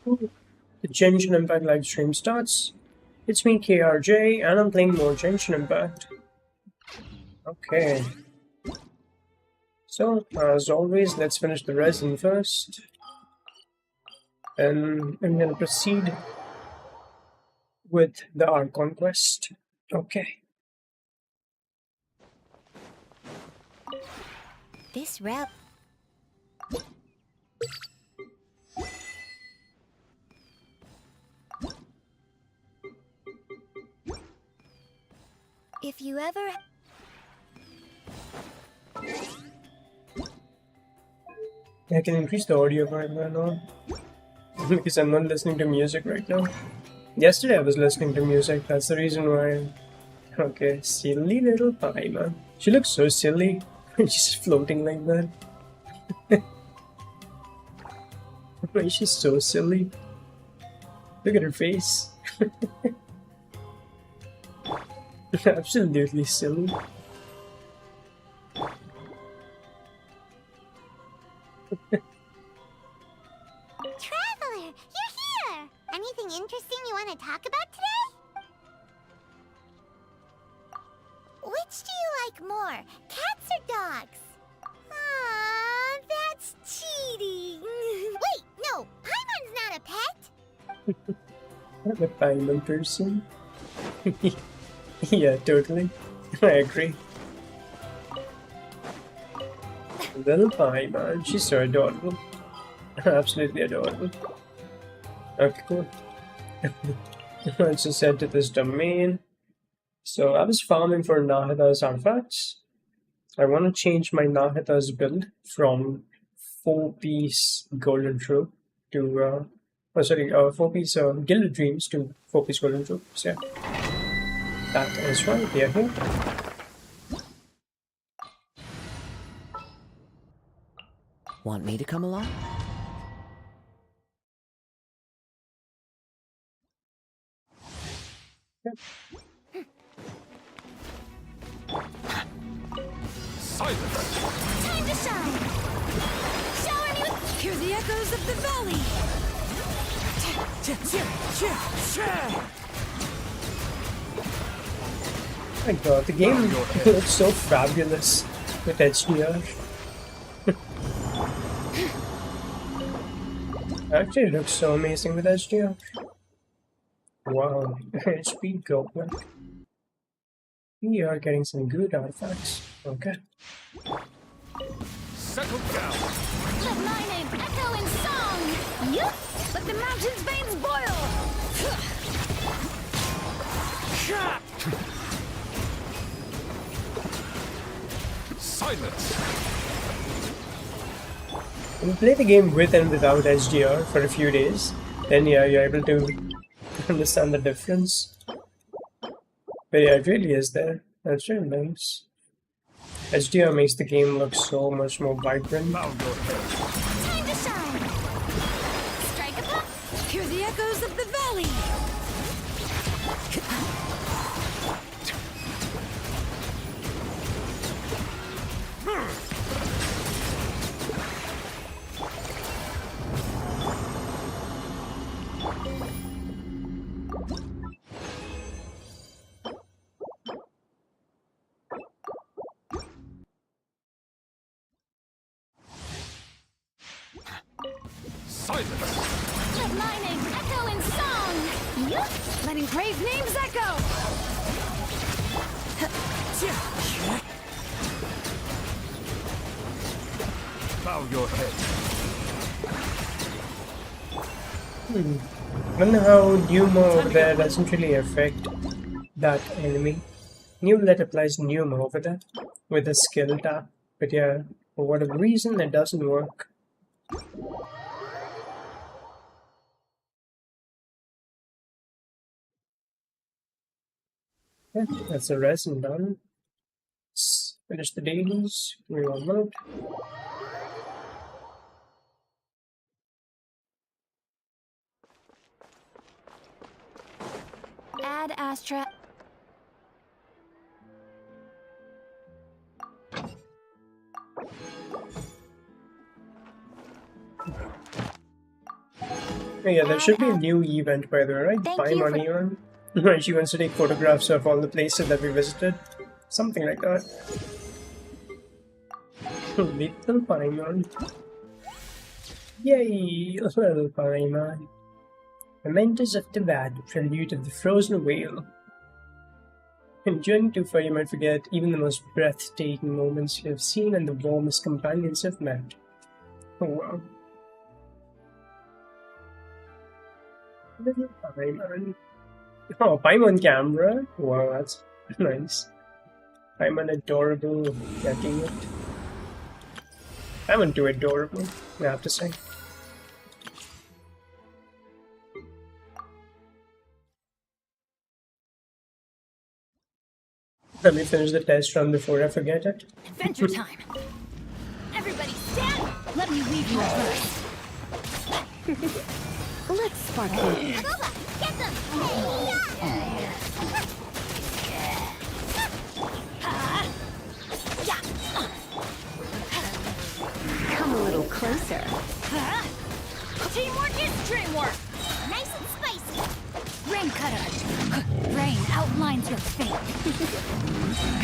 The Genshin Impact live stream starts. It's me, KRJ, and I'm playing more Genshin Impact. Okay. So, as always, let's finish the resin first. And I'm gonna proceed with the Archon Quest. Okay. This rep. If you ever... I can increase the audio volume right now because I'm not listening to music right now. Yesterday I was listening to music, that's the reason why. Okay, silly little pie, man. She looks so silly when she's floating like that. Why is she so silly? Look at her face. Absolutely silly. Traveler, you're here! Anything interesting you want to talk about today? Which do you like more, cats or dogs? Aww, that's cheating. Wait, no, Paimon's not a pet. I'm a Paimon person. Yeah, totally. I agree. Little Paimon, she's so adorable. Absolutely adorable. Okay, cool. Let's just head to this domain. So I was farming for Nahita's artifacts. I want to change my Nahita's build from 4-piece golden troop to 4-piece gilded dreams to 4-piece golden troop. So yeah, that is right. We are here. Want me to come along? Yep. Time to shine! Shower me with... Hear the echoes of the valley! My god, the game looks so fabulous with HDR. Actually, it looks so amazing with HDR. Wow, HP Goblin. We are getting some good artifacts. Okay. Settle down. Let my name echo in song! Yup! Let the mountain's veins boil! Silence. When you play the game with and without HDR for a few days, then yeah, you're able to understand the difference. But yeah, it really is there. That's really nice. HDR makes the game look so much more vibrant. Bow your head. Time to shine! Strike a pop! Hear the echoes of the valley! Silence. Let my name echo in song! Yup! Letting brave names echo! Bow your head. I don't know how Numa over there doesn't really affect that enemy. Newlet applies Numa over there with a skill tap, but yeah, for whatever reason, it doesn't work. Yeah, that's the resin done. Let's finish the dailies. We will mode. Add Astra. Yeah, there should be a new event, by the way, right? Thank Buy you money one. Right, she wants to take photographs of all the places that we visited. Something like that. Little Paimon. Yay! Little Paimon. Mementos of the Bad, Prelude of the Frozen Whale. In journey too far, you might forget even the most breathtaking moments you have seen and the warmest companions have met. Oh wow. Little Paimon. Oh, Paimon camera? Wow, that's nice. Paimon adorable, getting it. Paimon too adorable, I have to say. Let me finish the test run before I forget it. Adventure time! Everybody stand! Let me leave you first. Let's sparkle. Boba, get them! Come a little closer. Teamwork is dreamwork! Nice and spicy! Rain cutter! Rain outlines your fate.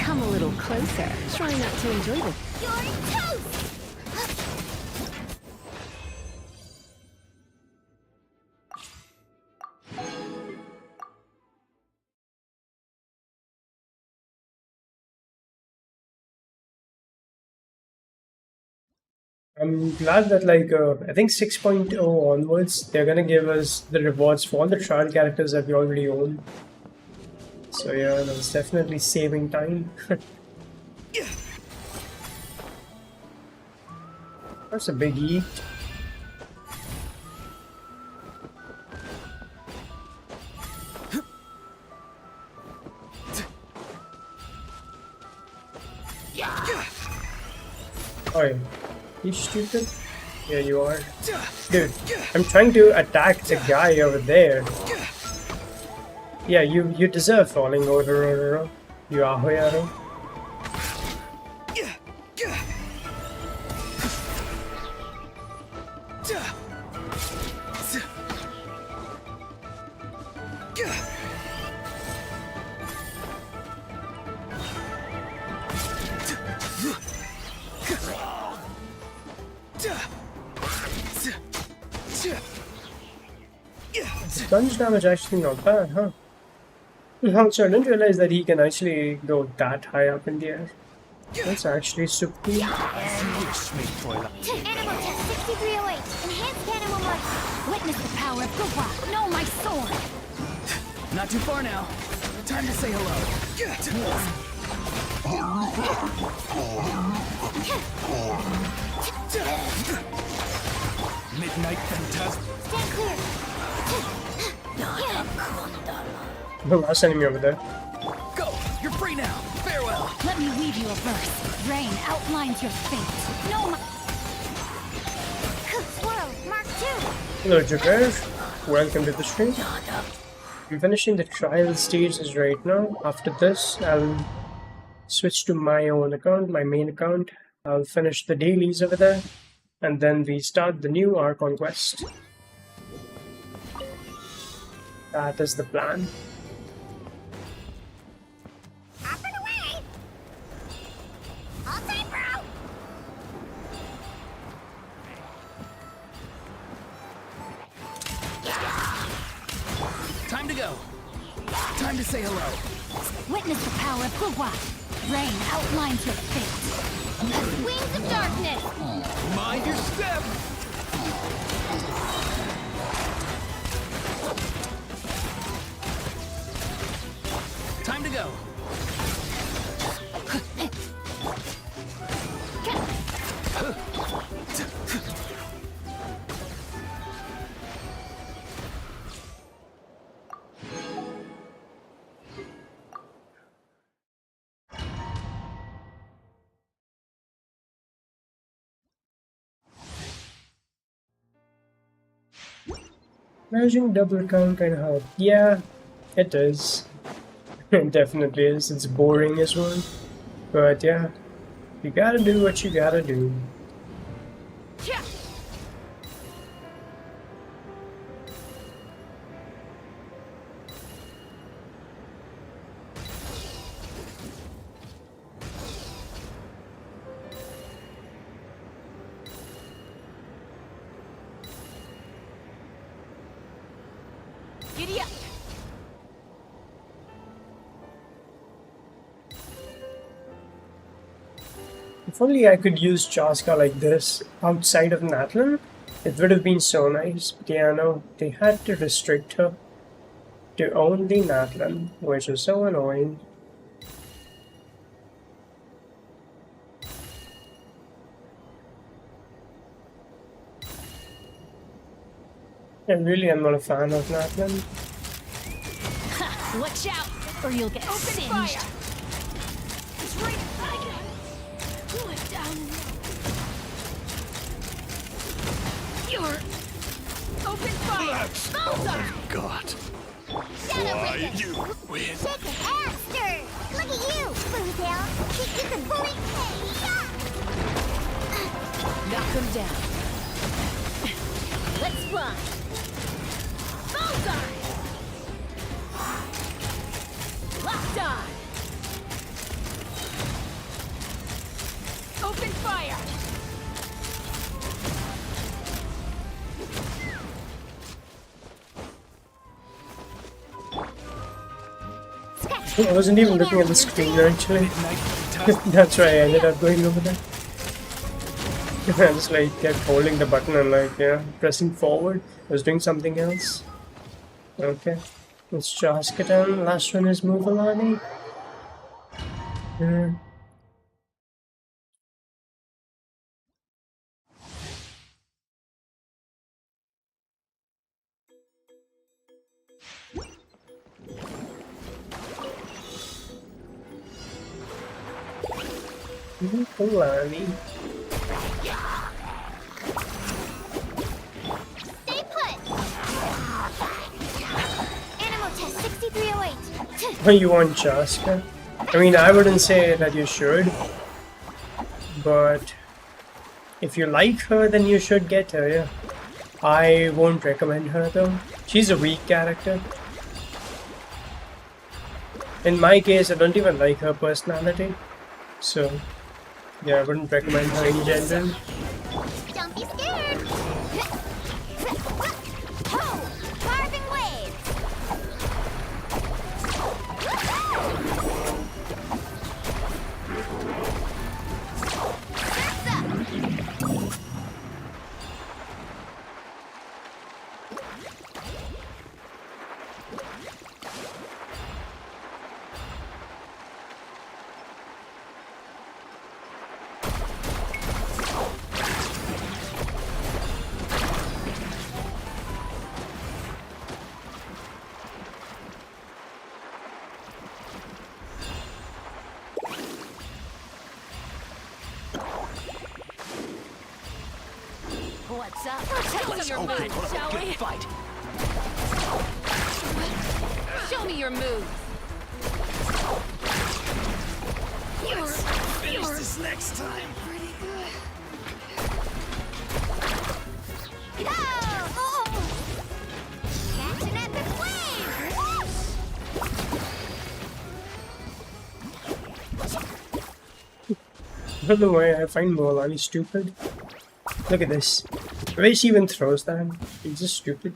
Come a little closer. Try not to enjoy the... You're toast! I'm glad that I think 6.0 onwards, they're gonna give us the rewards for all the trial characters that we already own. So yeah, that's definitely saving time. That's a big E. Oh yeah. You stupid? Yeah, you are. Dude, I'm trying to attack the guy over there. Yeah, you deserve falling over, you ahoyaro. Sponge damage actually not bad, huh? Also, I didn't realize that he can actually go that high up in the air. That's actually super cool. Wish me, Twilight. Animal test 6308. Enhanced animal mark. Witness the power of Gowa. Know my sword. Not too far now. Time to say hello. Midnight Phantasm. Stand clear. The last enemy over there. Go! You're free now! Farewell! Let me weave you a verse. Rain outlines your fate. No, my... Swirl, Mark 2. Hello, Joker. Welcome to the stream. I'm finishing the trial stages right now. After this, I'll switch to my own account, my main account. I'll finish the dailies over there. And then we start the new Archon Quest. That is the plan. Up and away! All time, bro! Time to go! Time to say hello! Witness the power of Gowa. Rain outlines your fate. Wings of darkness! Mind your step! Time to go! Managing double account kind of help. Yeah, it is. It definitely is. It's boring as well. But yeah, you gotta do what you gotta do. Giddy up. If only I could use Chaska like this outside of Natlan, it would have been so nice. But yeah, no, they had to restrict her to only Natlan, which is so annoying. I really am not a fan of Natlan. Watch out, or you'll get singed. Fire. It's right. I got it. Pull it down. You're open fire. Bullseye. God. Shut up Why with it. you win? Kick an after. Look at you, Boozle. You can bully. Hey, Knock him down. Let's fly. Bullseye. Locked on. Open fire. I wasn't even looking at the screen actually. That's why I ended up going over there. I just like kept holding the button and like pressing forward. I was doing something else. Okay. Let's just get on. Last one is Muvalani. Muvalani. stay put. Animal test 6308. Oh, you want Chaska? I mean, I wouldn't say that you should, but if you like her, then you should get her, yeah. I won't recommend her though. She's a weak character. In my case, I don't even like her personality, so yeah, I wouldn't recommend her in general. Don't be scared. Oh, carving waves. What's up? Show me your moves, shall we? Fight. Show me your moves. Finish this next time. Pretty good. Oh! Catch an epic wave! I don't know why I find Muvalani stupid. Look at this. The way she even throws that, it's just stupid.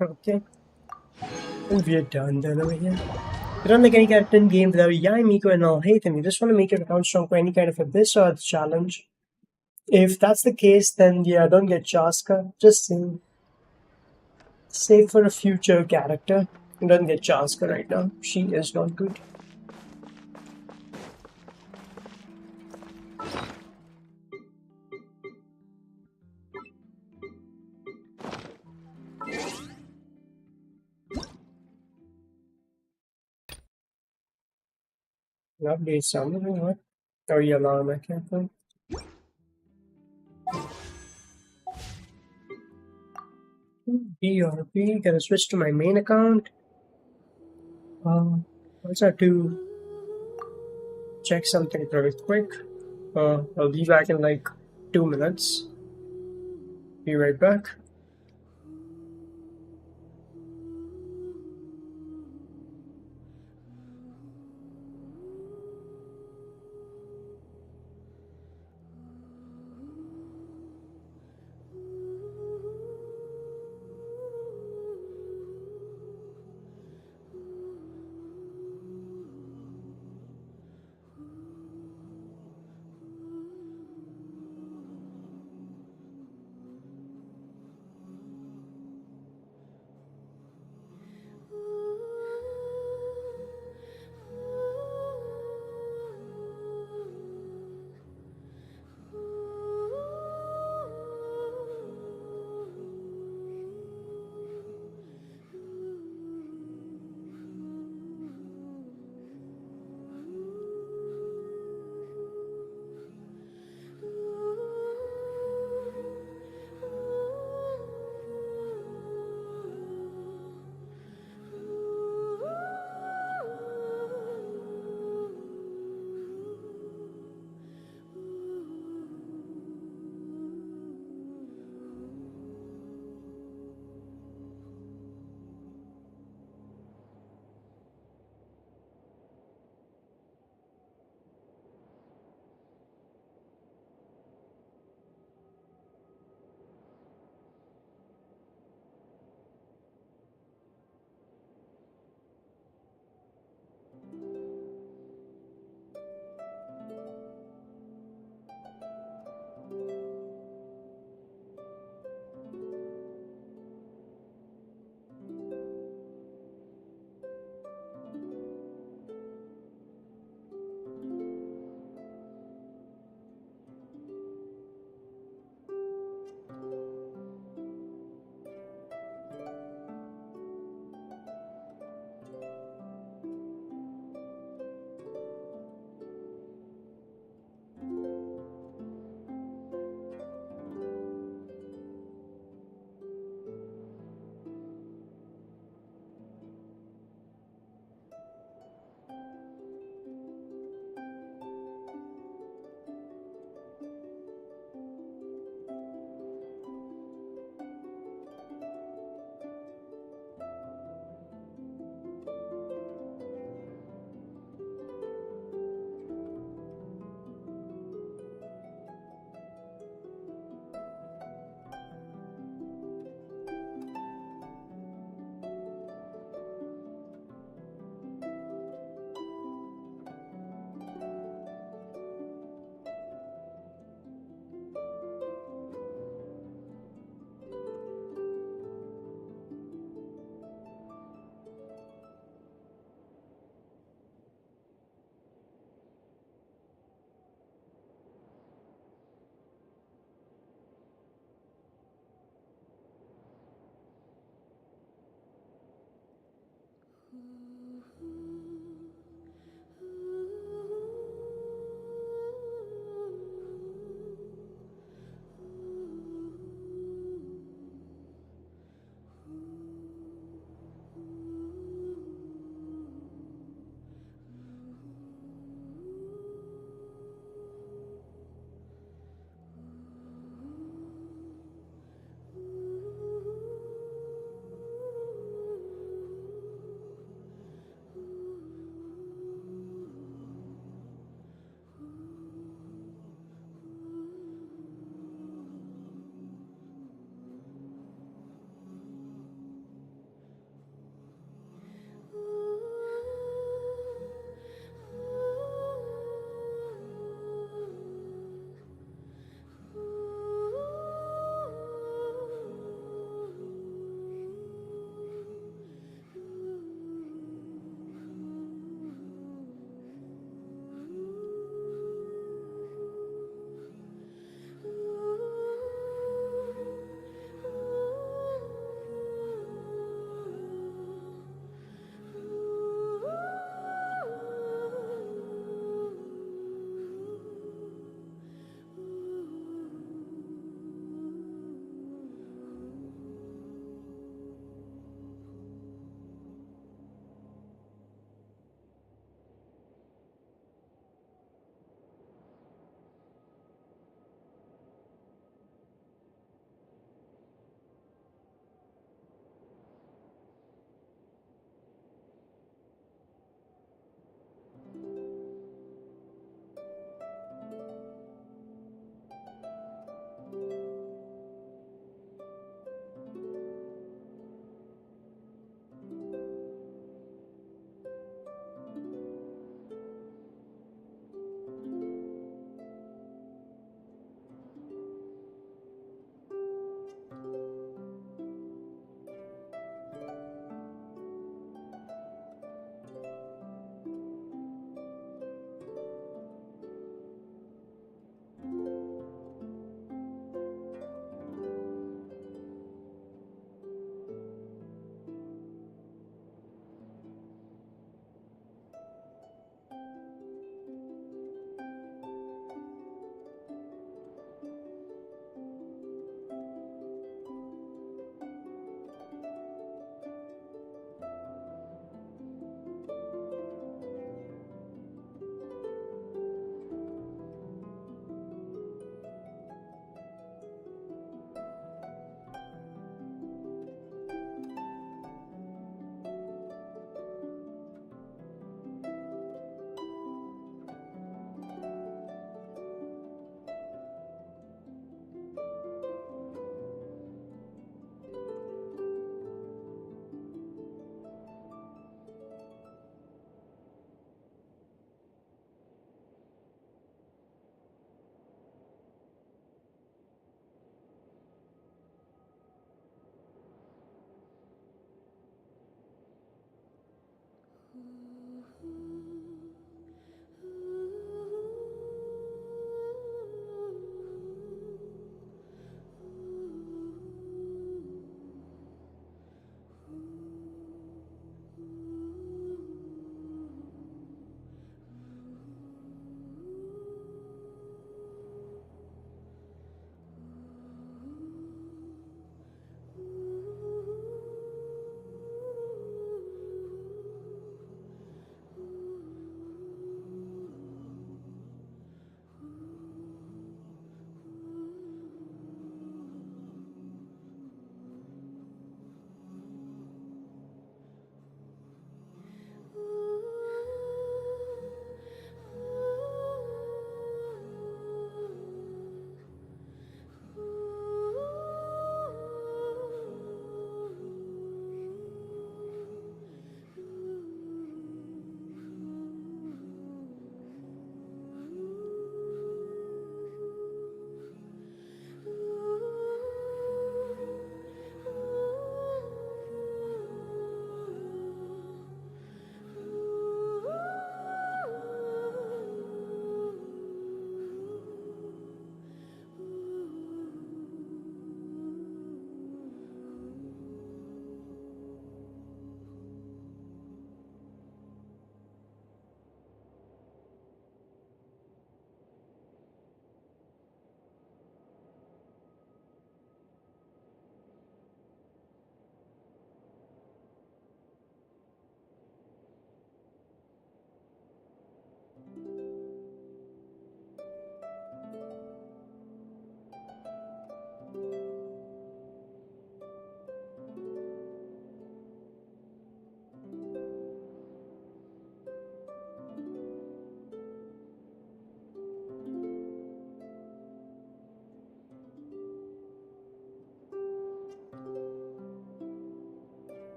Okay. And we're done then over here. You don't like any character in game without Yai, Miko, and all hate them. You just want to make your account strong for any kind of abyss or challenge. If that's the case, then yeah, don't get Chaska. Just save for a future character. Don't get Chaska right now. She is not good. Update something, what? Oh, yeah, alarm, I can't think. BRB, gotta switch to my main account. Also have to check something really quick. I'll be back in like 2 minutes. Be right back.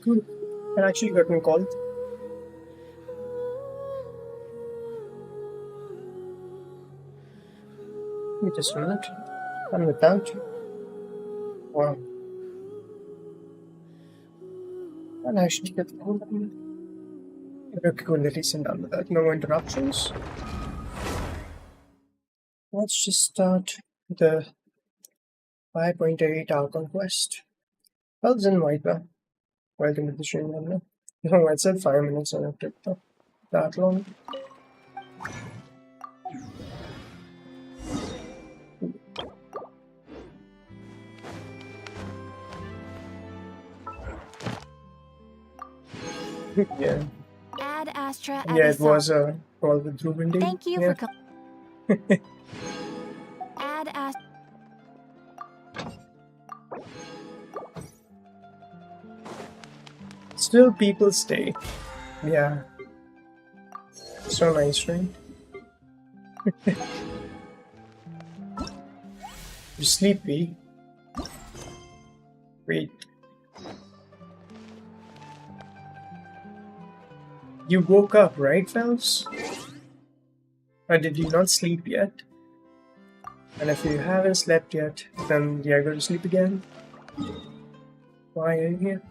Cool. It actually got me called. Wait just a minute. I'm without you. Wow. I'll actually get the whole thing. Okay, cool. At least I'm done with that. No interruptions. Let's just start the 5.8 Archon Quest. Helps in Viper. Welcome to the stream, Namna. No, I said 5 minutes and it took that long. Yeah. Add Astra. Yeah, it was called the Druid Day. Thank you Yeah. for Add Astra. Still, people stay. Yeah. So nice, right? You're sleepy. Wait. You woke up, right, Phelps? Or did you not sleep yet? And if you haven't slept yet, then you're going to sleep again? Why are you here?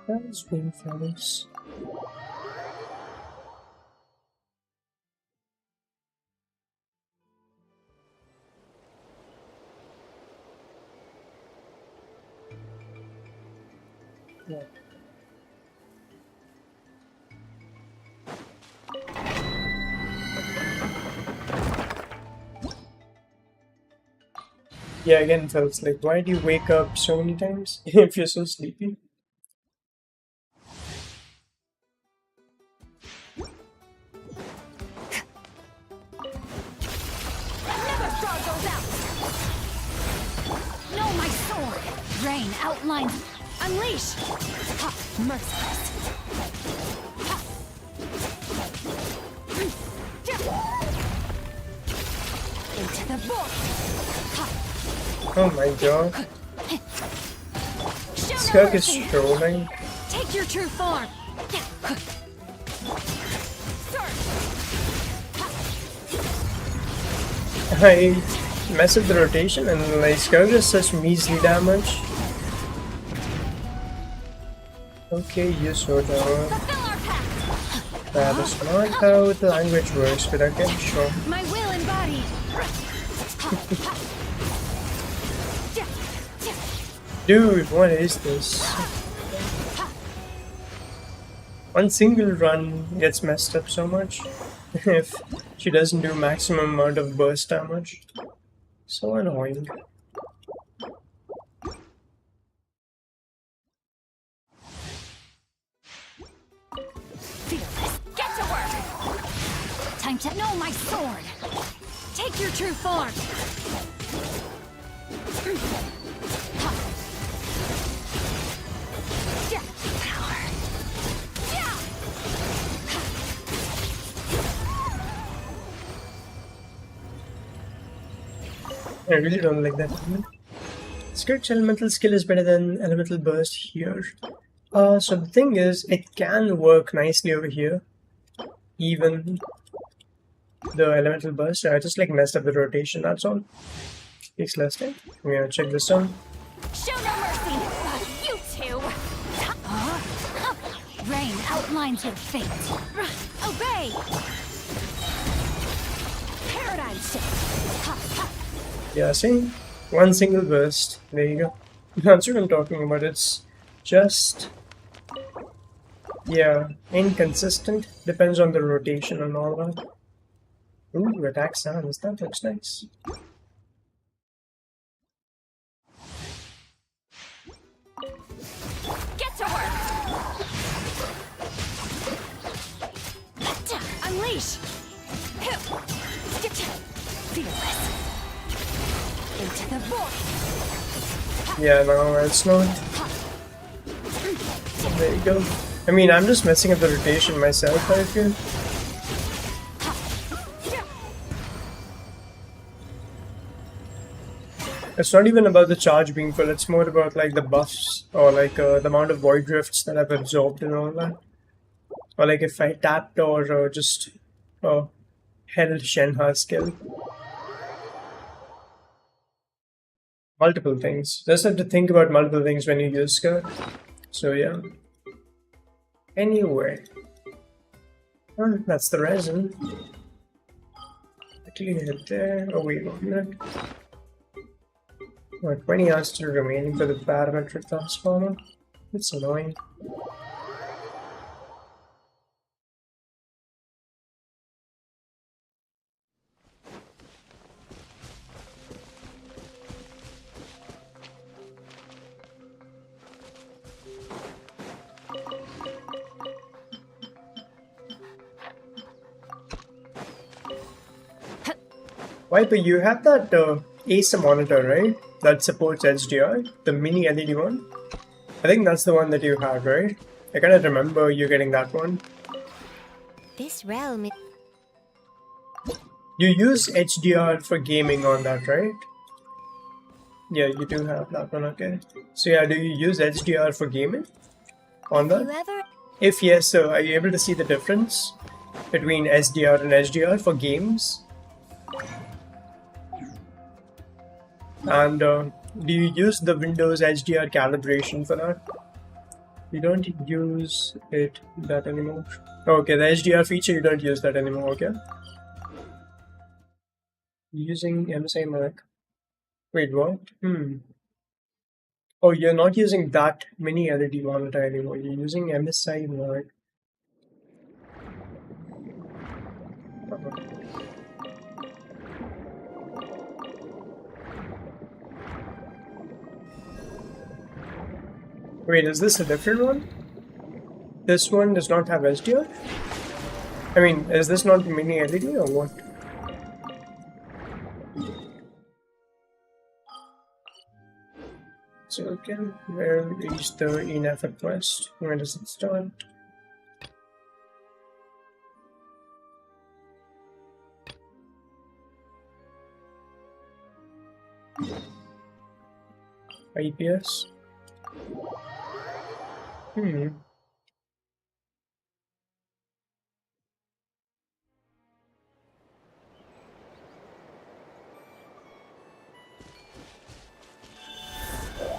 That's been Phelps. Yeah. Yeah, again, Phelps, like, why do you wake up so many times if you're so sleepy? Never throw those out. No, my sword. Rain outlines. Unleash. Ha, merciless. Ha. Into the void. Oh my god. Show no Skirk is mercy. trolling. Take your true form. I mess up the rotation and like Skirk does such measly damage. Okay, you're so dumb. Fulfill our pact. That is not how the language works, but okay, sure. My will embodied. Dude, what is this? One single run gets messed up so much if she doesn't do maximum amount of burst damage. So annoying. Get to work. Time to know my sword. Take your true form. Power. I really don't like that. Skirk's elemental skill is better than elemental burst here. So the thing is, it can work nicely over here. Even the elemental burst, I just like messed up the rotation, that's all. Takes less time. I'm gonna check this out. Show no mercy. You two. Rain outlines your fate. Obey. Paradigm shift. Yeah, see? One single burst. There you go. That's what I'm talking about. It's just... yeah, inconsistent. Depends on the rotation and all that. Ooh, attack sounds. That looks nice. Get to work. Unleash. Fearless. Into the void. Yeah, no, it's not. There you go. I mean, I'm just messing up the rotation myself, I feel. It's not even about the charge being full, it's more about like the buffs or like the amount of void drifts that I've absorbed and all that. Or like if I tapped or just held Shenhe skill. Multiple things. Just have to think about multiple things when you use skill. So yeah. Anyway. Oh, that's the resin. Quickly hit there. Oh wait, 1 minute. 20 hours still remaining for the parametric transformer. It's annoying. Viper, you have that Acer monitor, right? That supports HDR, the mini LED one. I think that's the one that you have, right? I kind of remember you getting that one. This realm is... You use HDR for gaming on that, right? Yeah, you do have that one, okay. So yeah, do you use HDR for gaming on that? You ever... If yes, so are you able to see the difference between SDR and HDR for games? And do you use the Windows HDR calibration for that? You don't use that anymore. Okay, the HDR feature, you don't use that anymore, okay? Using MSI Mac. Wait, what? Oh, you're not using that mini LED monitor anymore. You're using MSI Mac. Wait, is this a different one? This one does not have HDR? I mean, is this not mini LED or what? So, okay, where is the Archon Quest? Where does it start? IPS?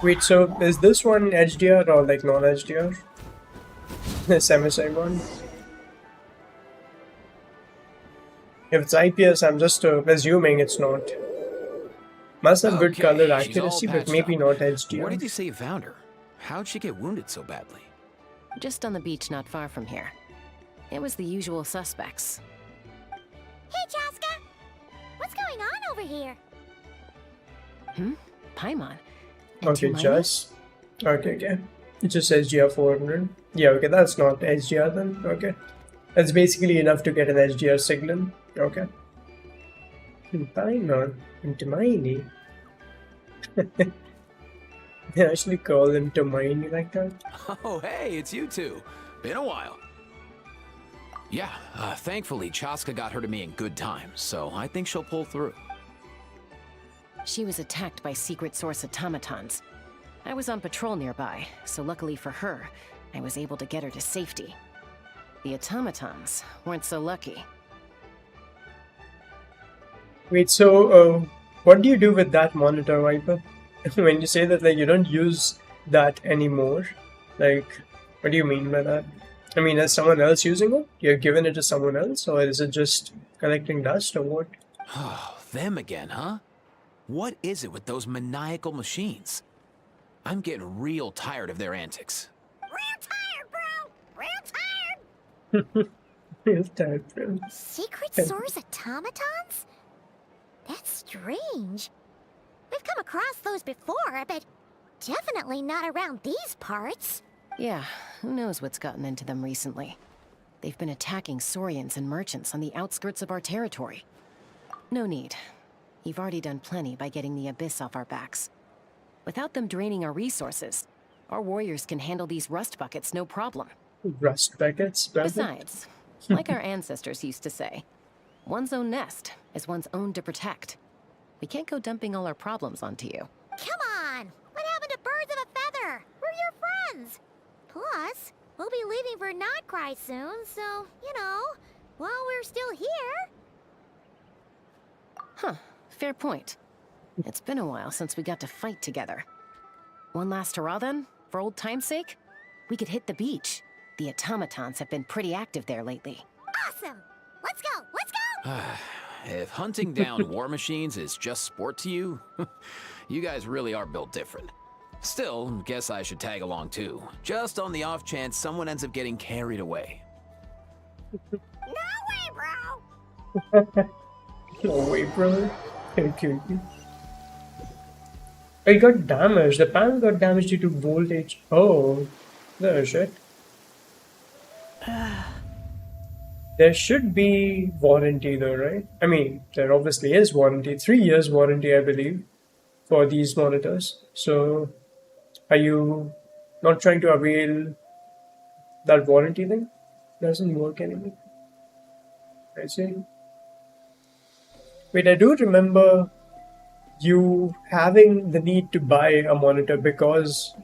Wait, so is this one HDR or like non-HDR? This MSI one? If it's IPS, I'm just assuming it's not. Must have good color accuracy, but maybe not HDR. Where did you say you found her? How'd she get wounded so badly? Just on the beach not far from here. It was the usual suspects. Hey, Chaska! What's going on over here? Paimon. Okay, just. Okay. It just says GR 400. Yeah, okay, that's not HDR then. Okay. That's basically enough to get an HDR signal. Okay. Paimon. Hermione. They actually call him Hermione like that? Oh, hey, it's you two. Been a while. Yeah, thankfully, Chaska got her to me in good time, so I think she'll pull through. She was attacked by secret source automatons. I was on patrol nearby, so luckily for her, I was able to get her to safety. The automatons weren't so lucky. Wait, so what do you do with that monitor, Viper? When you say that like you don't use that anymore, like what do you mean by that? I mean, is someone else using it? You're giving it to someone else, or is it just collecting dust, or what? Oh, them again, huh? What is it with those maniacal machines? I'm getting real tired of their antics. Real tired, bro! Real tired! Real tired, bro. Secret source automatons? That's strange. We've come across those before, but definitely not around these parts. Yeah, who knows what's gotten into them recently. They've been attacking Saurians and merchants on the outskirts of our territory. No need. You've already done plenty by getting the Abyss off our backs. Without them draining our resources, our warriors can handle these rust buckets no problem. Rust buckets? Besides, like our ancestors used to say, one's own nest is one's own to protect. We can't go dumping all our problems onto you. Come on! What happened to birds of a feather? We're your friends! Plus, we'll be leaving for Notcry soon, so, you know, while we're still here... Huh, fair point. It's been a while since we got to fight together. One last hurrah then, for old time's sake? We could hit the beach. The automatons have been pretty active there lately. Awesome! Let's go! Let's go! If hunting down war machines is just sport to you, you guys really are built different. Still, guess I should tag along too, just on the off chance someone ends up getting carried away. No way, bro! No way, brother. Okay. It got damaged. The panel got damaged due to voltage. Oh, there's it. There should be warranty though, right? I mean, there obviously is warranty. 3 years warranty, I believe, for these monitors. So, are you not trying to avail that warranty thing? Doesn't work anymore. I see. Wait, I do remember you having the need to buy a monitor because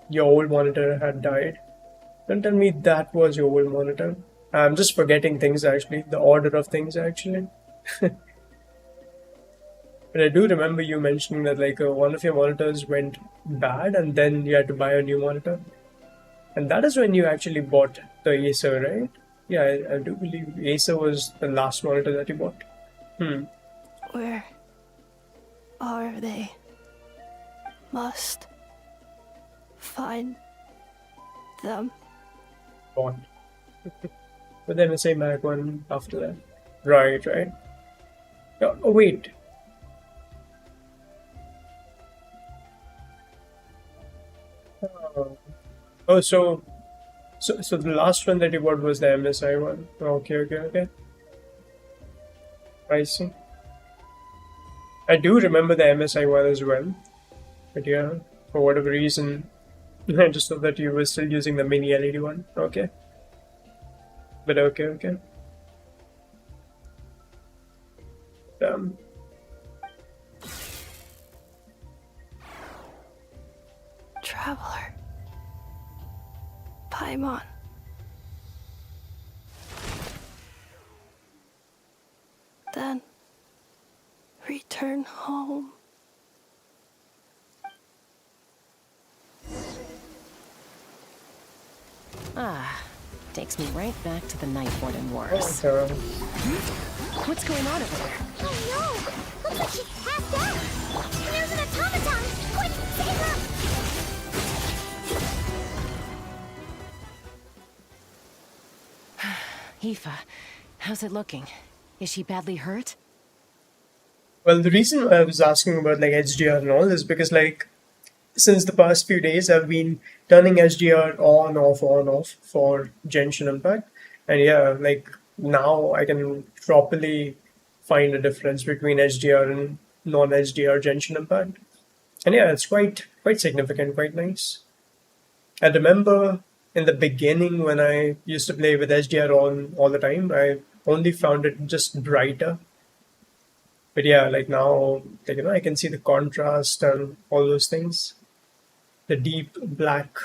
your old monitor had died. Don't tell me that was your old monitor. I'm just forgetting things actually, the order of things actually. But I do remember you mentioning that like one of your monitors went bad and then you had to buy a new monitor. And that is when you actually bought the Acer, right? Yeah, I do believe Acer was the last monitor that you bought. Where are they? Must find them. Bond. But then the same Mac one after that. Right. Oh, wait. Oh, so the last one that you bought was the MSI one. Okay. I see. I do remember the MSI one as well. But yeah, for whatever reason, I just thought that you were still using the mini LED one. Okay. But okay. Traveler. Paimon. Then return home. Takes me right back to the Nightborn Wars. Okay. What's going on over there? Oh no! Looks like she passed out! And there's an automaton! Quick, save her! Aoife, how's it looking? Is she badly hurt? Well, the reason I was asking about like HDR and all is because like since the past few days I've been turning HDR on off for Genshin Impact, and yeah, like now I can properly find a difference between HDR and non-HDR Genshin Impact, and yeah, it's quite significant, quite nice. I remember in the beginning when I used to play with HDR on all the time, I only found it just brighter. But yeah, like now, like, I can see the contrast and all those things, the deep black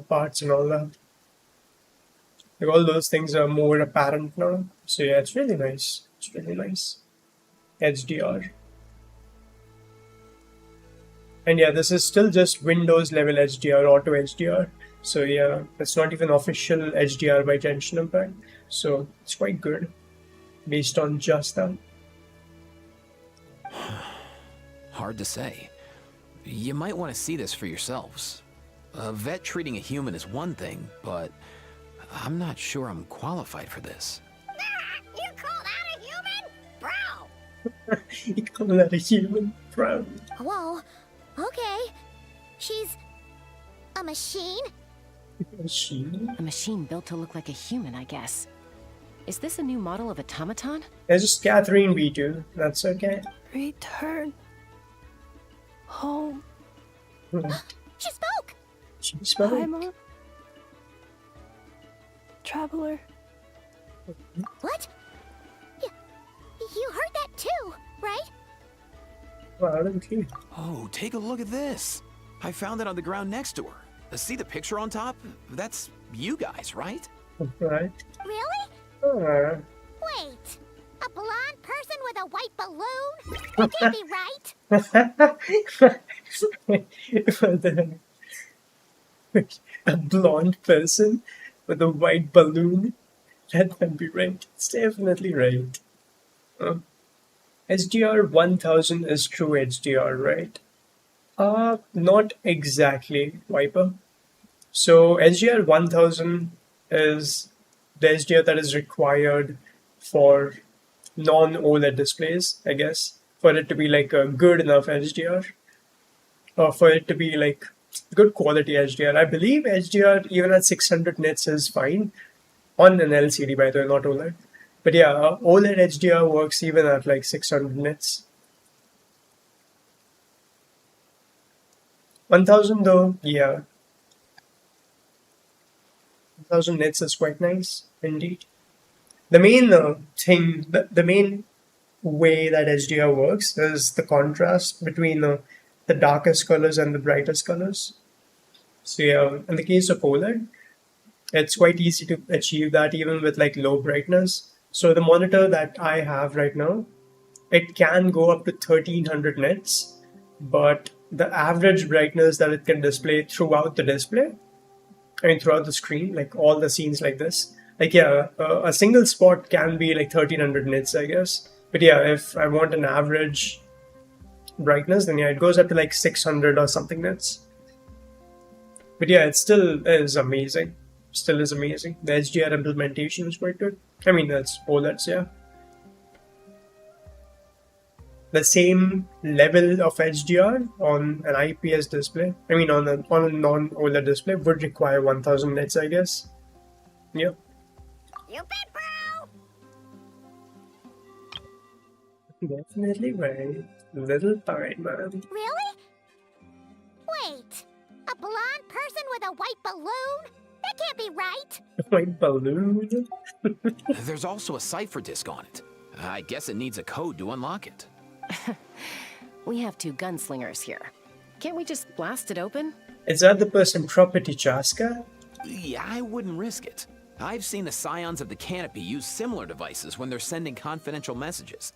parts and all that. Like all those things are more apparent now. So yeah, it's really nice. It's really nice. HDR. And yeah, this is still just Windows level HDR, auto HDR. So yeah, it's not even official HDR by Genshin Impact. So it's quite good based on just that. Hard to say. You might want to see this for yourselves. A vet treating a human is one thing, but I'm not sure I'm qualified for this. You call that a human? Bro! You call that a human? Bro. Whoa. Okay. She's a machine? Machine? A machine built to look like a human, I guess. Is this a new model of automaton? There's just Catherine V2. That's okay. Return home. She spoke! She spoke. Paimon. Traveler. What? You heard that too, right? Apparently. Oh, take a look at this. I found it on the ground next to her. See the picture on top? That's you guys, right? Right. Really? Ah. Wait. A blonde person with a white balloon? That can't be right. What the heck? A blonde person with a white balloon? That can be right. It's definitely right. SDR 1000 is true HDR, right? Not exactly, Viper. So SDR 1000 is the SDR that is required for non-OLED displays, I guess, for it to be like a good enough HDR, or for it to be like good quality HDR. I believe HDR even at 600 nits is fine on an LCD, by the way, not OLED. But yeah, OLED HDR works even at like 600 nits. 1000 though, yeah. 1000 nits is quite nice, indeed. The main thing, the main way that HDR works is the contrast between the darkest colors and the brightest colors. So yeah, in the case of OLED, it's quite easy to achieve that even with like low brightness. So the monitor that I have right now, it can go up to 1300 nits, but the average brightness that it can display throughout the display, I mean throughout the screen, like all the scenes like this, like yeah, a single spot can be like 1300 nits, I guess. But yeah, if I want an average brightness, then yeah, it goes up to like 600 or something nits. But yeah, it still is amazing. Still is amazing. The HDR implementation is quite good. I mean, that's OLEDs, yeah. The same level of HDR on an IPS display, I mean on a non-OLED display, would require 1000 nits, I guess. Yeah. You bet, bro! Definitely right. Little time, man. Really? Wait. A blonde person with a white balloon? That can't be right. White balloon. There's also a cipher disk on it. I guess it needs a code to unlock it. We have two gunslingers here. Can't we just blast it open? Is that the person property, Chaska? Yeah, I wouldn't risk it. I've seen the Scions of the Canopy use similar devices when they're sending confidential messages.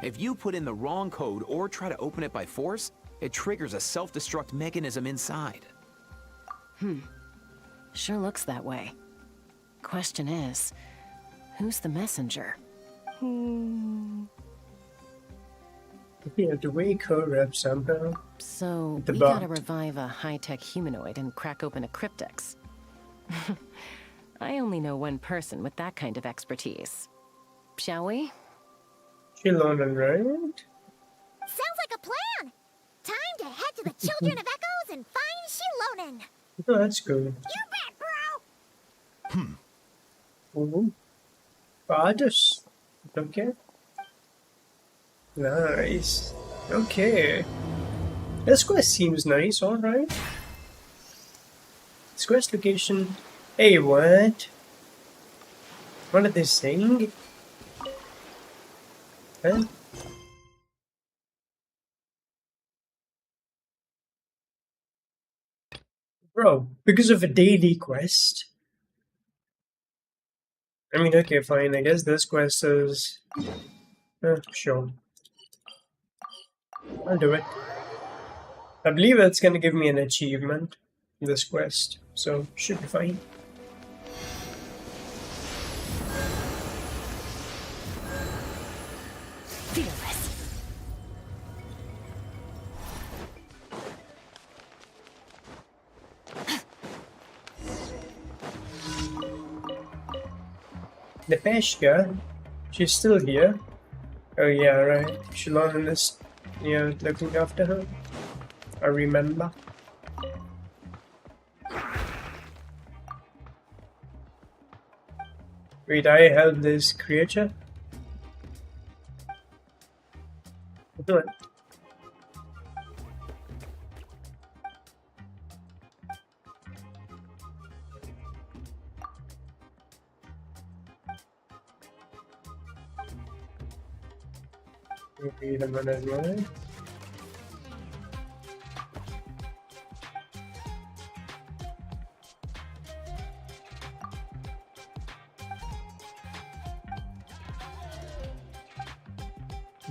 If you put in the wrong code or try to open it by force, it triggers a self-destruct mechanism inside. Sure looks that way. Question is, who's the messenger? We have to wake her up somehow. So, The we gotta bot. revive a high-tech humanoid and crack open a cryptex. I only know one person with that kind of expertise. Shall we? Shilonen, right? Sounds like a plan. Time to head to the Children of Echoes and find Shilonen. Oh, that's good. You bet, bro! Ooh. Artist. Okay. Nice. Okay. This quest seems nice, alright. This quest location. Hey, what? What did they sing? Huh? Bro, because of a daily quest? I mean, okay, fine. I guess this quest is. Sure. I'll do it. I believe it's gonna give me an achievement, this quest, so should be fine. Fearless. The Peshka, she's still here. Oh yeah, right. Shilonen is, yeah, looking after her. I remember. Wait, I help this creature? What? Wait a minute, right?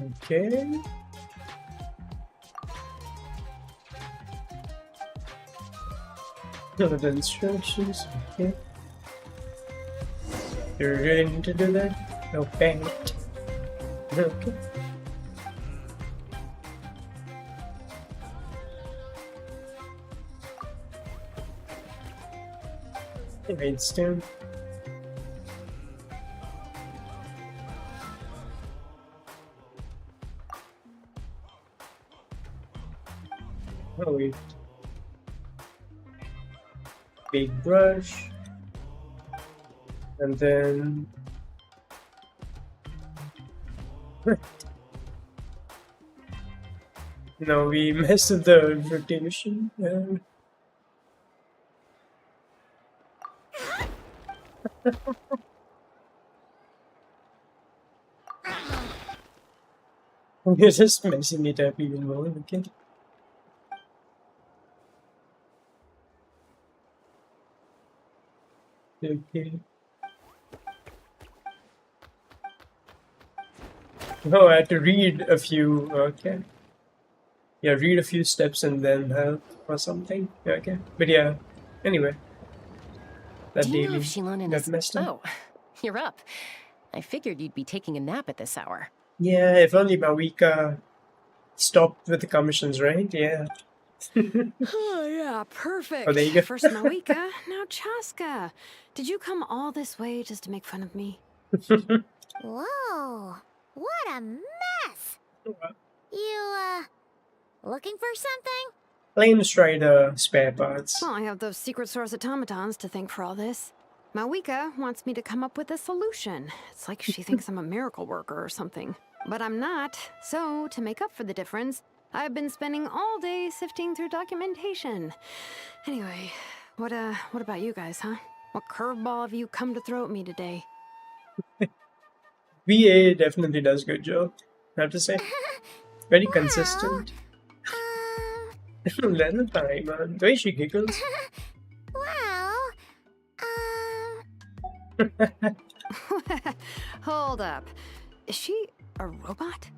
Okay. No, the instructions. Okay. You're really need to do that? No panic. Okay. Redstone. Oh wait. Big brush. And then no, we messed with the rotation. We're just messing it up even more, okay? Okay. Oh, I had to read a few, okay. Yeah, read a few steps and then help or something. Yeah, okay. But yeah, anyway. That Do you know daily if Shilonen got is... messed up. Oh, you're up. I figured you'd be taking a nap at this hour. Yeah, if only Mawika stopped with the commissions, right? Yeah. Oh, yeah, perfect. Oh, there you go. First Mawika, now Chaska. Did you come all this way just to make fun of me? Whoa, what a mess! You, looking for something? Flame Strider spare parts. Well, I have those secret source automatons to thank for all this. Mawika wants me to come up with a solution. It's like she thinks I'm a miracle worker or something. But I'm not. So, to make up for the difference, I've been spending all day sifting through documentation. Anyway, what about you guys, huh? What curveball have you come to throw at me today? VA definitely does good job, I have to say. Very consistent. Little time, man. The way she giggles. Well, Hold up. Is she a robot?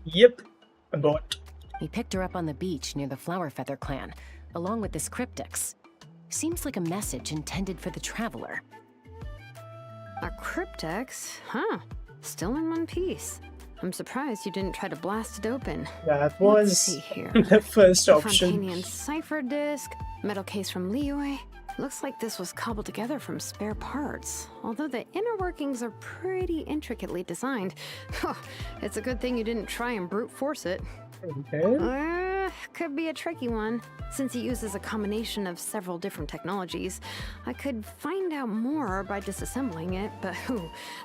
Yep, a bot. We picked her up on the beach near the Flower Feather clan, along with this cryptix. Seems like a message intended for the Traveler. A cryptex? Huh. Still in one piece. I'm surprised you didn't try to blast it open. That Let's was see here. the first option. Frontanian cipher disk, metal case from Liyue. Looks like this was cobbled together from spare parts. Although the inner workings are pretty intricately designed. It's a good thing you didn't try and brute force it. Okay. Could be a tricky one. Since it uses a combination of several different technologies, I could find out more by disassembling it, but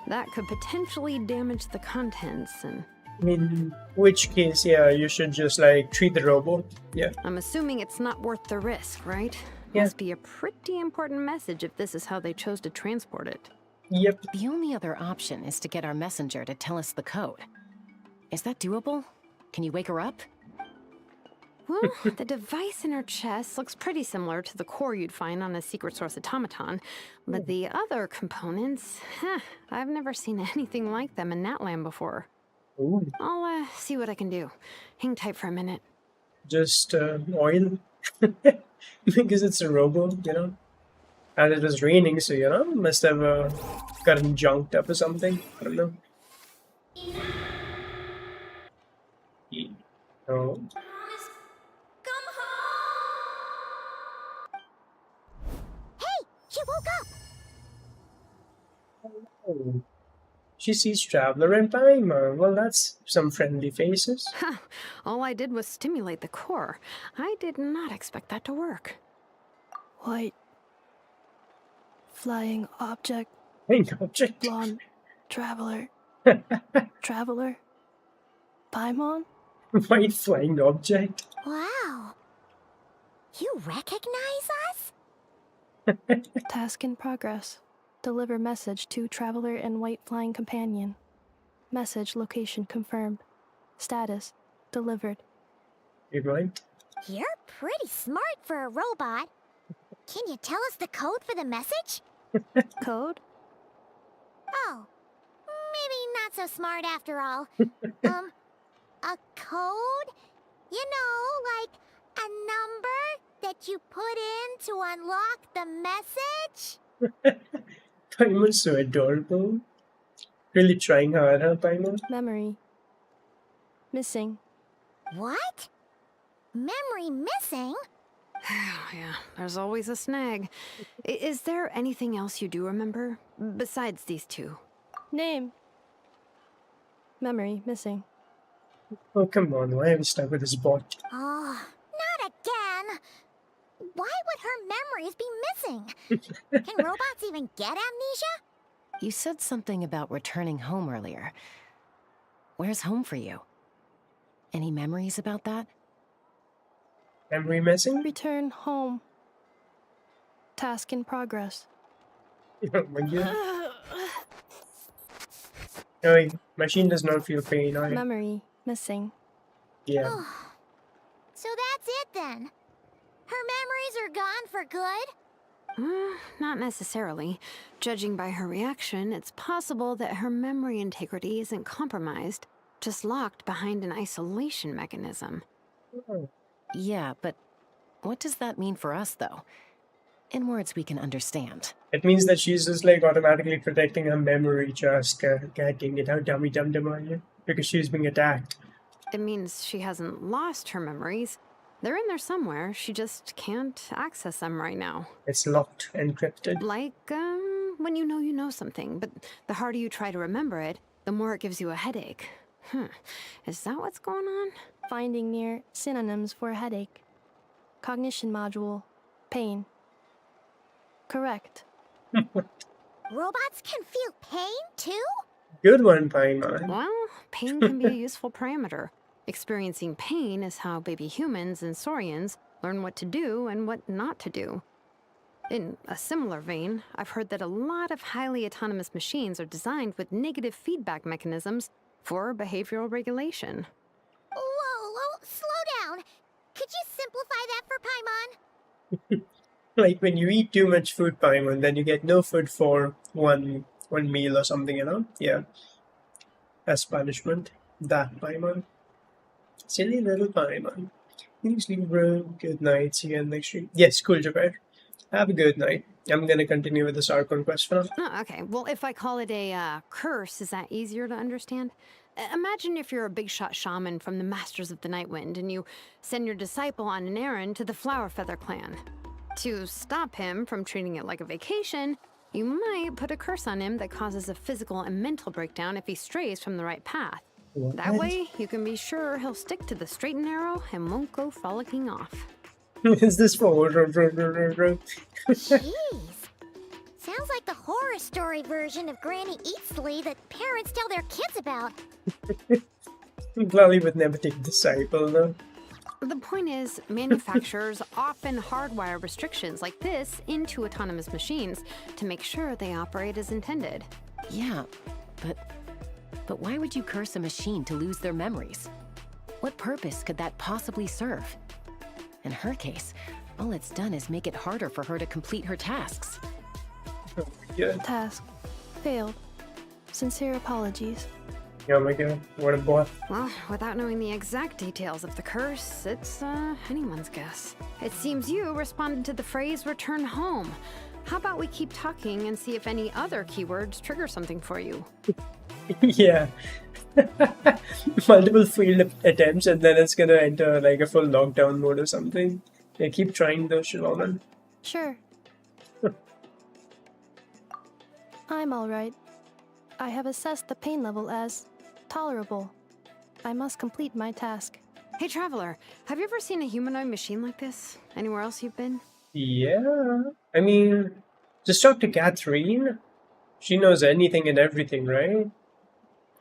that could potentially damage the contents and... In which case, yeah, you should just like treat the robot. Yeah. I'm assuming it's not worth the risk, right? Yeah. Must be a pretty important message if this is how they chose to transport it. Yep. The only other option is to get our messenger to tell us the code. Is that doable? Can you wake her up? Well, the device in her chest looks pretty similar to the core you'd find on a secret source automaton, but the other components, I've never seen anything like them in Natlan before. Ooh. I'll see what I can do. Hang tight for a minute. Just oil. Because it's a robot, you know. And it was raining, so you know, must have gotten junked up or something. I don't know. Oh. hey, she woke up! Oh. She sees Traveler and Timer. Well, that's some friendly faces. All I did was stimulate the core. I did not expect that to work. White. Flying object. Hey, object. Blonde. Traveler. Traveler. Paimon? White flying object. Wow. You recognize us? Task in progress. Deliver message to Traveler and White Flying Companion. Message location confirmed. Status delivered. You right? You're pretty smart for a robot. Can you tell us the code for the message? Code? Oh, maybe not not so smart after all. A code? You know, like a number that you put in to unlock the message? Paimon's so adorable. Really trying hard, huh, Paimon? Memory. Missing. What? Memory missing? Yeah, there's always a snag. Is there anything else you do remember? Besides these two? Name. Memory missing. Oh, come on, why are we stuck with this bot? Oh, not again! Why would her memories be missing? Can robots even get amnesia? You said something about returning home earlier. Where's home for you? Any memories about that? Memory missing? Return home. Task in progress. Oh my god. Oh, machine does not feel pain, I... Memory missing. Yeah. So that's it then. Her memories are gone for good? Not necessarily. Judging by her reaction, it's possible that her memory integrity isn't compromised, just locked behind an isolation mechanism. Oh. Yeah, but what does that mean for us, though? In words we can understand. It means that she's just like automatically protecting her memory, just getting it. How dummy dum dum are you? Because she's being attacked. It means she hasn't lost her memories. They're in there somewhere, she just can't access them right now. It's locked, encrypted. Like, when you know something, but the harder you try to remember it, the more it gives you a headache. Is that what's going on? Finding near synonyms for headache. Cognition module. Pain. Correct. Robots can feel pain too? Good one, Paimon. Well, pain can be a useful parameter. Experiencing pain is how baby humans and saurians learn what to do and what not to do. In a similar vein, I've heard that a lot of highly autonomous machines are designed with negative feedback mechanisms for behavioral regulation. Whoa, slow down. Could you simplify that for Paimon? Like when you eat too much food, Paimon, then you get no food for one meal or something, you know? Yeah. As punishment. That Paimon. Silly little Paimon. You sleep, bro. Good night. See you again next week. Yes, cool, Japan. Have a good night. I'm gonna continue with this Archon Quest for now. Oh, okay. Well, if I call it a curse, is that easier to understand? Imagine if you're a big shot shaman from the Masters of the Nightwind and you send your disciple on an errand to the Flower Feather clan. To stop him from treating it like a vacation, you might put a curse on him that causes a physical and mental breakdown if he strays from the right path. What? That way, you can be sure he'll stick to the straight and narrow and won't go frolicking off. Is this for? Jeez. Sounds like the horror story version of Granny Eatsley that parents tell their kids about. Lolly would never take disciple, though. The point is, manufacturers often hardwire restrictions like this into autonomous machines to make sure they operate as intended. Yeah, but why would you curse a machine to lose their memories? What purpose could that possibly serve? In her case, all it's done is make it harder for her to complete her tasks. Oh my god. Task. Failed. Sincere apologies. Oh my god. What a bot. Well, without knowing the exact details of the curse, it's anyone's guess. It seems you responded to the phrase return home. How about we keep talking and see if any other keywords trigger something for you? Yeah. Multiple failed attempts and then it's gonna enter like a full lockdown mode or something. Yeah, keep trying though, Shalom. Sure. I'm alright. I have assessed the pain level as tolerable. I must complete my task. Hey, Traveler, have you ever seen a humanoid machine like this? Anywhere else you've been? Yeah. I mean, just talk to Catherine. She knows anything and everything, right?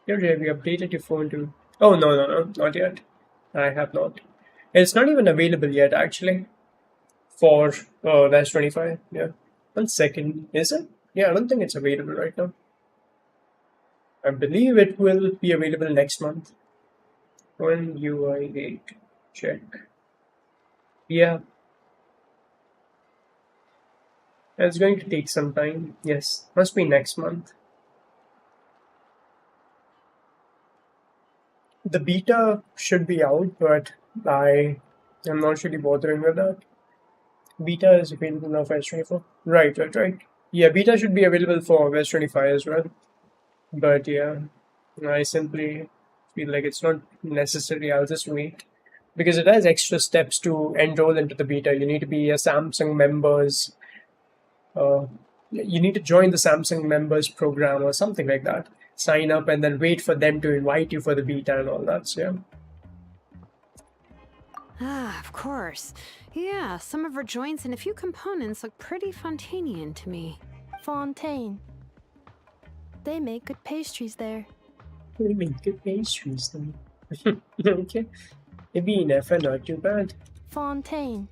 Have you updated your phone to... Oh, no, not yet. I have not. It's not even available yet, actually. For... Oh, that's 25. Yeah. 1 second. Is it? Yeah, I don't think it's available right now. I believe it will be available next month. When UI 8. Check. Yeah. It's going to take some time. Yes, must be next month. The beta should be out, but I am not really bothering with that. Beta is available now for S24. Right. Yeah, beta should be available for S25 as well. But yeah, I simply feel like it's not necessary. I'll just wait. Because it has extra steps to enroll into the beta. You need to be a Samsung members. You need to join the Samsung members program or something like that. Sign up and then wait for them to invite you for the beta and all that. So yeah. Ah, of course. Yeah, some of her joints and a few components look pretty Fontanian to me. Fontaine. They make good pastries there. We make good pastries then. Okay. Maybe enough and not too bad. Fontaine.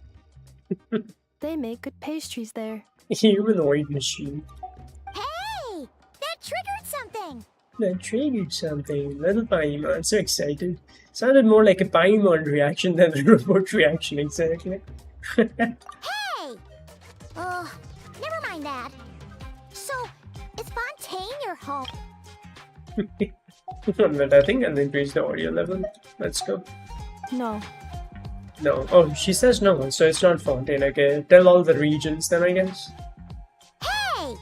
They make good pastries there. Humanoid machine. Hey! That triggered something! That triggered something. Little Paimon. I'm so excited. Sounded more like a Paimon reaction than a robot reaction, exactly. Hey! Never mind that. So, is Fontaine your home? But I think I'll increase the audio level. Let's go. No. No. Oh, she says no, so it's not Fontaine. Okay, tell all the regions then, I guess. Hey!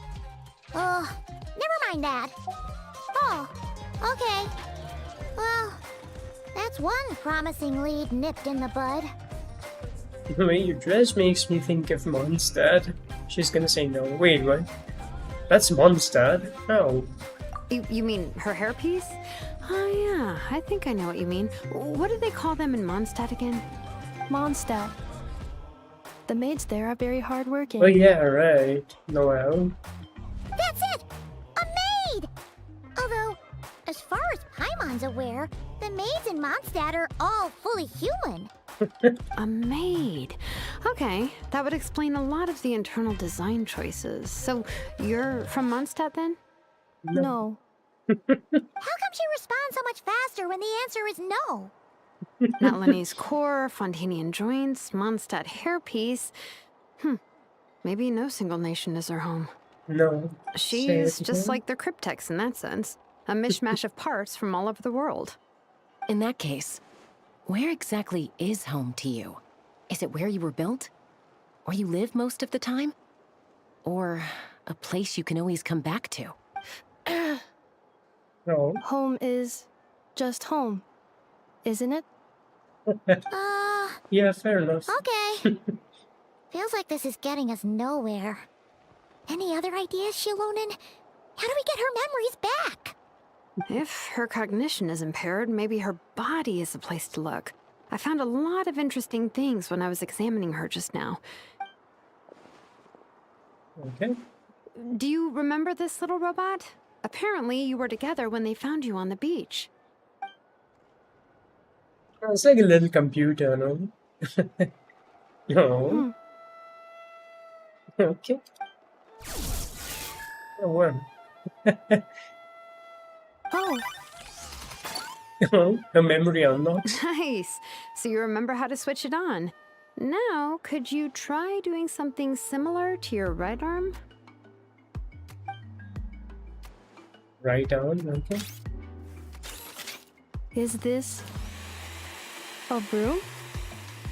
Never mind that. Oh, okay. Well, that's one promising lead nipped in the bud. The way you dress makes me think of Mondstadt. She's gonna say no. Wait, what? That's Mondstadt? No. You mean her hairpiece? Oh yeah, I think I know what you mean. What do they call them in Mondstadt again? Mondstadt. The maids there are very hardworking. Oh yeah, right. Noel. That's it! A maid! Although, as far as Paimon's aware, the maids in Mondstadt are all fully human. A maid. Okay, that would explain a lot of the internal design choices. So, you're from Mondstadt then? No. How come she responds so much faster when the answer is no? Natlanese core, Fontanian joints, Mondstadt hairpiece. Maybe no single nation is her home. No. She's Say it just again? like the Cryptex in that sense. A mishmash of parts from all over the world. In that case, where exactly is home to you? Is it where you were built? Where you live most of the time? Or a place you can always come back to? No. Home is just home, isn't it? Yeah, fair enough. Okay. Feels like this is getting us nowhere. Any other ideas, Shilonen? How do we get her memories back? If her cognition is impaired, maybe her body is the place to look. I found a lot of interesting things when I was examining her just now. Okay. Do you remember this little robot? Apparently, you were together when they found you on the beach. It's like a little computer, no? No. Okay. Oh, wow. Oh, Her memory unlocks. Nice! So you remember how to switch it on. Now, could you try doing something similar to your right arm? Right on, okay. is this a broom?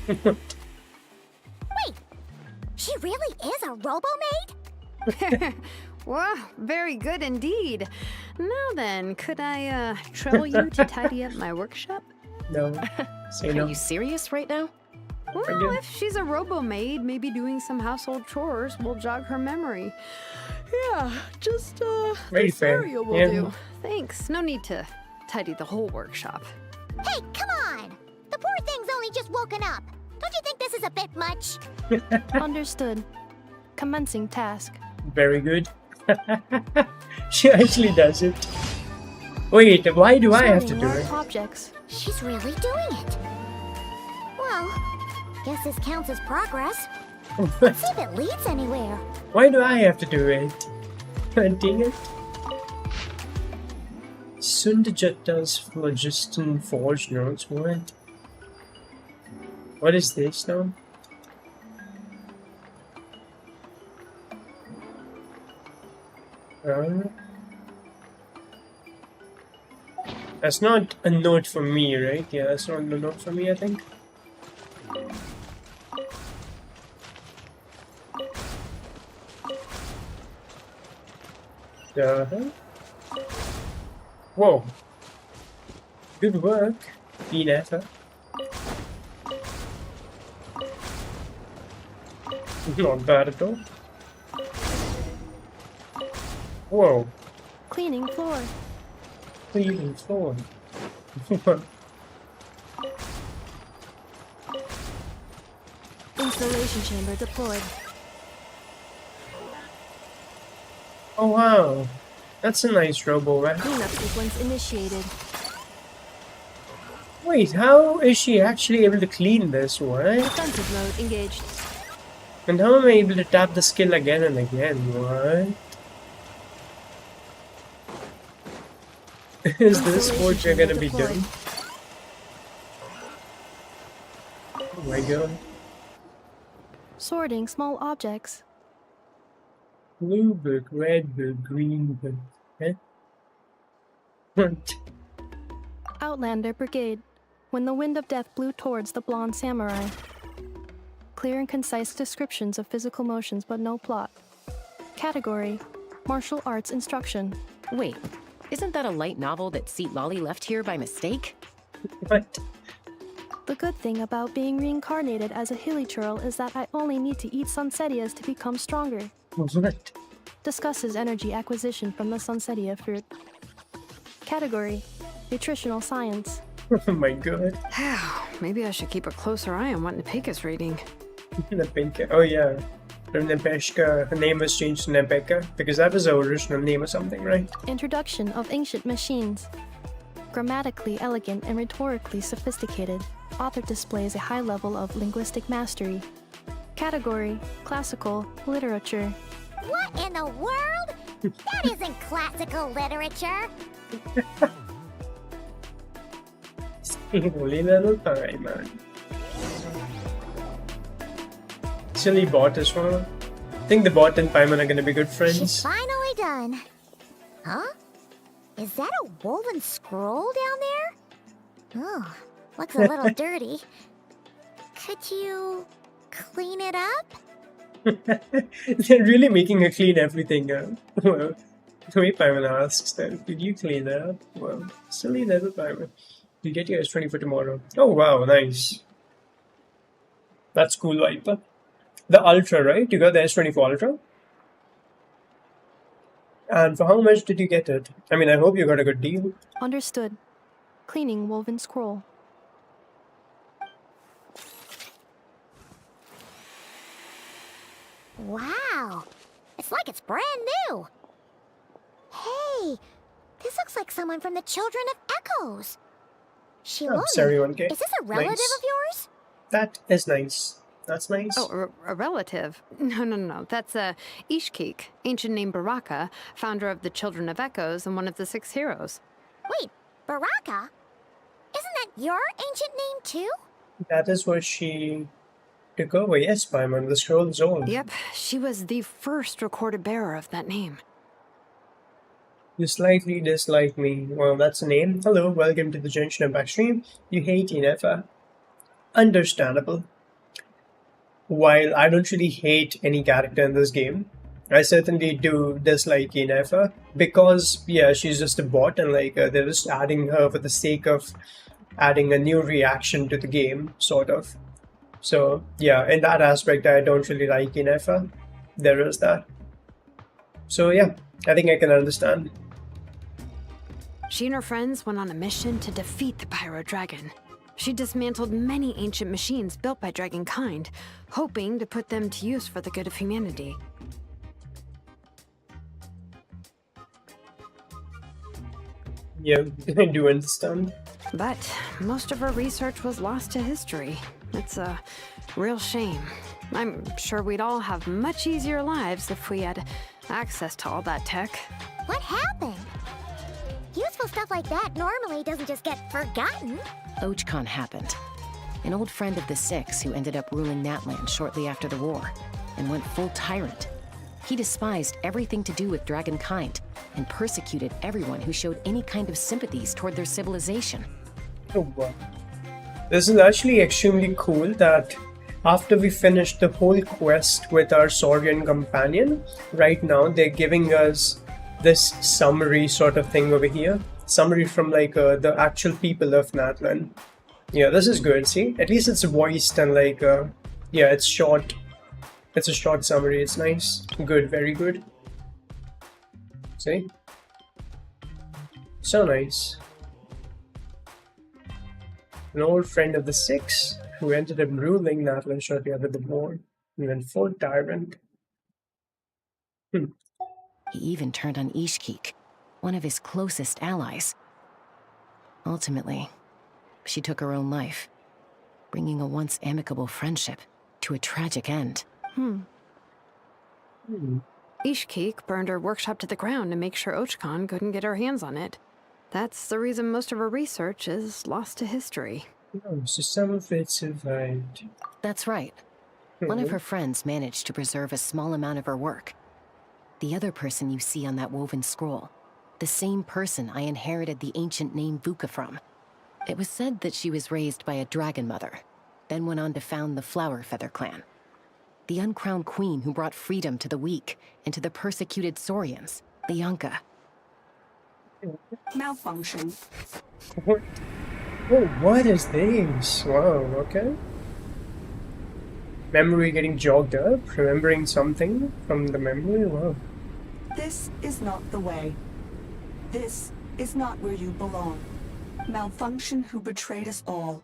Wait, she really is a robo-maid? Wow, very good indeed. Now then, could I trouble you to tidy up my workshop? No. Say Are no. you serious right now? Well, if she's a robo-maid, maybe doing some household chores will jog her memory. Yeah, just Very the fair. cereal will Yeah. do. Thanks. No need to tidy the whole workshop. Hey, come on! The poor thing's only just woken up. Don't you think this is a bit much? Understood. Commencing task. Very good. She actually does it. Wait, why do I have to Sorting do large it? objects. She's really doing it. Well, guess this counts as progress. Let's see if it leads anywhere. Why do I have to do it? Dang it. Sundajatta's phlogiston forge notes. What? What is this now? That's not a note for me, right? Yeah, that's not a note for me, I think. Whoa. Good work, Inetta. Not bad at all. Whoa. Cleaning floor. Cleaning floor. Installation chamber deployed. Oh wow. That's a nice robo vac. Cleanup sequence initiated. Wait, how is she actually able to clean this? What? Defensive mode engaged. And how am I able to tap the skill again and again? What? Is this what you're gonna be doing? Oh my god. Sorting small objects. Blue book, red book, green book. Eh? What? Outlander Brigade. When the wind of death blew towards the blonde samurai. Clear and concise descriptions of physical motions but no plot. Category: Martial arts instruction. Wait, isn't that a light novel that Seat Lolly left here by mistake? What? The good thing about being reincarnated as a hilly churl is that I only need to eat sunsettias to become stronger. What? Discusses energy acquisition from the sunsettia fruit. Category: Nutritional science. Oh my god. Maybe I should keep a closer eye on what Nepeka's reading. Nepeka. Oh yeah. From Nepeshka, her name was changed to Nepeka because that was her original name or something, right? Introduction of ancient machines. Grammatically elegant and rhetorically sophisticated, author displays a high level of linguistic mastery. Category: Classical literature. What in the world? That isn't classical literature. Holy little time, man. Silly bot as well. I think the bot and Paimon are gonna be good She's friends. finally done. Huh? Is that a woven scroll down there? Oh, looks a little dirty. Could you clean it up? They're really making her clean everything up. Well, the way Paimon asks them, did you clean that up? Well, silly little Paimon. You get your S20 for tomorrow. Oh wow, nice. That's cool, Viper. The Ultra, right? You got the S24 Ultra? And for how much did you get it? I mean, I hope you got a good deal. Understood. Cleaning woven scroll. Wow, it's like it's brand new. Hey, this looks like someone from the Children of Echoes. Shiloni, everyone, okay? is this a relative Nice. of yours? That is nice. That's nice. Oh, a relative? No. That's Ishkik, ancient name Baraka, founder of the Children of Echoes and one of the 6 heroes. Wait, Baraka? Isn't that your ancient name too? That is what she took over. Yes, Paimon, the scroll is old. Yep, she was the first recorded bearer of that name. You slightly dislike me. Well, that's a name. Hello, welcome to the Genshin Impact stream. You hate Inefa. Understandable. While I don't really hate any character in this game, I certainly do dislike Inefa because, yeah, she's just a bot and like they're just adding her for the sake of adding a new reaction to the game, sort of. So, yeah, in that aspect, I don't really like Inefa. There is that. So, yeah, I think I can understand. She and her friends went on a mission to defeat the Pyro Dragon. She dismantled many ancient machines built by Dragonkind, hoping to put them to use for the good of humanity. Yeah, I do understand. But most of her research was lost to history. It's a real shame. I'm sure we'd all have much easier lives if we had access to all that tech. What happened? Useful stuff like that normally doesn't just get forgotten. Ochcon happened. An old friend of the 6 who ended up ruling Natlan shortly after the war, and went full tyrant. He despised everything to do with Dragonkind, and persecuted everyone who showed any kind of sympathies toward their civilization. Oh, wow. This is actually extremely cool that after we finished the whole quest with our Saurian companion, right now they're giving us this summary sort of thing over here. Summary from like the actual people of Natlan. Yeah, this is good. See, at least it's voiced and like yeah, it's short. It's a short summary. It's nice. Good, very good. See, so nice. An old friend of the Six who ended up ruling Natlan shortly after the war, and went full tyrant. He even turned on Ishkik, one of his closest allies. Ultimately, she took her own life, bringing a once amicable friendship to a tragic end. Ishkik burned her workshop to the ground to make sure Ochkon couldn't get her hands on it. That's the reason most of her research is lost to history. Oh, so some of it survived. That's right. One of her friends managed to preserve a small amount of her work. The other person you see on that woven scroll, the same person I inherited the ancient name Vuka from. It was said that she was raised by a dragon mother, then went on to found the Flower Feather clan. The uncrowned queen who brought freedom to the weak and to the persecuted Saurians, the Yunka. Malfunction. What? Oh, what is this? Wow, okay. Memory getting jogged up, remembering something from the memory? Wow. This is not the way. This is not where you belong. Malfunction who betrayed us all.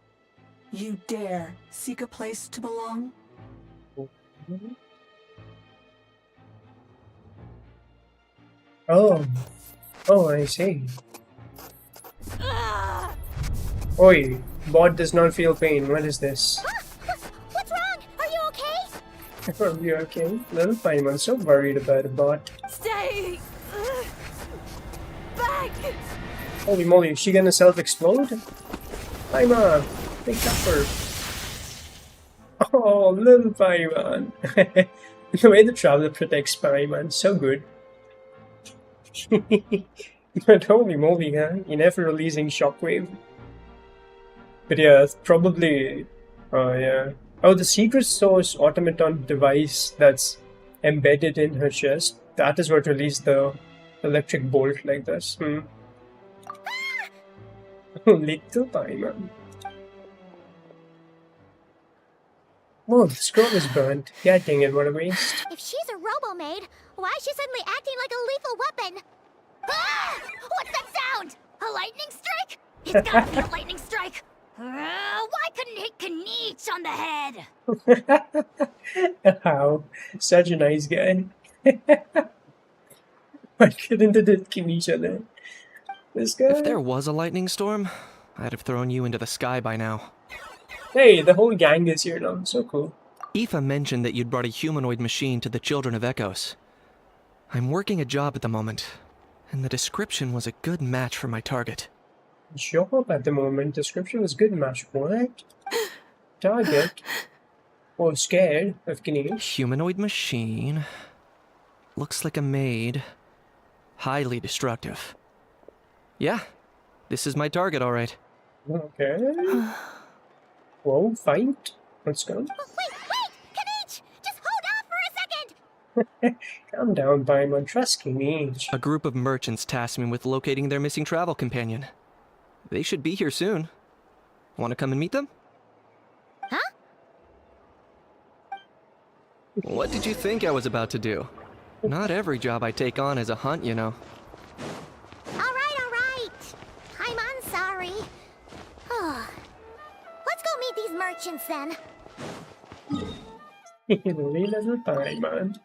You dare seek a place to belong? Oh. Oh, I see. Oi, bot does not feel pain. What is this? What's wrong? Are you okay? Are you okay? Little Paimon's so worried about a bot. Stay back! Holy moly, is she gonna self-explode? Paimon, take cover. Oh, little Paimon. The way the Traveler protects Paimon, so good. But holy moly, huh? You're never releasing Shockwave. But yeah, it's probably... Oh, yeah. Oh, the secret source automaton device that's embedded in her chest, that is what released the electric bolt like this. Little Paimon. Oh, the scroll is burnt. Yeah, dang it, what a waste. If she's a robo-maid, why is she suddenly acting like a lethal weapon? Ah! What's that sound? A lightning strike? It's gotta be a lightning strike! Why couldn't it hit Kniech on the head? How? Such a nice guy. Why couldn't it hit Kniech on the head? This guy? If there was a lightning storm, I'd have thrown you into the sky by now. Hey, the whole gang is here now. So cool. Aoife mentioned that you'd brought a humanoid machine to the Children of Echoes. I'm working a job at the moment, and the description was a good match for my target. Job at the moment. Description was good match. What? Target? Oh, scared of Kniech. Humanoid machine. Looks like a maid. Highly destructive. Yeah, this is my target, alright. Okay. Whoa, fight. Let's go. Wait! Kniech! Just hold off for a second! Calm down, Paimon. Trust Kniech. A group of merchants tasked me with locating their missing travel companion. They should be here soon. Want to come and meet them? Huh? What did you think I was about to do? Not every job I take on is a hunt, you know. Alright. I'm sorry. Let's go meet these merchants then. Really little Paimon.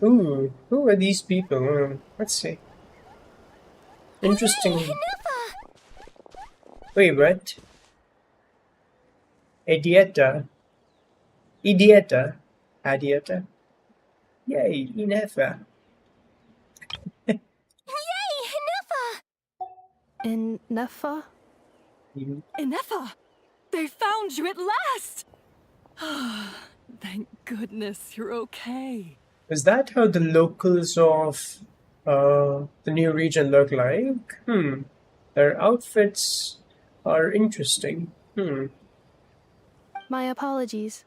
Ooh, who are these people? Let's see. Interesting. Wait, what? Idiota. Adieta. Yay, Inefa. Yay, Hinufa! In Nefa? Inefa! They found you at last! Thank goodness you're okay. Is that how the locals of the new region look like? Their outfits are interesting. My apologies.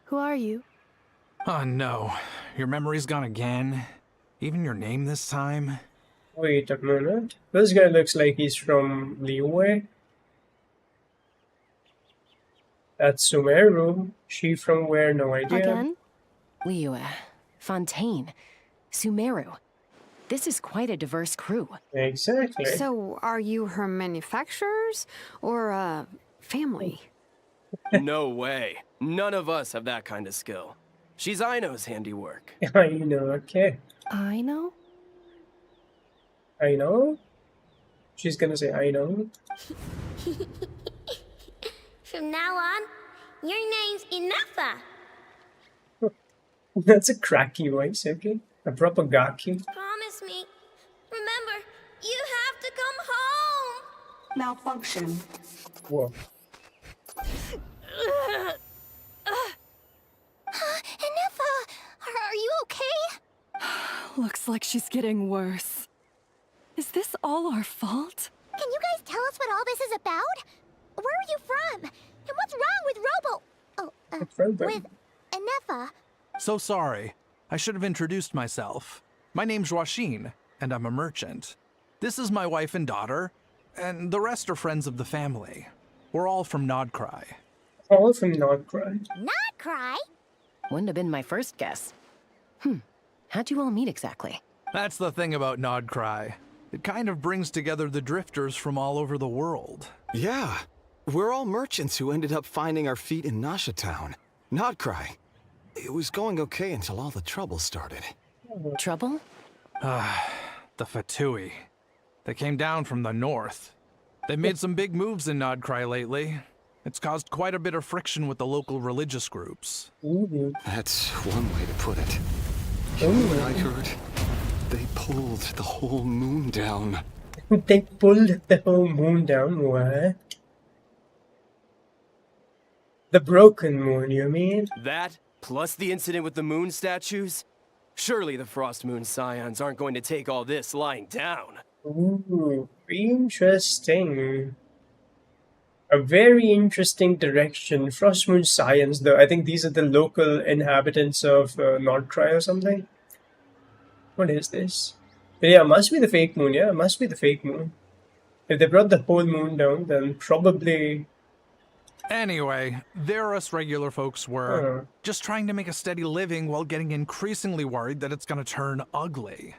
Who are you? Oh no, your memory's gone again? Even your name this time? Wait a minute. This guy looks like he's from Liyue. That's Sumeru. She from where? No idea. Again? Liyue, Fontaine, Sumeru. This is quite a diverse crew. Exactly. So, are you her manufacturers or family? No way. None of us have that kind of skill. She's Aino's handiwork. I know, okay. I know? I know? She's gonna say I know. From now on, your name's Inefa. That's a cracky voice, okay? A proper gaki. Promise me. Remember, you have to come home. Malfunction. Whoa. Inefa, are you okay? Looks like she's getting worse. Is this all our fault? Can you guys tell us what all this is about? Where are you from? And what's wrong with Robo? With Inefa? So sorry. I should have introduced myself. My name's Joachine, and I'm a merchant. This is my wife and daughter, and the rest are friends of the family. We're all from Nodcry. All from Nodcry. Not cry. Wouldn't have been my first guess. How'd you all meet exactly? That's the thing about Nodcry. It kind of brings together the drifters from all over the world. Yeah, we're all merchants who ended up finding our feet in Nasha Town. Nodcry. It was going okay until all the trouble started. Trouble? The Fatui. They came down from the north. They've made some big moves in Nodcry lately. It's caused quite a bit of friction with the local religious groups. That's one way to put it. I heard they pulled the whole moon down. They pulled the whole moon down, what? The broken moon, you mean? That, plus the incident with the moon statues? Surely the Frost Moon Scions aren't going to take all this lying down. Ooh, interesting. A very interesting direction. Frost Moon Science, though. I think these are the local inhabitants of Nordcry or something. What is this? Yeah, must be the fake moon. Yeah, must be the fake moon. If they brought the whole moon down, then probably... Anyway, there us regular folks were just trying to make a steady living while getting increasingly worried that it's gonna turn ugly.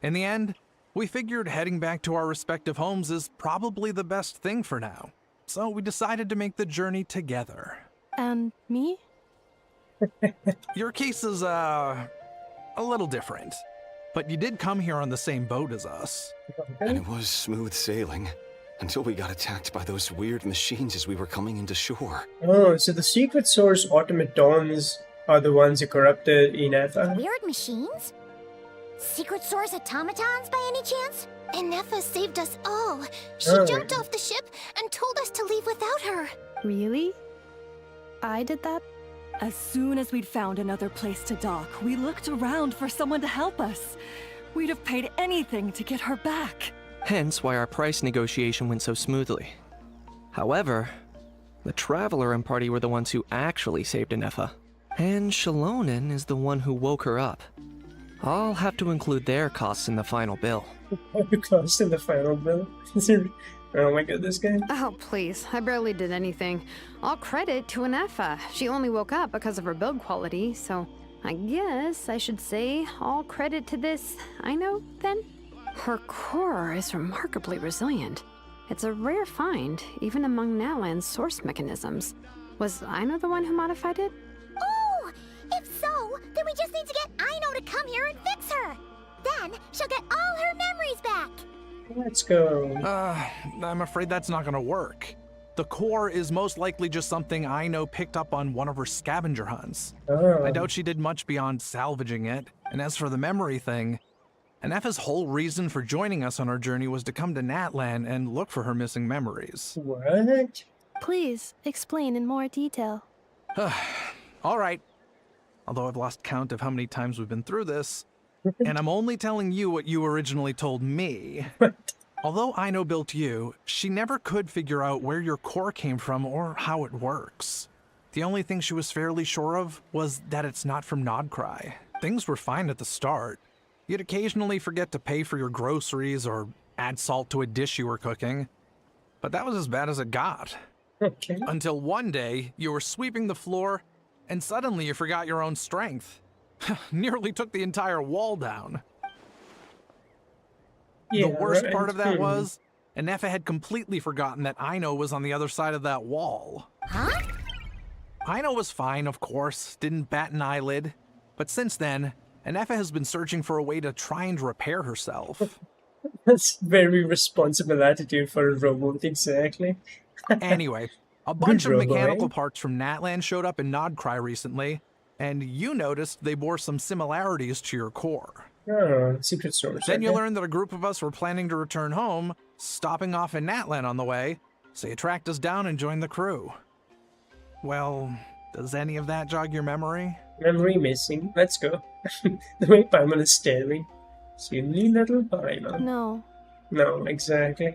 In the end, we figured heading back to our respective homes is probably the best thing for now. So we decided to make the journey together. And me? Your case is, a little different. But you did come here on the same boat as us. And it was smooth sailing. Until we got attacked by those weird machines as we were coming into shore. Oh, so the secret source automatons are the ones who corrupted Inefa? Weird machines? Secret source automatons by any chance? Inefa saved us all. She jumped off the ship and told us to leave without her. Really? I did that? As soon as we'd found another place to dock, we looked around for someone to help us. We'd have paid anything to get her back. Hence why our price negotiation went so smoothly. However, the Traveler and party were the ones who actually saved Inefa. And Shalonen is the one who woke her up. I'll have to include their costs in the final bill. Costs in the final bill? Oh my god, this guy. Oh, please. I barely did anything. All credit to Inefa. She only woke up because of her build quality, so I guess I should say all credit to this Aino, then? Her core is remarkably resilient. It's a rare find, even among Natlan's source mechanisms. Was Aino the one who modified it? Oh! If so, then we just need to get Aino to come here and fix her! Then she'll get all her memories back! Let's go. I'm afraid that's not gonna work. The core is most likely just something Aino picked up on one of her scavenger hunts. I doubt she did much beyond salvaging it, and as for the memory thing, And Effa's whole reason for joining us on our journey was to come to Natlan and look for her missing memories. What? Please explain in more detail. All right. Although I've lost count of how many times we've been through this, and I'm only telling you what you originally told me. Although Aino built you, she never could figure out where your core came from or how it works. The only thing she was fairly sure of was that it's not from Nodcry. Things were fine at the start. You'd occasionally forget to pay for your groceries or add salt to a dish you were cooking. But that was as bad as it got. Okay. Until one day, you were sweeping the floor, and suddenly you forgot your own strength. Nearly took the entire wall down. Yeah, the worst right. part of that was, Anefa had completely forgotten that Aino was on the other side of that wall. Huh? Aino was fine, of course, didn't bat an eyelid. But since then, Anefa has been searching for a way to try and repair herself. That's very responsible attitude for a robot, exactly. Anyway, a bunch of Good robo, mechanical eh? parts from Natlan showed up in Nodcry recently, and you noticed they bore some similarities to your core. Oh, secret source. Then you okay. learned that a group of us were planning to return home, stopping off in Natlan on the way, so you tracked us down and joined the crew. Well, does any of that jog your memory? Memory missing. Let's go. The way Paimon is staring. Silly little Paimon. No. No, exactly.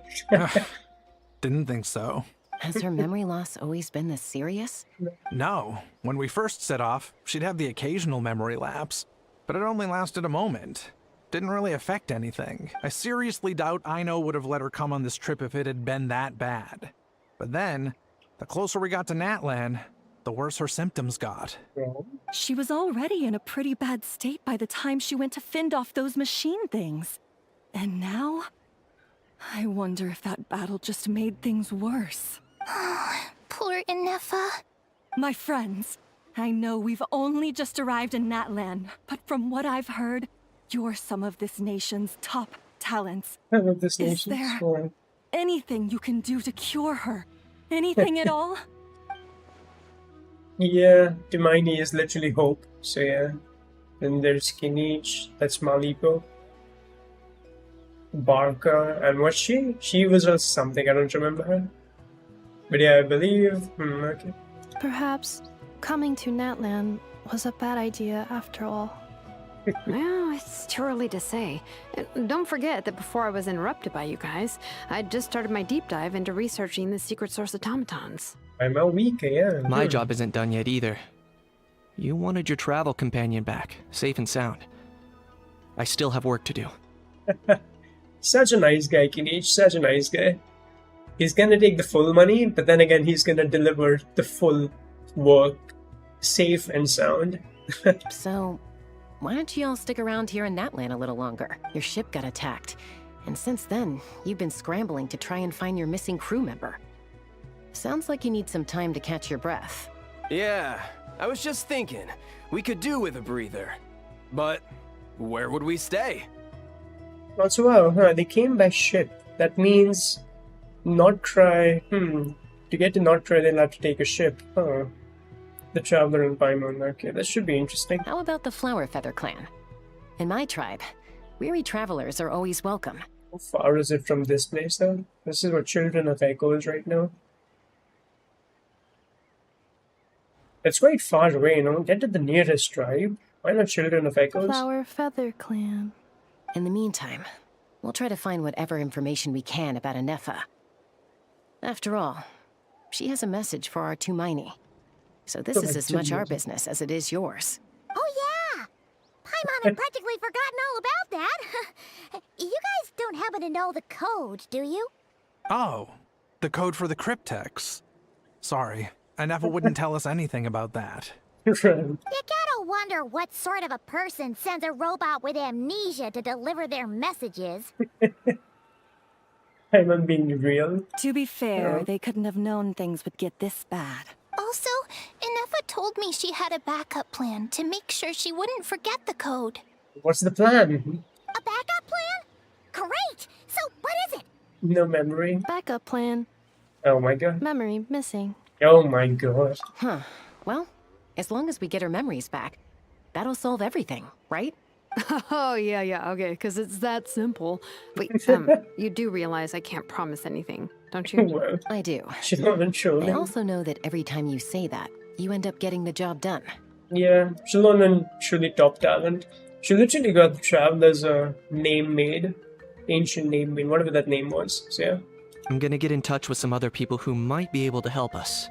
Didn't think so. Has her memory loss always been this serious? No. When we first set off, she'd have the occasional memory lapse, but it only lasted a moment. Didn't really affect anything. I seriously doubt Aino would have let her come on this trip if it had been that bad. But then, the closer we got to Natlan, the worse her symptoms got. She was already in a pretty bad state by the time she went to fend off those machine things. And now? I wonder if that battle just made things worse. Poor Inefa. My friends, I know we've only just arrived in Natlan, but from what I've heard, you're some of this nation's top talents. I love this Is nation. there So, anything you can do to cure her? Anything at all? yeah, Hermione is literally hope. So yeah. Then there's Kinich, that's Malipo. Barca, and was she? She was also something, I don't remember her. But yeah, I believe. Okay. Perhaps coming to Natlan was a bad idea after all. Well, it's too early to say. And don't forget that before I was interrupted by you guys, I'd just started my deep dive into researching the secret source automatons. I'm a week, yeah. My job isn't done yet either. You wanted your travel companion back, safe and sound. I still have work to do. Such a nice guy, Kinich, such a nice guy. He's gonna take the full money, but then again, he's gonna deliver the full work, safe and sound. So, why don't you all stick around here in Natlan a little longer? Your ship got attacked, and since then, you've been scrambling to try and find your missing crew member. Sounds like you need some time to catch your breath. Yeah, I was just thinking, we could do with a breather. But where would we stay? Also, wow, they came by ship. That means not try. To get to not try, they'll have to take a ship. Oh. The Traveler and Paimon. Okay, that should be interesting. How about the Flower Feather clan? In my tribe, weary travelers are always welcome. How far is it from this place, though? This is what Children of Echo is right now. It's quite far away, you know? Get to the nearest tribe. Why not Children of Echoes? Flower Feather Clan. In the meantime, we'll try to find whatever information we can about Anefa. After all, she has a message for our Tumaini. So this is as much our business as it is yours. Oh yeah! Paimon had practically forgotten all about that. You guys don't happen to know the code, do you? Oh, the code for the cryptex. Sorry, Anefa wouldn't tell us anything about that. You gotta wonder what sort of a person sends a robot with amnesia to deliver their messages. I'm being real. To be fair, Yeah. they couldn't have known things would get this bad. Also, Inefa told me she had a backup plan to make sure she wouldn't forget the code. What's the plan? A backup plan? Great! So, what is it? No memory. Backup plan. Oh my god. Memory missing. Oh my god. Huh. Well, as long as we get her memories back, that'll solve everything, right? Oh, yeah, okay, because it's that simple. Wait, you do realize I can't promise anything, don't you? Well, I do. she's not even I shown. also know that every time you say that, you end up getting the job done. Yeah, Shalon truly top talent. She literally got the Traveler's name made. Ancient name made, whatever that name was. So yeah. I'm gonna get in touch with some other people who might be able to help us.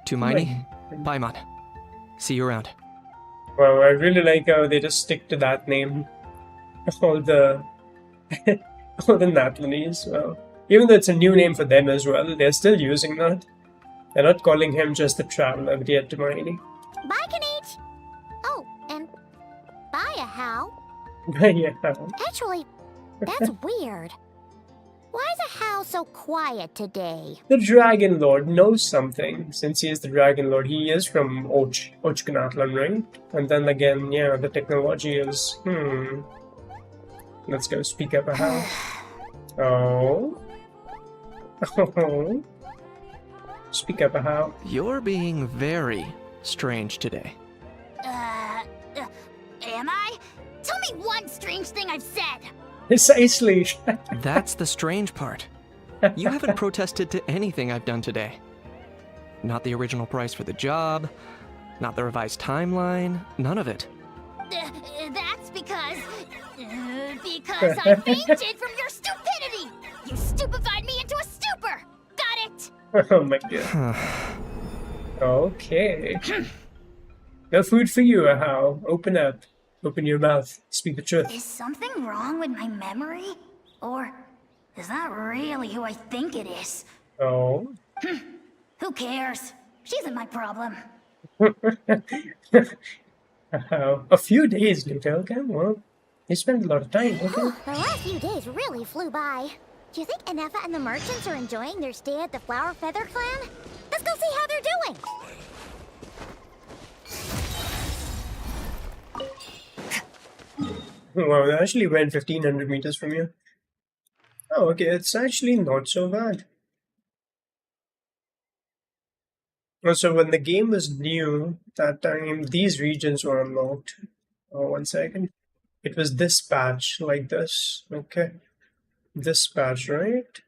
Tumaini, Paimon. See you around. Wow, I really like how they just stick to that name. All the all the Natlanese. Well, even though it's a new name for them as well, they're still using that. They're not calling him just the Traveler, but yet Tumaini. Bye, Kanich. Oh, and bye, Ahau. Yeah. Actually, that's weird. Why is Ahau so quiet today? The Dragon Lord knows something. Since he is the Dragon Lord, he is from Natlan, right? And then again, yeah, the technology is... Let's go speak up Ahau. Oh. Oh. Speak up Ahau. You're being very strange today. Am I? Tell me one strange thing I've said. Precisely. That's the strange part. You haven't protested to anything I've done today. Not the original price for the job, not the revised timeline, none of it. That's because I fainted from your stupidity. You stupefied me into a stupor. Got it? Oh my god. Okay. No food for you, Ahau. Open up. Open your mouth. Speak the truth. Is something wrong with my memory? Or is that really who I think it is? Oh. Who cares? She isn't my problem. A few days later, okay, well, you spent a lot of time, okay? The last few days really flew by. Do you think Enefa and the merchants are enjoying their stay at the Flower Feather Clan? Let's go see how they're doing. Wow, they actually went 1500 meters from you. Oh, okay, it's actually not so bad. Also, when the game was new, that time, these regions were unlocked. Oh, 1 second. It was this patch, like this. Okay. This patch, right?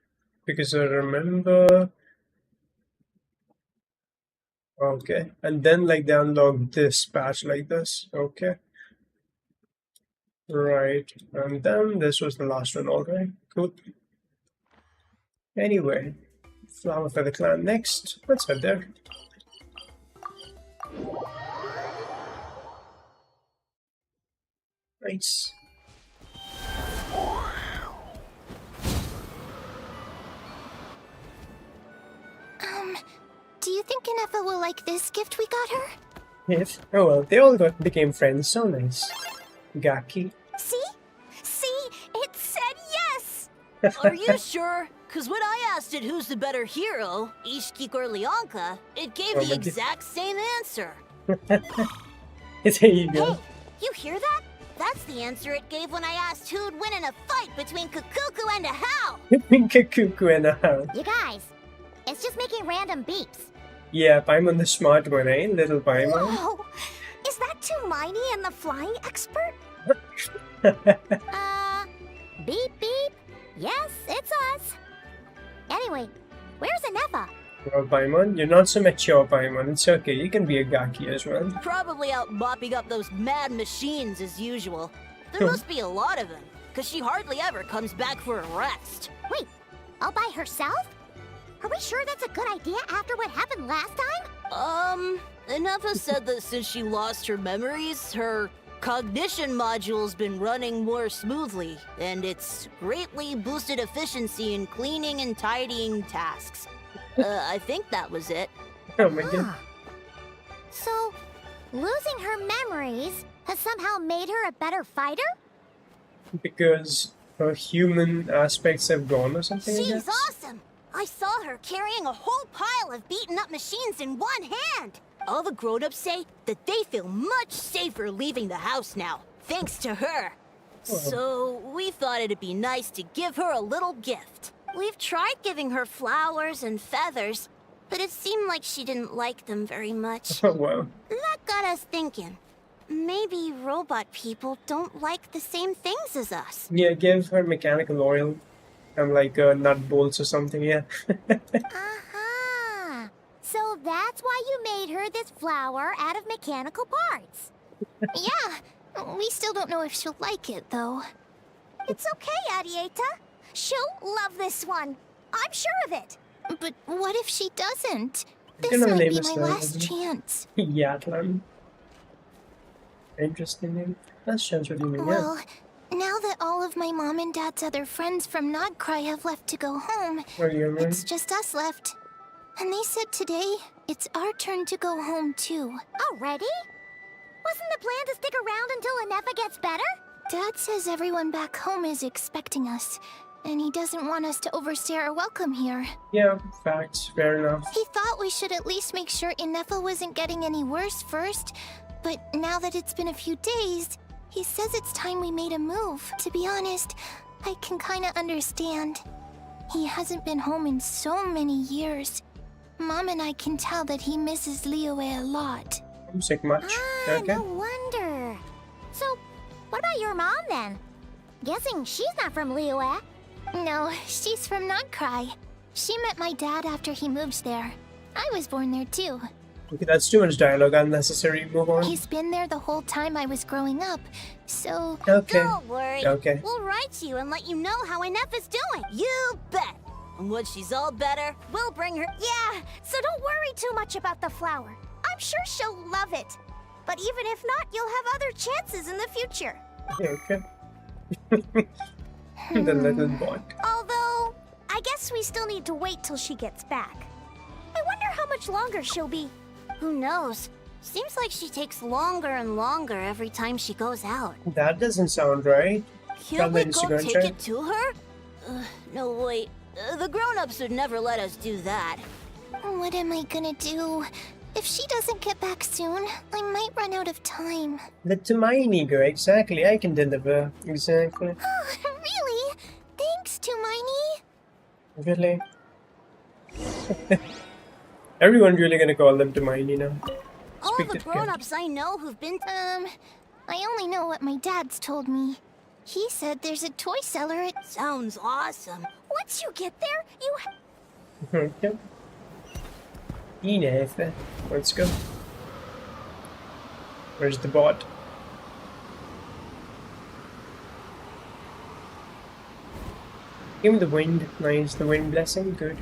Because I remember... Okay. And then, like, they unlocked this patch like this. Okay. Right. And then this was the last one, alright. Cool. Anyway. Flower Feather Clan next. Let's head there. Nice. Do you think Enefa will like this gift we got her? Yes. Oh well, they all became friends. So nice. Gaki. See? See? It said yes! Are you sure? Because when I asked it who's the better hero, Ishkik or Leonka, it gave the exact same answer. There you go. Hey, you hear that? That's the answer it gave when I asked who'd win in a fight between Kukuku and Ahau. Kukuku and Ahau. You guys, it's just making random beeps. Yeah, Paimon the smart one, eh? Little Paimon. Whoa! Is that Tumaini and the flying expert? Beep beep. Yes, it's us. Anyway, where's Enefa? Well, Paimon, you're not so mature, Paimon. It's okay, you can be a Gaki as well. Probably out mopping up those mad machines as usual. There must be a lot of them, because she hardly ever comes back for a rest. Wait, all by herself? Are we sure that's a good idea after what happened last time? Enefa said that since she lost her memories, her cognition module's been running more smoothly, and it's greatly boosted efficiency in cleaning and tidying tasks. I think that was it. Oh my god. So, losing her memories has somehow made her a better fighter? Because her human aspects have gone or something? She's awesome! I saw her carrying a whole pile of beaten up machines in one hand! All the grown-ups say that they feel much safer leaving the house now, thanks to her. So, we thought it'd be nice to give her a little gift. We've tried giving her flowers and feathers, but it seemed like she didn't like them very much. Oh, wow. That got us thinking. maybe robot people don't like the same things as us. Yeah, give her mechanical oil. I'm like nut bolts or something, yeah. Aha! So that's why you made her this flower out of mechanical parts. Yeah, we still don't know if she'll like it, though. It's okay, Arieta. She'll love this one. I'm sure of it. But what if she doesn't? You This know the might name be is my Natlan, last isn't it? chance. Natlan. Interesting name. Last chance what do you mean? Well, now that all of my mom and dad's other friends from Nodcry have left to go home, Yeah. What do you mean? it's just us left. And they said today, it's our turn to go home too. Already? Wasn't the plan to stick around until Anefa gets better? Dad says everyone back home is expecting us, and he doesn't want us to overstay our welcome here. Yeah, facts. Fair enough. He thought we should at least make sure Inefa wasn't getting any worse first, but now that it's been a few days, he says it's time we made a move. To be honest, I can kinda understand. He hasn't been home in so many years. Mom and I can tell that he misses Liyue a lot. Homesick much? Okay. No wonder. So, what about your mom then? Guessing she's not from Liyue. No, she's from Nodcry. She met my dad after he moved there. I was born there too. Okay, that's too much dialogue. Unnecessary. Move on. He's been there the whole time I was growing up, so... Okay. Don't worry. Okay. We'll write you and let you know how Anefa's doing. You bet. And when she's all better, We'll bring her. Yeah, so don't worry too much about the flower. I'm sure she'll love it. But even if not, you'll have other chances in the future. Okay. The little bot. Although, I guess we still need to wait till she gets back. I wonder how much longer she'll be. who knows? Seems like she takes longer and longer every time she goes out. That doesn't sound right. Can't we go Instagram take chat? it to her? No, wait. The grown-ups would never let us do that. What am I gonna do? If she doesn't get back soon, I might run out of time. The Tumaini girl, exactly. I can deliver. Exactly. Oh, really? Thanks, Tumaini. Really? Everyone really gonna call them Tumaini now. All Speak the it, grown-ups I know who've been I only know what my dad's told me. He said there's a toy seller at... Sounds awesome. Once you get there, you Okay. Enough. Let's go. Where's the bot? Give me the wind. Nice. The wind blessing. Good.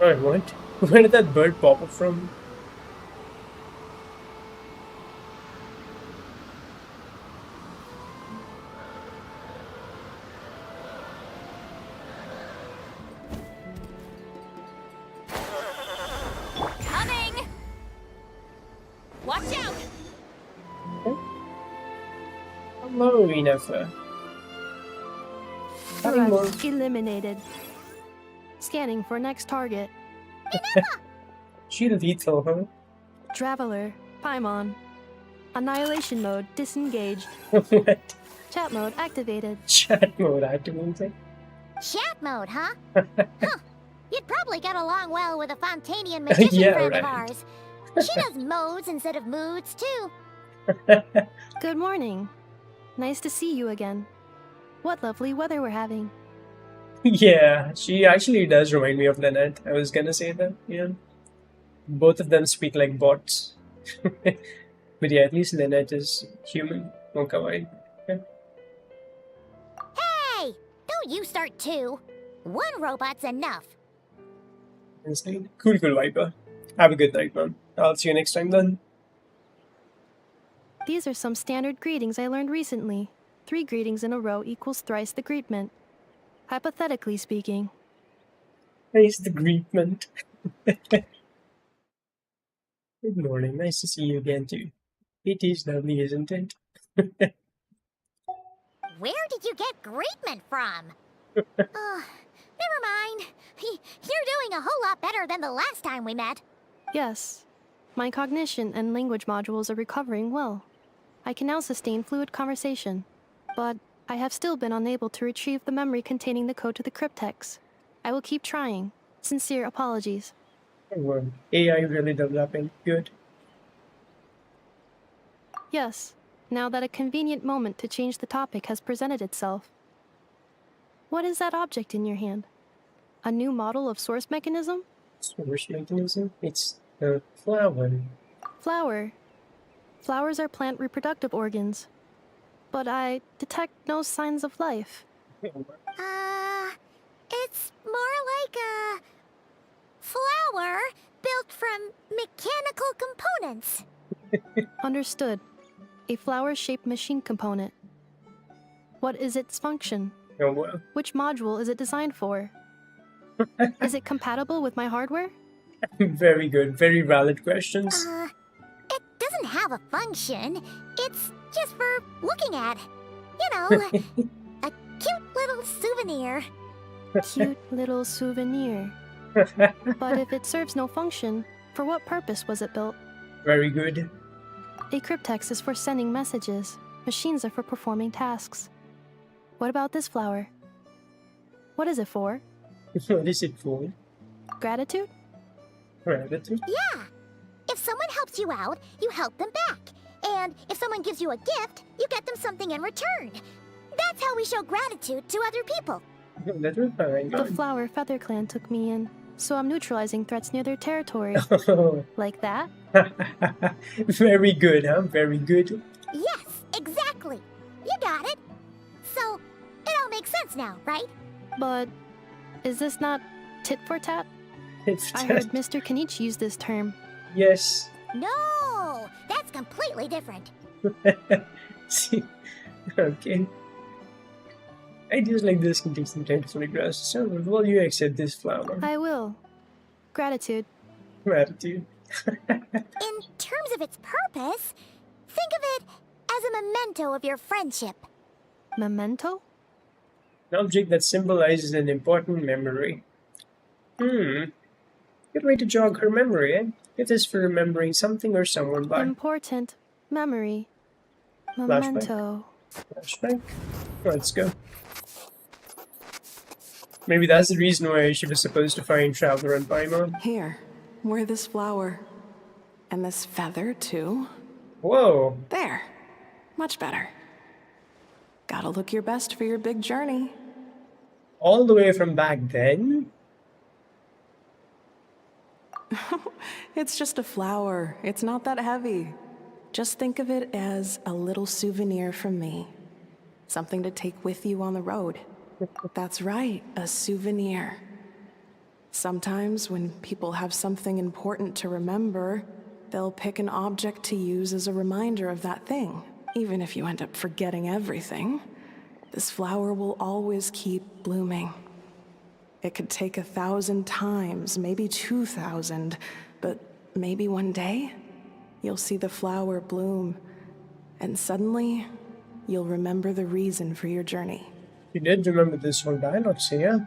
Alright, what? Where did that bird pop up from? coming. Watch out. Hello, Inefa. Threat eliminated. Scanning for next target. She lethal, huh? Traveler, Paimon. Annihilation mode disengaged. What? Chat mode activated. Chat mode activated. Chat mode, huh? Huh. You'd probably get along well with a Fontanian magician Yeah, friend right. of ours. She does modes instead of moods, too. Good morning. Nice to see you again. What lovely weather we're having. Yeah, she actually does remind me of Lynette. I was gonna say that, yeah. Both of them speak like bots. But yeah, at least Lynette is human. Oh, kawaii. Yeah. Hey! Don't you start too. One robot's enough. Insane. Cool, Viper. Have a good night, man. I'll see you next time then. These are some standard greetings I learned recently. 3 greetings in a row equals thrice the greetment. Hypothetically speaking. Nice the greetment. Good morning. Nice to see you again too. It is lovely, isn't it? Where did you get greetment from? Never mind. You're doing a whole lot better than the last time we met. Yes. My cognition and language modules are recovering well. I can now sustain fluid conversation. But I have still been unable to retrieve the memory containing the code to the cryptex. I will keep trying. Sincere apologies. Well, AI really developing. Good. Yes, now that a convenient moment to change the topic has presented itself. What is that object in your hand? A new model of source mechanism? Source mechanism? It's a flower. Flower. Flowers are plant reproductive organs. But I detect no signs of life. It's more like a flower built from mechanical components. Understood. A flower-shaped machine component. What is its function? Oh, well. Which module is it designed for? Is it compatible with my hardware? Very good. Very valid questions. It doesn't have a function. It's just for looking at. You know, a cute little souvenir. Cute little souvenir. But if it serves no function, for what purpose was it built? Very good. A cryptex is for sending messages. Machines are for performing tasks. What about this flower? What is it for? What is it for? Gratitude? Gratitude? Yeah. If someone helps you out, you help them back. And if someone gives you a gift, you get them something in return. That's how we show gratitude to other people. That was fine. The flower Feather Clan took me in, so I'm neutralizing threats near their territory. Like that? Very good, huh? Very good. Yes, exactly. You got it. So, it all makes sense now, right? But is this not tit for tat? I heard Mr. Kenichi use this term. Yes. No, that's completely different. See? Okay. Ideas like this can take some time to fully grasp. So, will you accept this flower? I will. Gratitude. Gratitude. In terms of its purpose, think of it as a memento of your friendship. Memento? An object that symbolizes an important memory. Good way to jog her memory, eh? It is for remembering something or someone by. Important memory. Memento. Flashback. Let's go. Maybe that's the reason why she was supposed to find Traveler and Paimon. Here, wear this flower. And this feather, too. Whoa. There. Much better. Gotta look your best for your big journey. All the way from back then? It's just a flower. It's not that heavy. Just think of it as a little souvenir from me. Something to take with you on the road. That's right, a souvenir. Sometimes when people have something important to remember, they'll pick an object to use as a reminder of that thing. Even if you end up forgetting everything, this flower will always keep blooming. It could take 1,000 times, maybe 2,000, but maybe one day, you'll see the flower bloom, and suddenly, you'll remember the reason for your journey. You did remember this whole dialogue, so yeah?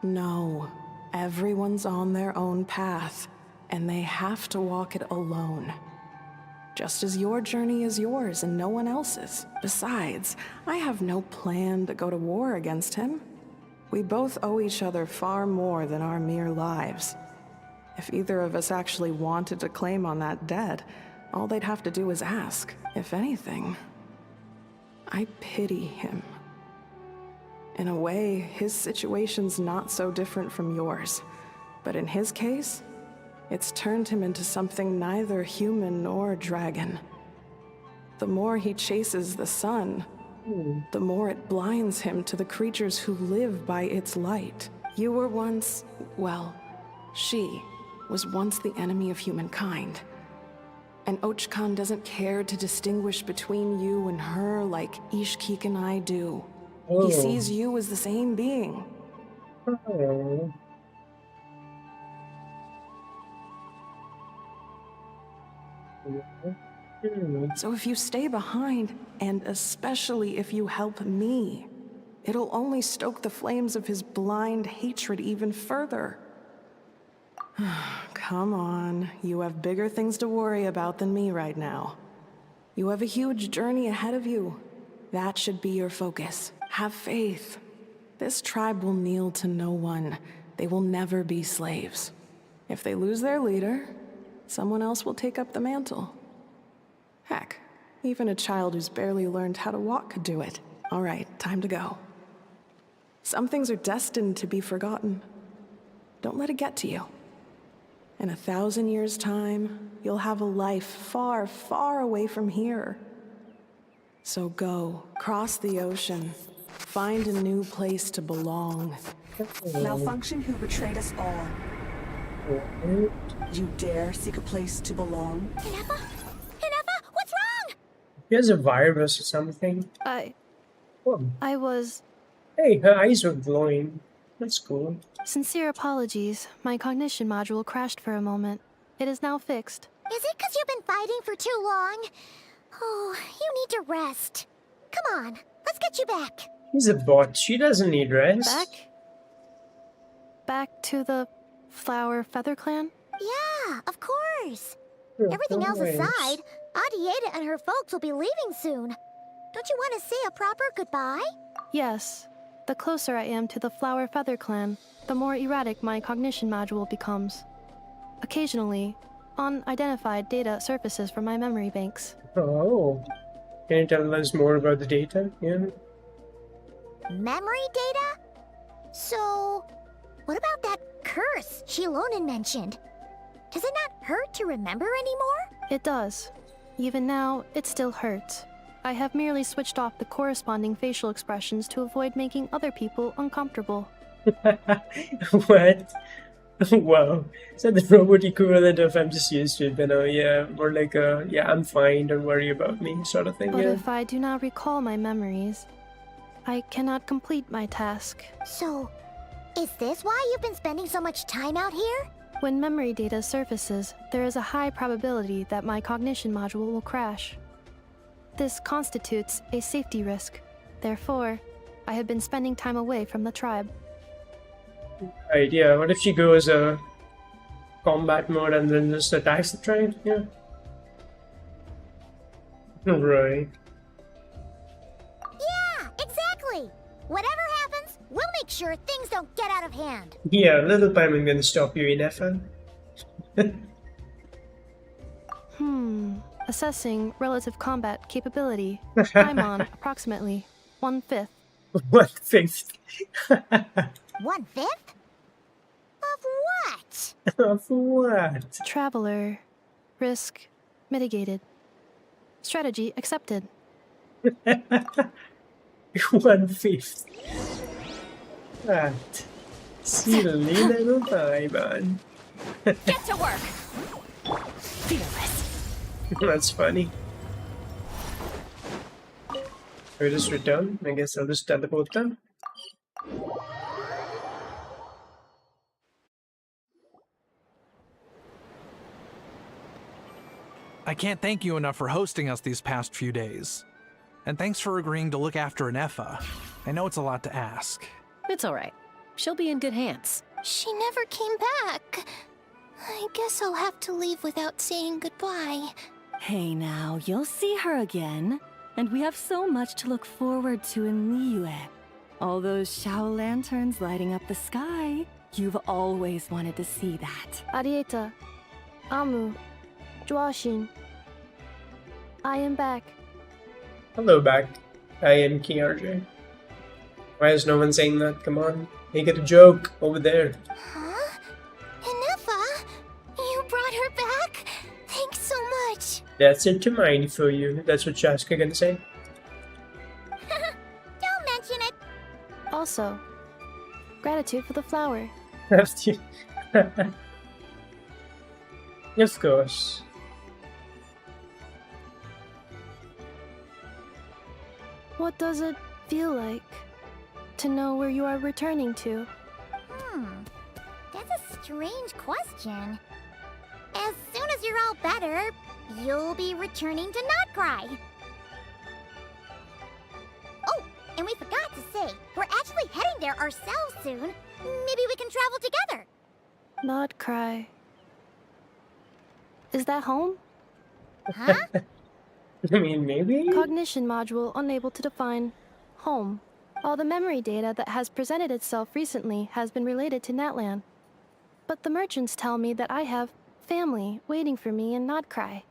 No. Everyone's on their own path, and they have to walk it alone. Just as your journey is yours and no one else's. Besides, I have no plan to go to war against him. We both owe each other far more than our mere lives. If either of us actually wanted to claim on that debt, all they'd have to do is ask. If anything, I pity him. In a way, his situation's not so different from yours. But in his case, it's turned him into something neither human nor dragon. The more he chases the sun, the more it blinds him to the creatures who live by its light. You were once, well, she was once the enemy of humankind. And Ochkan doesn't care to distinguish between you and her like Ishkik and I do. Oh. He sees you as the same being. Oh. So if you stay behind, and especially if you help me, it'll only stoke the flames of his blind hatred even further. Come on, you have bigger things to worry about than me right now. You have a huge journey ahead of you. That should be your focus. Have faith. This tribe will kneel to no one. They will never be slaves. If they lose their leader, someone else will take up the mantle. Heck, even a child who's barely learned how to walk could do it. All right, time to go. Some things are destined to be forgotten. Don't let it get to you. In 1,000 years' time, you'll have a life far, far away from here. So go, cross the ocean, find a new place to belong. Malfunction who betrayed us all. You dare seek a place to belong? Ineffa? Ineffa, what's wrong? He has a virus or something. I was... Hey, her eyes were glowing. That's cool. Sincere apologies. My cognition module crashed for a moment. It is now fixed. Is it because you've been fighting for too long? Oh, you need to rest. Come on, let's get you back. He's a bot. She doesn't need rest. Back to the Flower Feather Clan? Yeah, of course. Of Everything else course. aside, Adieta and her folks will be leaving soon. Don't you want to say a proper goodbye? Yes. The closer I am to the Flower Feather Clan, the more erratic my cognition module becomes. Occasionally, unidentified data surfaces from my memory banks. Oh. Can you tell us more about the data? Yeah. Memory data? So, what about that curse Shilonen mentioned? Does it not hurt to remember anymore? It does. Even now, it still hurts. I have merely switched off the corresponding facial expressions to avoid making other people uncomfortable. What? Wow. Is that the robot equivalent of I'm just used to it, but yeah, more like a yeah, I'm fine, don't worry about me sort of thing, But yeah. if I do not recall my memories, I cannot complete my task. So, is this why you've been spending so much time out here? When memory data surfaces, there is a high probability that my cognition module will crash. This constitutes a safety risk. Therefore, I have been spending time away from the tribe. Right, yeah. What if she goes combat mode and then just attacks the tribe? Yeah. Right. Yeah, exactly. Whatever happens, we'll make sure things don't get out of hand. Yeah, little time I'm gonna stop you, Ineffa. Assessing relative combat capability. Paimon, approximately 1/5. 1/5. 1/5? Of what? Of what? Traveler. Risk mitigated. Strategy accepted. 1/5. That. Silly little Paimon. Get to work! Fearless. That's funny. We just return. I guess I'll just teleport them. I can't thank you enough for hosting us these past few days. And thanks for agreeing to look after Ineffa. I know it's a lot to ask. It's all right. She'll be in good hands. She never came back. I guess I'll have to leave without saying goodbye. Hey now, you'll see her again. And we have so much to look forward to in Liyue. All those Shao lanterns lighting up the sky. You've always wanted to see that. Arieta. Amu. Joashin. I am back. Hello back. I am King RJ. Why is no one saying that? Come on. Make it a joke over there. Huh? Ineffa? You brought her back? Thanks so much. That's it to mine for you. That's what Shaska gonna say. Don't mention it. Also, gratitude for the flower. Of course. What does it feel like to know where you are returning to? That's a strange question. As soon as you're all better, you'll be returning to Notcry. Oh, and we forgot to say, we're actually heading there ourselves soon. Maybe we can travel together. Not cry. Is that home? Huh? I mean, maybe? Cognition module unable to define home. All the memory data that has presented itself recently has been related to Natlan. But the merchants tell me that I have family waiting for me in Nodcry.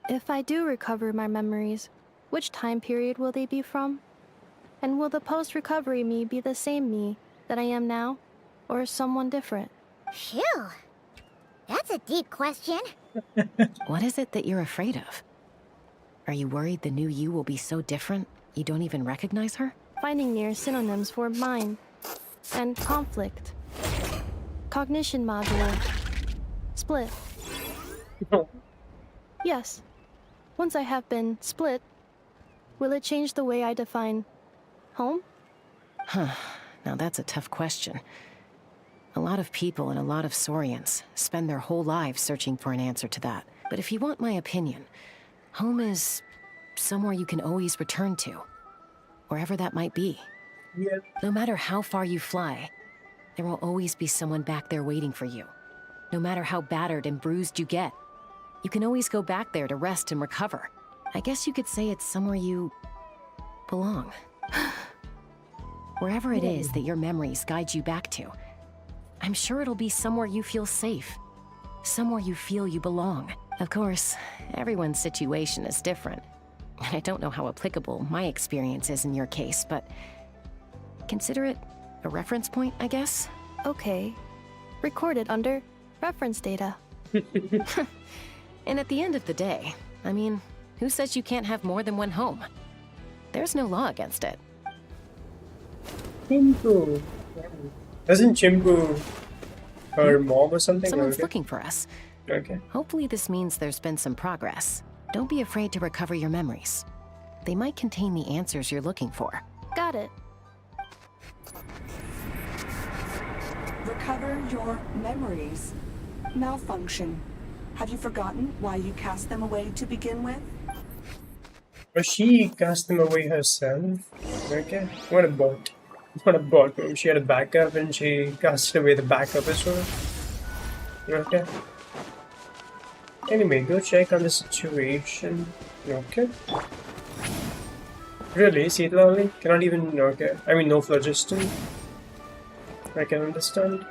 If I do recover my memories, which time period will they be from? And will the post-recovery me be the same me that I am now, or someone different? Phew. That's a deep question. What is it that you're afraid of? Are you worried the new you will be so different you don't even recognize her? Finding near synonyms for mind and conflict. Cognition module. Split. Yes. Once I have been split, will it change the way I define home? Huh. Now that's a tough question. A lot of people and a lot of Saurians spend their whole lives searching for an answer to that. But if you want my opinion, home is somewhere you can always return to, wherever that might be. Yeah. No matter how far you fly, there will always be someone back there waiting for you. No matter how battered and bruised you get, you can always go back there to rest and recover. I guess you could say it's somewhere you belong. Wherever it is that your memories guide you back to, I'm sure it'll be somewhere you feel safe. Somewhere you feel you belong. Of course, everyone's situation is different. And I don't know how applicable my experience is in your case, but consider it a reference point, I guess? Okay. Recorded under reference data. And at the end of the day, I mean, who says you can't have more than one home? There's no law against it. Chimpu. Doesn't Chimpu her mom or something? Someone's Okay. looking for us. Okay. Hopefully this means there's been some progress. Don't be afraid to recover your memories. They might contain the answers you're looking for. Got it. Recover your memories. Malfunction. Have you forgotten why you cast them away to begin with? But she cast them away herself. Okay. What a bot. What a bot. She had a backup and she casted away the backup as well. Okay. Anyway, go check on the situation. Okay. Really? Seedlolly? Cannot even. Okay. I mean, no phlogiston. I can understand.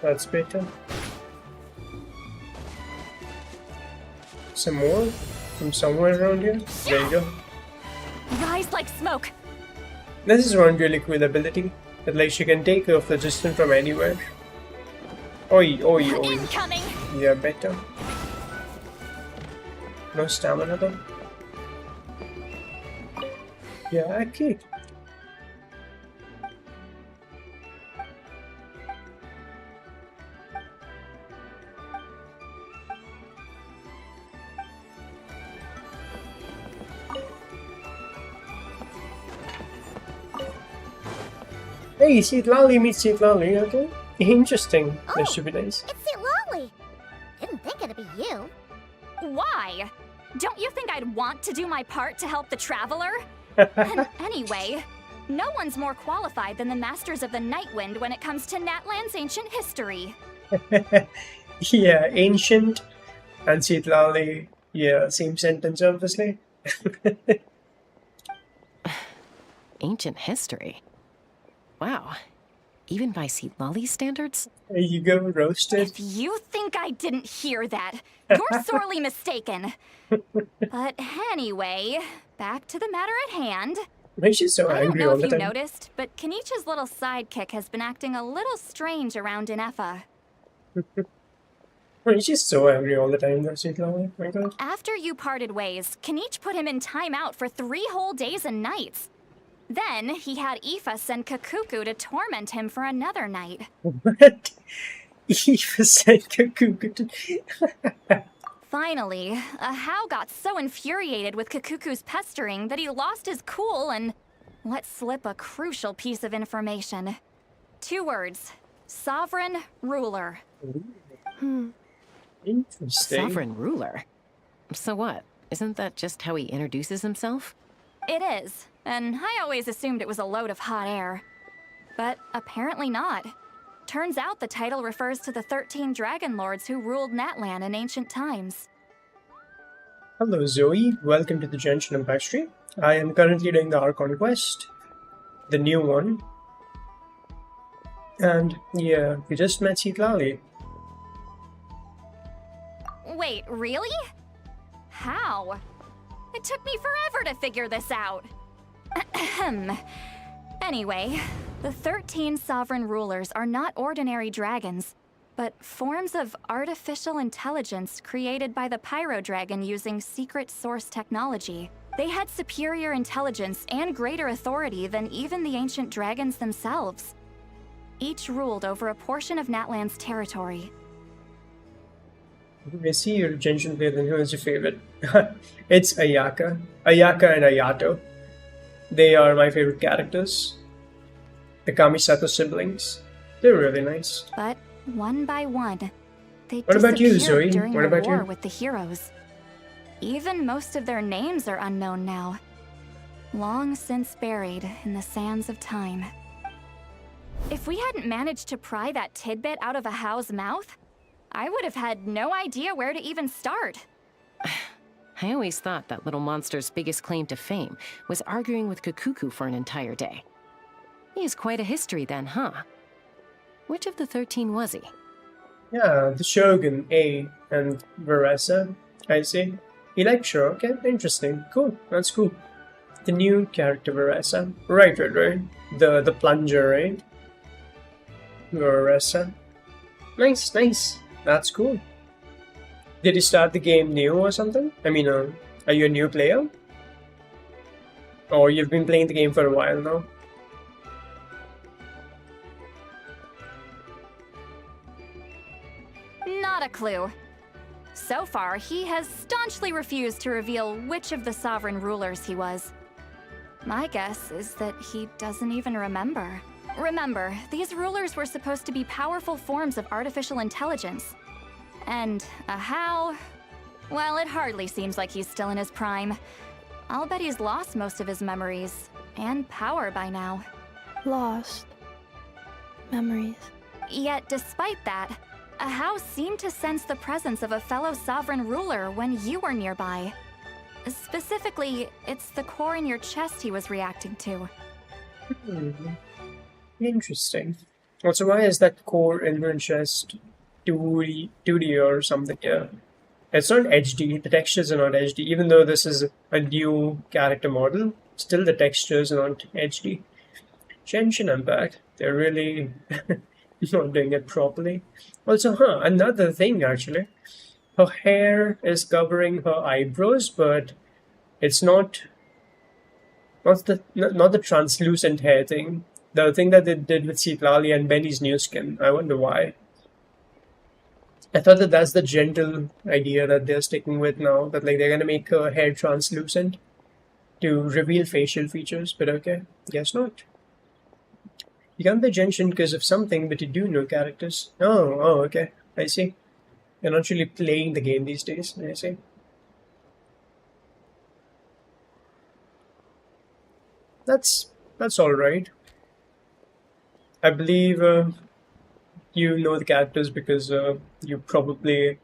That's better. Some more? From somewhere around here? There you go. Rise like smoke. This is one really cool ability. That like she can take her phlogiston from anywhere. Oi, oi, oi. Incoming. Yeah, better. No stamina though. Yeah, okay. Hey, Seedlolly meets Seedlolly, okay? Interesting. That should be nice. It's Lolly. Didn't think it'd be you. Why? Don't you think I'd want to do my part to help the Traveler? And anyway, no one's more qualified than the Masters of the Nightwind when it comes to Natlan's ancient history. Yeah, ancient and Seedlolly. Yeah, same sentence, obviously. Ancient history? Wow. Even by Seedlolly's standards? There you go, roasted. If you think I didn't hear that, you're sorely mistaken. But anyway, back to the matter at hand. Why is she so I don't angry know all if the you time? noticed, but Kenichi's little sidekick has been acting a little strange around Inefa. Why is she so angry all the time, though, Seedlolly? My god. After you parted ways, Kenichi put him in timeout for 3 whole days and nights. Then he had Aoife send Kakuku to torment him for another night. What? Aoife sent Kakuku to... Finally, Ahau got so infuriated with Kakuku's pestering that he lost his cool and let slip a crucial piece of information. 2 words. Sovereign ruler. Interesting. Sovereign ruler? So what? Isn't that just how he introduces himself? It is, and I always assumed it was a load of hot air. But apparently not. Turns out the title refers to the 13 Dragon Lords who ruled Natlan in ancient times. Hello Zoe, welcome to the Genshin Impact stream. I am currently doing the Archon Quest, the new one. And yeah, we just met Citlali. Wait, really? How? It took me forever to figure this out. Ahem. Anyway, the 13 sovereign rulers are not ordinary dragons, but forms of artificial intelligence created by the Pyro Dragon using secret source technology. They had superior intelligence and greater authority than even the ancient dragons themselves. Each ruled over a portion of Natlan's territory. I see your Genshin player, then who is your favorite? It's Ayaka. Ayaka and Ayato. They are my favorite characters. The Kamisato siblings. They're really nice. But one by one, they What about you, disappeared Zoe? during What the about war you? with the heroes. Even most of their names are unknown now. Long since buried in the sands of time. If we hadn't managed to pry that tidbit out of a How's mouth, I would have had no idea where to even start. I always thought that little monster's biggest claim to fame was arguing with Kakuku for an entire day. He has quite a history then, huh? Which of the 13 was he? Yeah, the Shogun, A, and Veresa. I see. Electro, okay, interesting. Cool, that's cool. The new character, Veresa. Right. The plunger, right? Veresa. Nice. That's cool. Did you start the game new or something? I mean, are you a new player? Or you've been playing the game for a while now? Not a clue. So far, he has staunchly refused to reveal which of the sovereign rulers he was. My guess is that he doesn't even remember. Remember, these rulers were supposed to be powerful forms of artificial intelligence. And a How? Well, it hardly seems like he's still in his prime. I'll bet he's lost most of his memories and power by now. Lost. Memories. Yet, despite that, a How seemed to sense the presence of a fellow sovereign ruler when you were nearby. Specifically, it's the core in your chest he was reacting to. Interesting. Also, why is that core in your chest 2D or something? Yeah. It's not HD. The textures are not HD. Even though this is a new character model, still the textures are not HD. Genshin Impact, they're really not doing it properly. Also, another thing actually. Her hair is covering her eyebrows, but it's not the translucent hair thing. The thing that they did with Citlali and Benny's new skin. I wonder why. I thought that that's the gentle idea that they're sticking with now. That like they're gonna make her hair translucent to reveal facial features. But okay, guess not. You can't play Genshin because of something, but you do know characters. Oh, okay. I see. You're not really playing the game these days. I see. That's all right. I believe you know the characters because you probably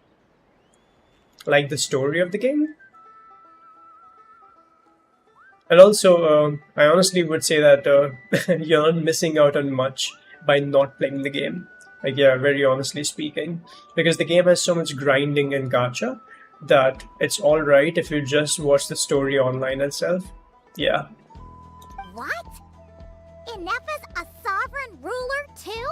like the story of the game. And also, I honestly would say that you're not missing out on much by not playing the game. Like, yeah, very honestly speaking. Because the game has so much grinding and gacha that it's alright if you just watch the story online itself. Yeah. What? Ineppa's a sovereign ruler too?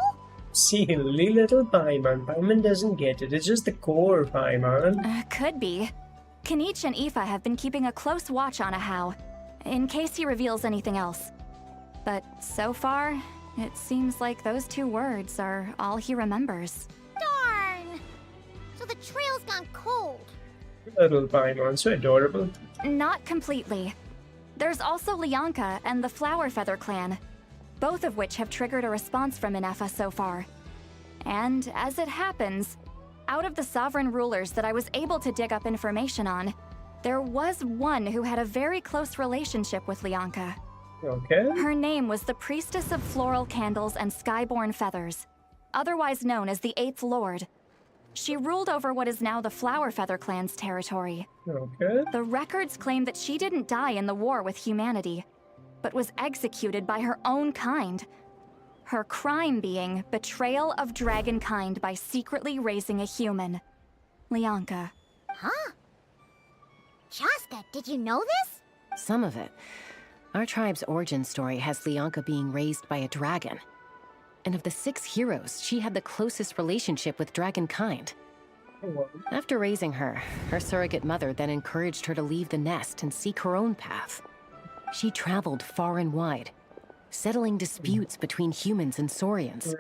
Silly little Paimon. Paimon doesn't get it. It's just the core, Paimon. Could be. Kanich and Aoife have been keeping a close watch on a How, in case he reveals anything else. But so far, it seems like those 2 words are all he remembers. Darn! So the trail's gone cold. Little Paimon, so adorable. Not completely. There's also Lianka and the Flower Feather clan, both of which have triggered a response from Ineffa so far. And as it happens, out of the sovereign rulers that I was able to dig up information on, there was one who had a very close relationship with Lianka. Okay. Her name was the Priestess of Floral Candles and Skyborn Feathers, otherwise known as the 8th Lord. She ruled over what is now the Flower Feather clan's territory. Okay. The records claim that she didn't die in the war with humanity, but was executed by her own kind. Her crime being betrayal of dragonkind by secretly raising a human. Lianka. Huh? Shaska, did you know this? Some of it. Our tribe's origin story has Lianka being raised by a dragon. And of the 6 heroes, she had the closest relationship with dragonkind. After raising her, her surrogate mother then encouraged her to leave the nest and seek her own path. She traveled far and wide, settling disputes between humans and Saurians.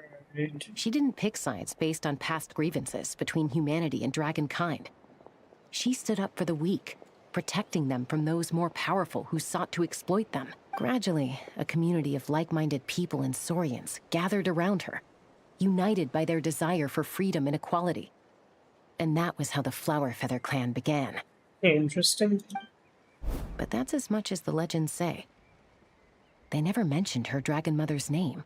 She didn't pick sides based on past grievances between humanity and dragonkind. She stood up for the weak, protecting them from those more powerful who sought to exploit them. Gradually, a community of like-minded people and Saurians gathered around her, united by their desire for freedom and equality. And that was how the Flower Feather clan began. Interesting. But that's as much as the legends say. They never mentioned her dragon mother's name,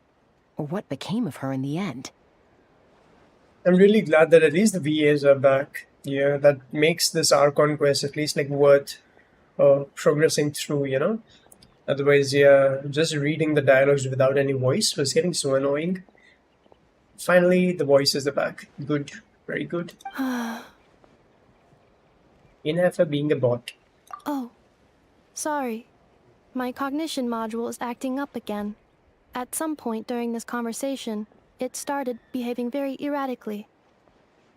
or what became of her in the end. I'm really glad that at least the VAs are back. Yeah, that makes this Archon Quest at least like worth progressing through, you know? Otherwise, yeah, just reading the dialogues without any voice was getting so annoying. Finally, the voices are back. Good. Very good. Inhefa being a bot. Oh, sorry. My cognition module is acting up again. At some point during this conversation, it started behaving very erratically.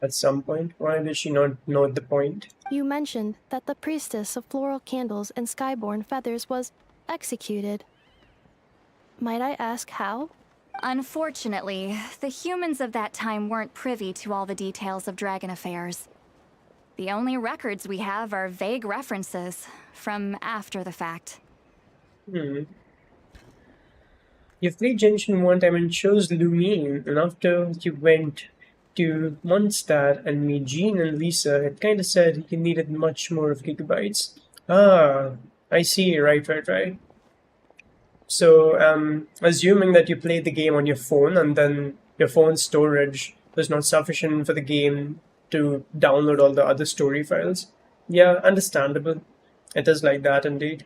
At some point? Why did she not note the point? You mentioned that the priestess of floral candles and skyborn feathers was executed. Might I ask how? Unfortunately, the humans of that time weren't privy to all the details of dragon affairs. The only records we have are vague references from after the fact. You played Genshin one time and chose Lumine, and after you went to Mondstadt and meet Jean and Lisa, it kind of said you needed much more of gigabytes. Ah, I see. Right. So, assuming that you played the game on your phone and then your phone's storage was not sufficient for the game to download all the other story files. Yeah, understandable. It is like that indeed.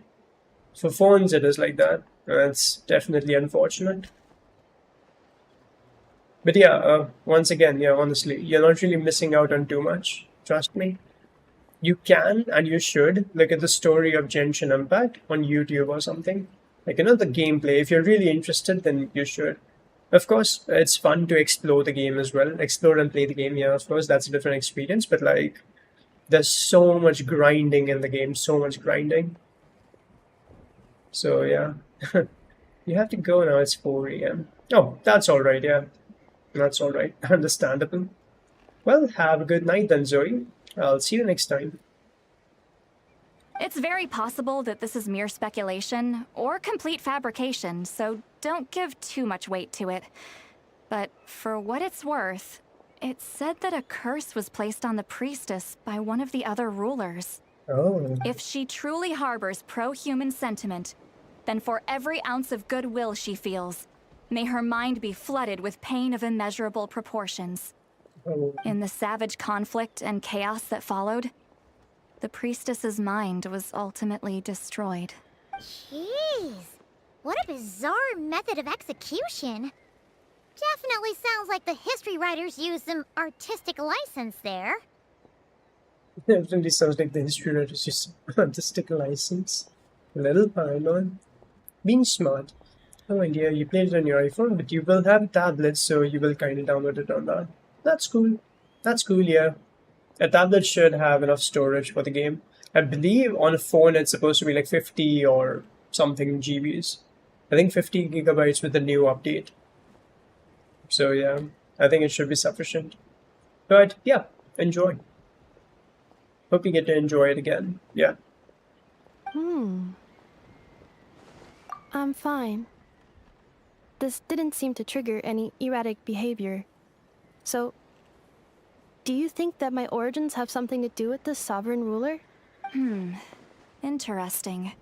For phones, it is like that. It's definitely unfortunate. But yeah, once again, yeah, honestly, you're not really missing out on too much. Trust me. You can and you should look at the story of Genshin Impact on YouTube or something. Like, you know, the gameplay. If you're really interested, then you should. Of course, it's fun to explore the game as well. Explore and play the game, yeah, of course, that's a different experience. But, like, there's so much grinding in the game, so much grinding. So, yeah. You have to go now, it's 4 a.m. Oh, that's alright, yeah. That's alright. Understandable. Well, have a good night then, Zoe. I'll see you next time. It's very possible that this is mere speculation or complete fabrication, so don't give too much weight to it. But for what it's worth, it said that a curse was placed on the priestess by one of the other rulers. Oh. If she truly harbors pro-human sentiment, then for every ounce of goodwill she feels, may her mind be flooded with pain of immeasurable proportions. Oh. In the savage conflict and chaos that followed, the priestess's mind was ultimately destroyed. Jeez, what a bizarre method of execution. Definitely sounds like the history writers used some artistic license there. It really sounds like the history writers use artistic license. A little paranoid. Being smart. Oh, and yeah, you played it on your iPhone, but you will have a tablet, so you will kind of download it on that. That's cool. That's cool, yeah. A tablet should have enough storage for the game. I believe on a phone it's supposed to be like 50 or something GBs. I think 50 gigabytes with the new update. So yeah, I think it should be sufficient. But yeah, enjoy. Hope you get to enjoy it again. Yeah. I'm fine. This didn't seem to trigger any erratic behavior. So, do you think that my origins have something to do with this sovereign ruler? Interesting.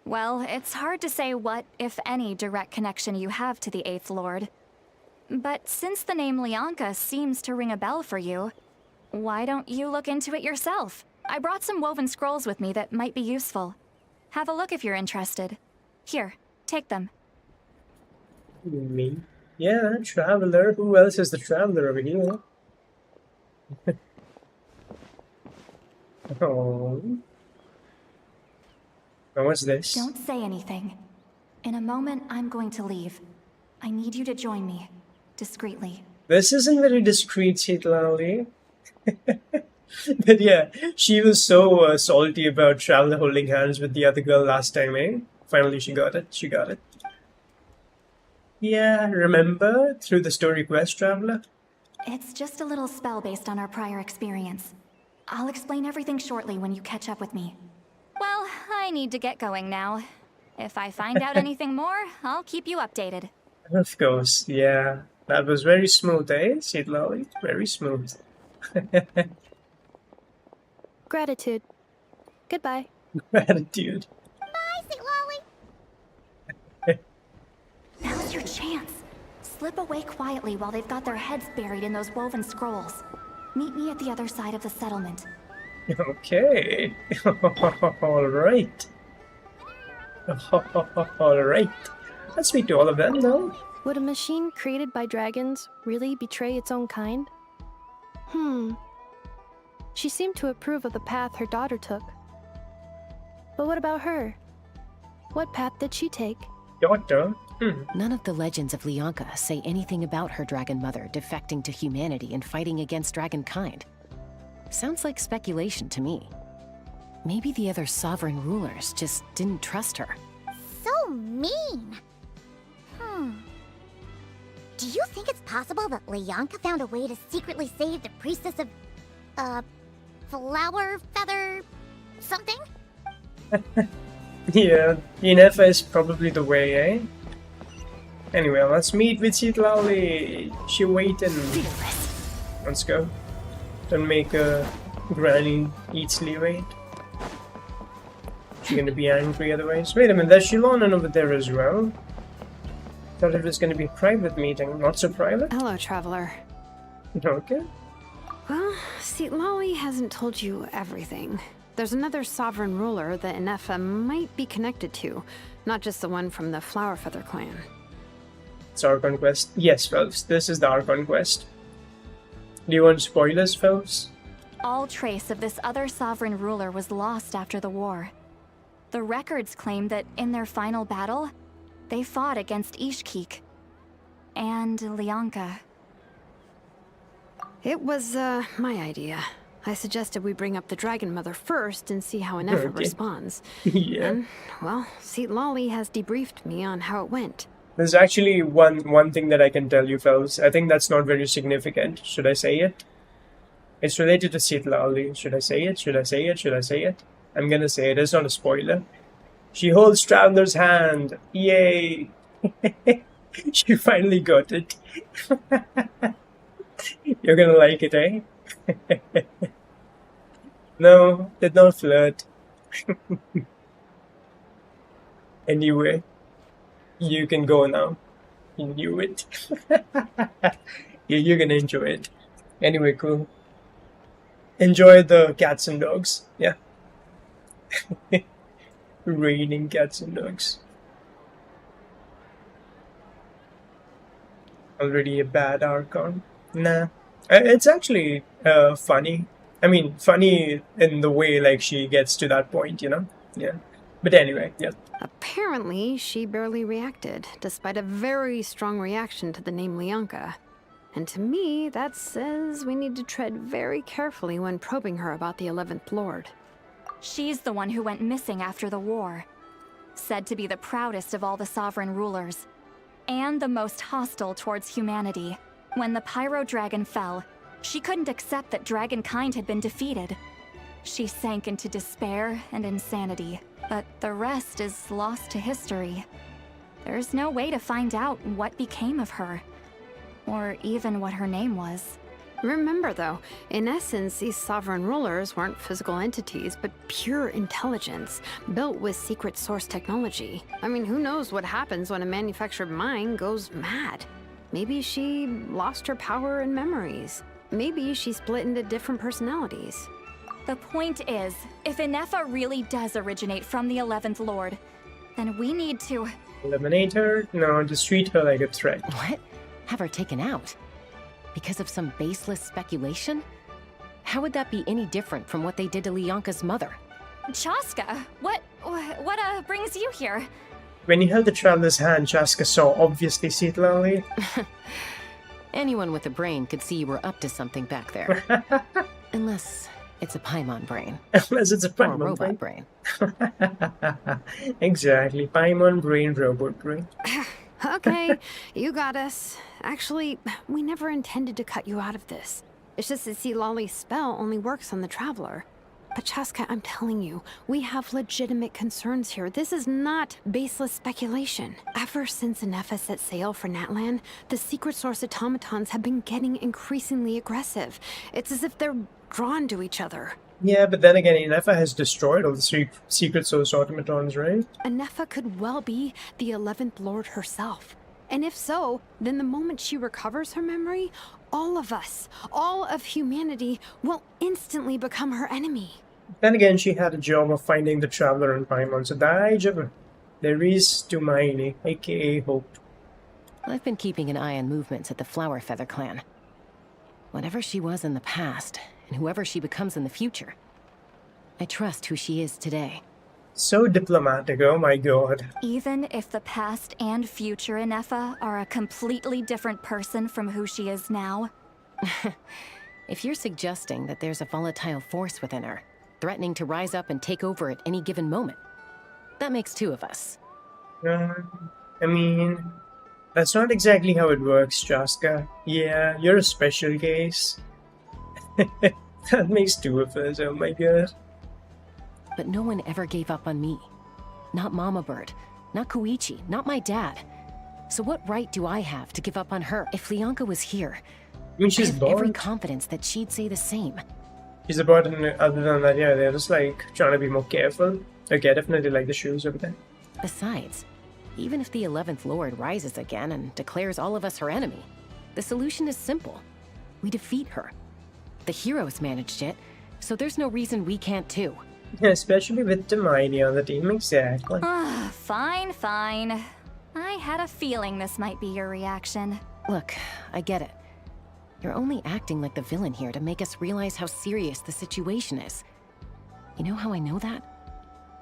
Well, it's hard to say what, if any, direct connection you have to the Eighth Lord. But since the name Lianka seems to ring a bell for you, why don't you look into it yourself? I brought some woven scrolls with me that might be useful. Have a look if you're interested. Here, take them. Me? Yeah, traveler. Who else is the traveler over here? Oh. Now what's this? Don't say anything. In a moment, I'm going to leave. I need you to join me, discreetly. This isn't very discreet, Citlali. But yeah, she was so salty about Traveler holding hands with the other girl last time, eh? Finally she got it. She got it. Yeah, remember? Through the story quest, Traveler? It's just a little spell based on our prior experience. I'll explain everything shortly when you catch up with me. Well, I need to get going now. If I find out anything more, I'll keep you updated. Of course, yeah. That was very smooth, eh, Citlali? Very smooth. Gratitude. Goodbye. Gratitude. Bye, Sweet Lolly. Now's your chance. Slip away quietly while they've got their heads buried in those woven scrolls. Meet me at the other side of the settlement. Okay. Alright. Alright. Let's speak to all of them, though. Would a machine created by dragons really betray its own kind? She seemed to approve of the path her daughter took. But what about her? What path did she take? Daughter? None of the legends of Lianka say anything about her dragon mother defecting to humanity and fighting against dragonkind. Sounds like speculation to me. Maybe the other sovereign rulers just didn't trust her. So mean. Do you think it's possible that Lianka found a way to secretly save the priestess of, flower feather something? Yeah, Yennefer is probably the way, eh? Anyway, let's meet with Citlali. She waiting. Let's go. Don't make Granny eat Sleeweight. She's gonna be angry otherwise. Wait a minute, there's Shilonen over there as well. Thought it was gonna be a private meeting. Not so private? Hello, traveler. Okay. Well, Citlali hasn't told you everything. There's another sovereign ruler that Yennefer might be connected to, not just the one from the Flower Feather clan. It's Archon Quest. Yes, folks, this is the Archon Quest. Do you want spoilers, folks? All trace of this other sovereign ruler was lost after the war. The records claim that in their final battle, they fought against Ishkik and Lianka. It was, my idea. I suggested we bring up the Dragon Mother first and see how Yennefer responds. Yeah. And, well, Citlali has debriefed me on how it went. There's actually one thing that I can tell you, fellas. I think that's not very significant. Should I say it? It's related to Citlali. Should I say it? Should I say it? Should I say it? I'm gonna say it. It's not a spoiler. She holds Traveler's hand. Yay! She finally got it. You're gonna like it, eh? No, did not flirt. Anyway, you can go now. You knew it. You're gonna enjoy it. Anyway, cool. Enjoy the cats and dogs. Yeah. Raining cats and dogs. Already a bad Archon. Nah. It's actually funny. I mean, funny in the way like she gets to that point, you know? Yeah. But anyway, yeah. Apparently, she barely reacted, despite a very strong reaction to the name Lianka. And to me, that says we need to tread very carefully when probing her about the 11th Lord. She's the one who went missing after the war. Said to be the proudest of all the sovereign rulers. And the most hostile towards humanity. When the Pyro Dragon fell, she couldn't accept that dragonkind had been defeated. She sank into despair and insanity. But the rest is lost to history. There's no way to find out what became of her. Or even what her name was. Remember though, in essence, these sovereign rulers weren't physical entities, but pure intelligence, built with secret source technology. I mean, who knows what happens when a manufactured mind goes mad? Maybe she lost her power and memories. Maybe she split into different personalities. The point is, if Inefa really does originate from the 11th Lord, then we need to... Eliminate her? No, just treat her like a threat. What? Have her taken out? Because of some baseless speculation? How would that be any different from what they did to Lianka's mother? Chaska, what brings you here? When you held the Traveler's hand, Chaska saw obviously see clearly. Anyone with a brain could see you were up to something back there. Unless it's a Paimon brain. Unless it's a Paimon or a robot brain. Exactly. Paimon brain, robot brain. Okay, you got us. Actually, we never intended to cut you out of this. It's just that see, Lolly's spell only works on the Traveler. But Chaska, I'm telling you, we have legitimate concerns here. This is not baseless speculation. Ever since Inefa set sail for Natlan, the secret source automatons have been getting increasingly aggressive. It's as if they're drawn to each other. Yeah, but then again, Inefa has destroyed all the secret source automatons, right? Inefa could well be the 11th Lord herself. And if so, then the moment she recovers her memory, all of us, all of humanity, will instantly become her enemy. Then again, she had a job of finding the Traveler and Paimon, so there is Tumaini, aka Hope. I've been keeping an eye on movements at the Flower Feather clan. Whatever she was in the past, and whoever she becomes in the future, I trust who she is today. So diplomatic, oh my god. Even if the past and future Inefa are a completely different person from who she is now? If you're suggesting that there's a volatile force within her, threatening to rise up and take over at any given moment, that makes two of us. I mean, that's not exactly how it works, Chaska. Yeah, you're a special case. That makes two of us, oh my god. But no one ever gave up on me. Not Mama Bird, not Koichi, not my dad. So what right do I have to give up on her? If Lianka was here, I mean, she's I have every born. confidence that she'd say the same. She's about, other than that, yeah, they're just like trying to be more careful. Okay, definitely like the shoes over there. Besides, even if the 11th Lord rises again and declares all of us her enemy, the solution is simple. We defeat her. The heroes managed it, so there's no reason we can't too. Yeah, especially with Hermione on the team, exactly. Fine, fine. I had a feeling this might be your reaction. Look, I get it. You're only acting like the villain here to make us realize how serious the situation is. You know how I know that?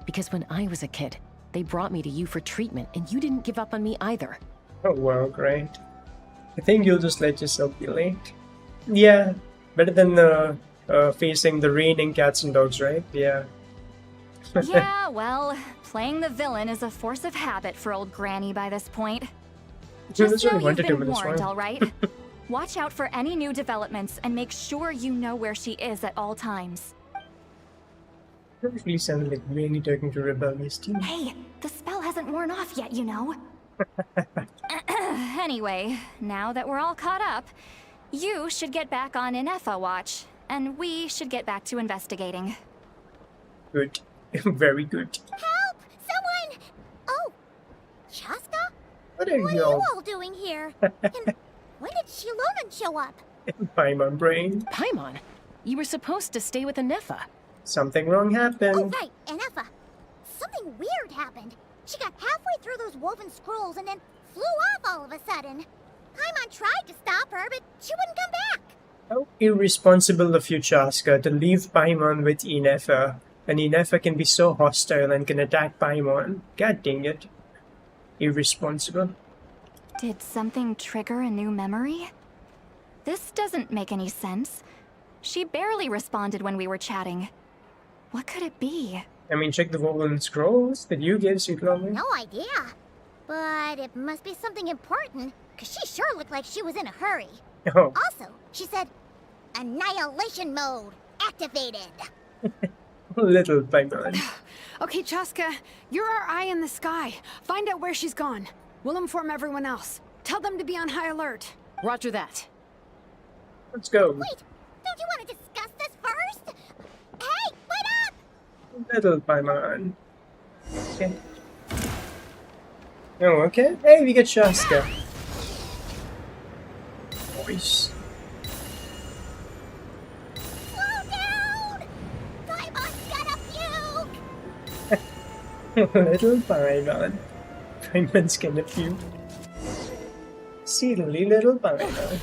Because when I was a kid, they brought me to you for treatment, and you didn't give up on me either. Oh wow, great. I think you'll just let yourself be late. Yeah, better than facing the reigning cats and dogs, right? Yeah. Yeah, well, playing the villain is a force of habit for old Granny by this point. Just know you've been warned, all right? Watch out for any new developments and make sure you know where she is at all times. That really sounded like Granny talking to rebellious team. Hey, the spell hasn't worn off yet, you know. Anyway, now that we're all caught up, you should get back on Inefa watch, and we should get back to investigating. Good. Very good. Help! Someone! Oh, Chaska? What are What you are you all doing here? And when did Shilonen show up? Paimon brain. Paimon? You were supposed to stay with Inefa. Something wrong happened. Oh, right, Inefa. Something weird happened. She got halfway through those woven scrolls and then flew off all of a sudden. Paimon tried to stop her, but she wouldn't come back. How irresponsible of you, Chaska, to leave Paimon with Inefa. And Inefa can be so hostile and can attack Paimon. God dang it. Irresponsible. Did something trigger a new memory? This doesn't make any sense. She barely responded when we were chatting. What could it be? I mean, check the woven scrolls that you gave Cyclope. No idea. But it must be something important, because she sure looked like she was in a hurry. Oh. Also, she said, Annihilation mode activated. Little Paimon. Okay, Chaska, you're our eye in the sky. Find out where she's gone. We'll inform everyone else. Tell them to be on high alert. Roger that. Let's go. Wait, don't you want to discuss this first? Hey, wait up! Little Paimon. Okay. Oh, okay. Hey, we get Chaska. Nice. Slow down! Paimon's gonna puke! Little Paimon. Paimon's gonna puke. Silly little Paimon.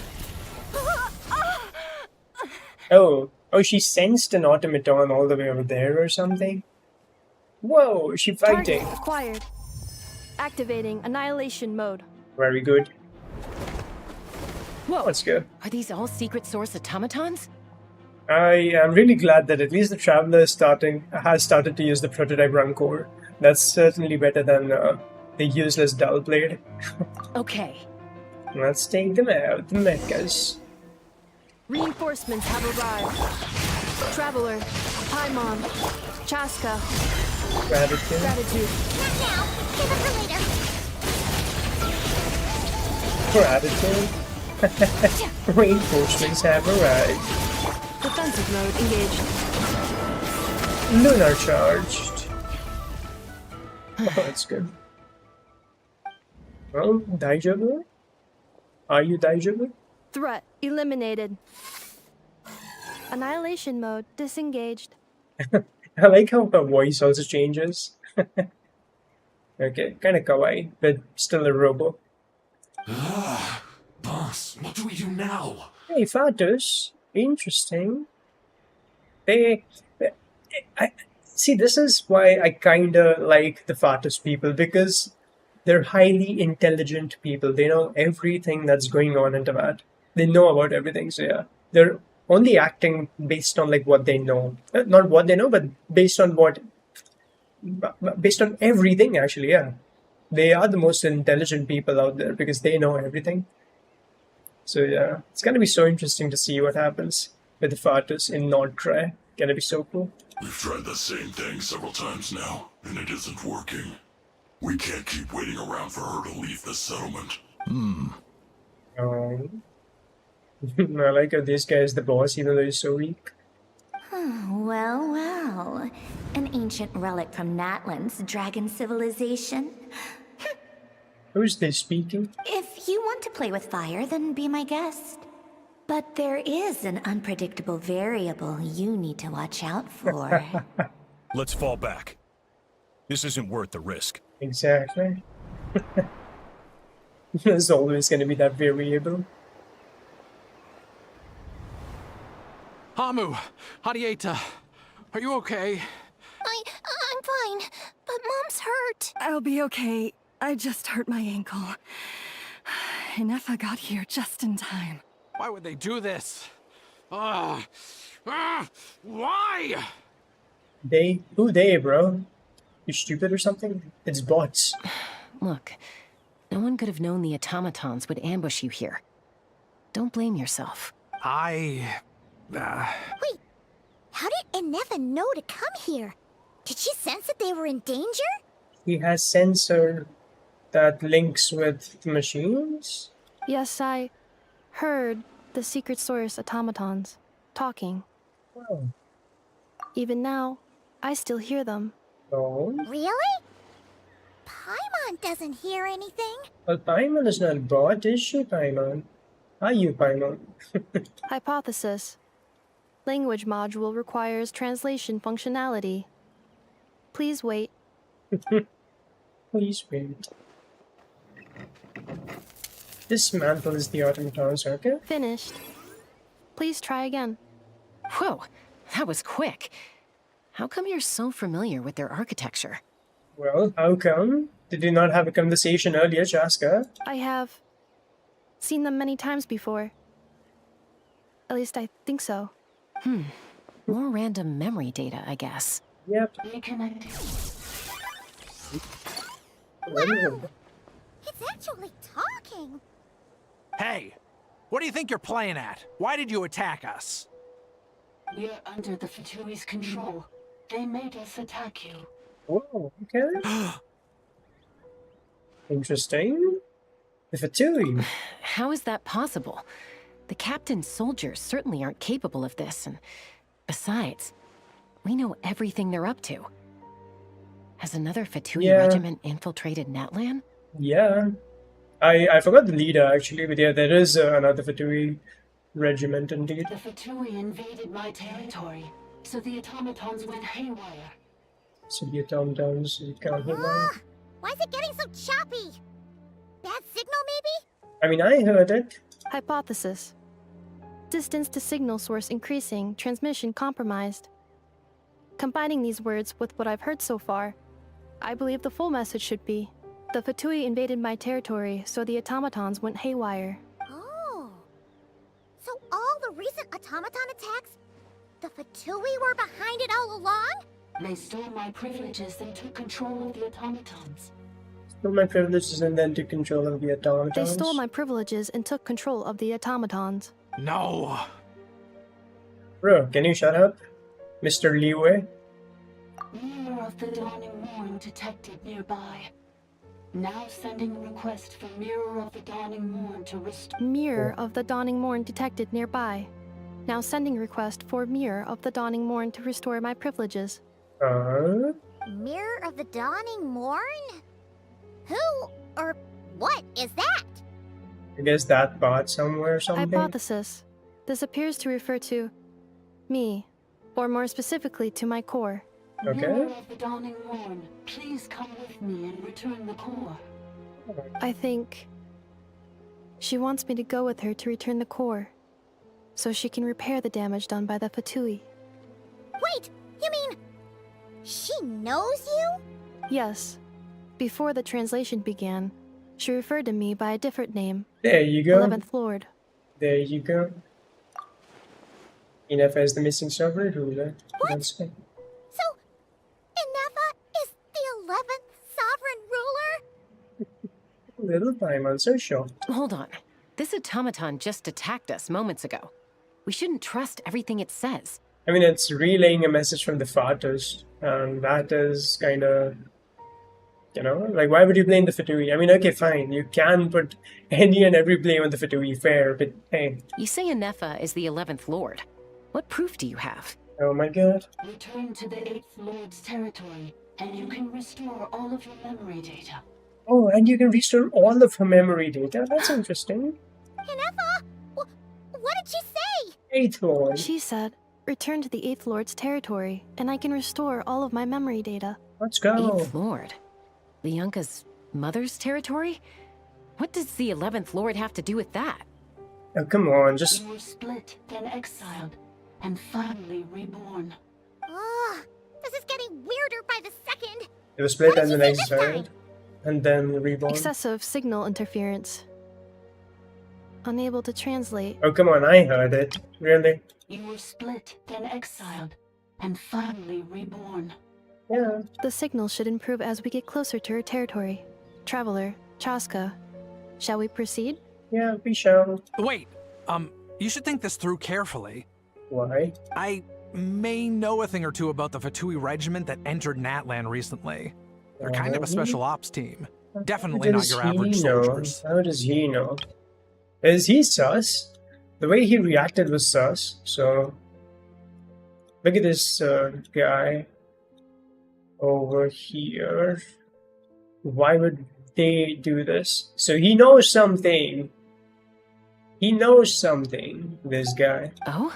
Oh, she sensed an automaton all the way over there or something? Whoa, is she fighting? Target acquired. Activating annihilation mode. Very good. Whoa, let's go. Are these all secret source automatons? I am really glad that at least the Traveler has started to use the prototype Rancor. That's certainly better than the useless Dull Blade. Okay. Let's take them out, the mechas. Reinforcements have arrived. Traveler, Paimon, Chaska. Gratitude. Gratitude. Not now. Save it for later. Gratitude. Reinforcements have arrived. Defensive mode engaged. Lunar charged. Oh, that's good. Well, Daijobu? Are you Daijobu? Threat eliminated. Annihilation mode disengaged. I like how her voice also changes. Okay, kinda kawaii, but still a robo. Boss, what do we do now? Hey, Fatus. Interesting. See, this is why I kinda like the Fatus people, because they're highly intelligent people. They know everything that's going on in Tibet. They know about everything, so yeah. They're only acting based on like what they know. Not what they know, but based on everything actually, yeah. They are the most intelligent people out there because they know everything. So yeah, it's gonna be so interesting to see what happens with the Fatus in Nordtry. Gonna be so cool. We've tried the same thing several times now, and it isn't working. We can't keep waiting around for her to leave the settlement. I like how this guy is the boss even though he's so weak. Well, well. An ancient relic from Natlan's dragon civilization. Who's this speaking? If you want to play with fire, then be my guest. But there is an unpredictable variable you need to watch out for. Let's fall back. This isn't worth the risk. Exactly. There's always going to be that variable. Hamu, Hadieta, are you okay? I'm fine, but Mom's hurt. I'll be okay. I just hurt my ankle. Inefa got here just in time. Why would they do this? Why? Who they, bro? You stupid or something? It's bots. Look, no one could have known the automatons would ambush you here. Don't blame yourself. Wait, how did Inefa know to come here? Did she sense that they were in danger? He has sensor that links with the machines? Yes, I heard the secret source automatons talking. Oh. Even now, I still hear them. Oh? Really? Paimon doesn't hear anything. Well, Paimon is not a bot, is she, Paimon? Are you, Paimon? Hypothesis. Language module requires translation functionality. Please wait. Please wait. Dismantle is the automatons, okay? Finished. Please try again. Whoa, that was quick. How come you're so familiar with their architecture? Well, how come? Did you not have a conversation earlier, Chaska? I have seen them many times before. At least I think so. More random memory data, I guess. Yep. Reconnecting. Wow! It's actually talking. Hey, what do you think you're playing at? Why did you attack us? We're under the Fatui's control. They made us attack you. Whoa, okay. Interesting. The Fatui. How is that possible? The captain's soldiers certainly aren't capable of this, and besides, we know everything they're up to. Has another Fatui regiment infiltrated Natlan? Yeah. I forgot the leader actually, but yeah, there is another Fatui regiment indeed. The Fatui invaded my territory, so the automatons went haywire. So the automatons can't hear mine. Why is it getting so choppy? Bad signal, maybe? I mean, I heard it. Hypothesis. Distance to signal source increasing, transmission compromised. Combining these words with what I've heard so far, I believe the full message should be, the Fatui invaded my territory, so the automatons went haywire. Oh. So all the recent automaton attacks, the Fatui were behind it all along? They stole my privileges and took control of the automatons. Stole my privileges and then took control of the automatons. They stole my privileges and took control of the automatons. No. Bro, can you shut up? Mr. Leeway? Mirror of the Dawning Morn detected nearby. Now sending request for Mirror of the Dawning Morn to restore... Mirror of the Dawning Morn detected nearby. Now sending request for Mirror of the Dawning Morn to restore my privileges. Mirror of the Dawning Morn? Who or what is that? I guess that bot somewhere or something. Hypothesis. This appears to refer to me, or more specifically to my core. Okay. Mirror of the Dawning Morn, please come with me and return the core. I think she wants me to go with her to return the core, so she can repair the damage done by the Fatui. Wait, you mean she knows you? Yes. Before the translation began, she referred to me by a different name. There you go. 11th Lord. There you go. Inefa is the missing sovereign ruler. That's it. So, Inefa is the 11th sovereign ruler? Little Paimon, so sure. Hold on. This automaton just attacked us moments ago. We shouldn't trust everything it says. I mean, it's relaying a message from the Fathers, and that is kind of, you know, like, why would you blame the Fatui? I mean, okay, fine, you can put any and every blame on the Fatui, fair, but hey. You say Inefa is the 11th Lord. What proof do you have? Oh my god. Return to the 8th Lord's territory, and you can restore all of your memory data. Oh, and you can restore all of her memory data? That's interesting. Inefa? What did she say? 8th Lord. She said, return to the 8th Lord's territory, and I can restore all of my memory data. Let's go. 8th Lord? Lianka's mother's territory? What does the 11th Lord have to do with that? Oh, come on, just... You were split, then exiled, and finally reborn. Ugh, this is getting weirder by the second. It was split and then exiled, and then reborn. Excessive signal interference. Unable to translate. Oh, come on, I heard it. Really? You were split, then exiled, and finally reborn. Yeah. The signal should improve as we get closer to her territory. Traveler, Chaska, shall we proceed? Yeah, we shall. Wait, you should think this through carefully. Why? I may know a thing or two about the Fatui regiment that entered Natlan recently. They're kind of a special ops team. Definitely not your average soldiers. How does he know? Is he sus? The way he reacted was sus, so... Look at this guy over here. Why would they do this? So he knows something. He knows something, this guy. Oh?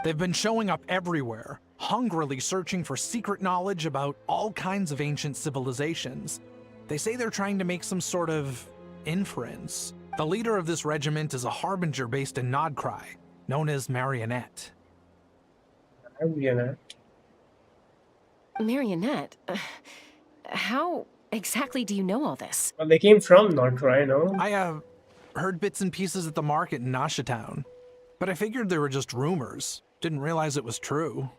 They've been showing up everywhere, hungrily searching for secret knowledge about all kinds of ancient civilizations. They say they're trying to make some sort of inference. The leader of this regiment is a harbinger based in Nodcry, known as Marionette. Marionette? Marionette? How exactly do you know all this? Well, they came from Nodcry, no? I, heard bits and pieces at the market in Nashatown, but I figured they were just rumors. Didn't realize it was true.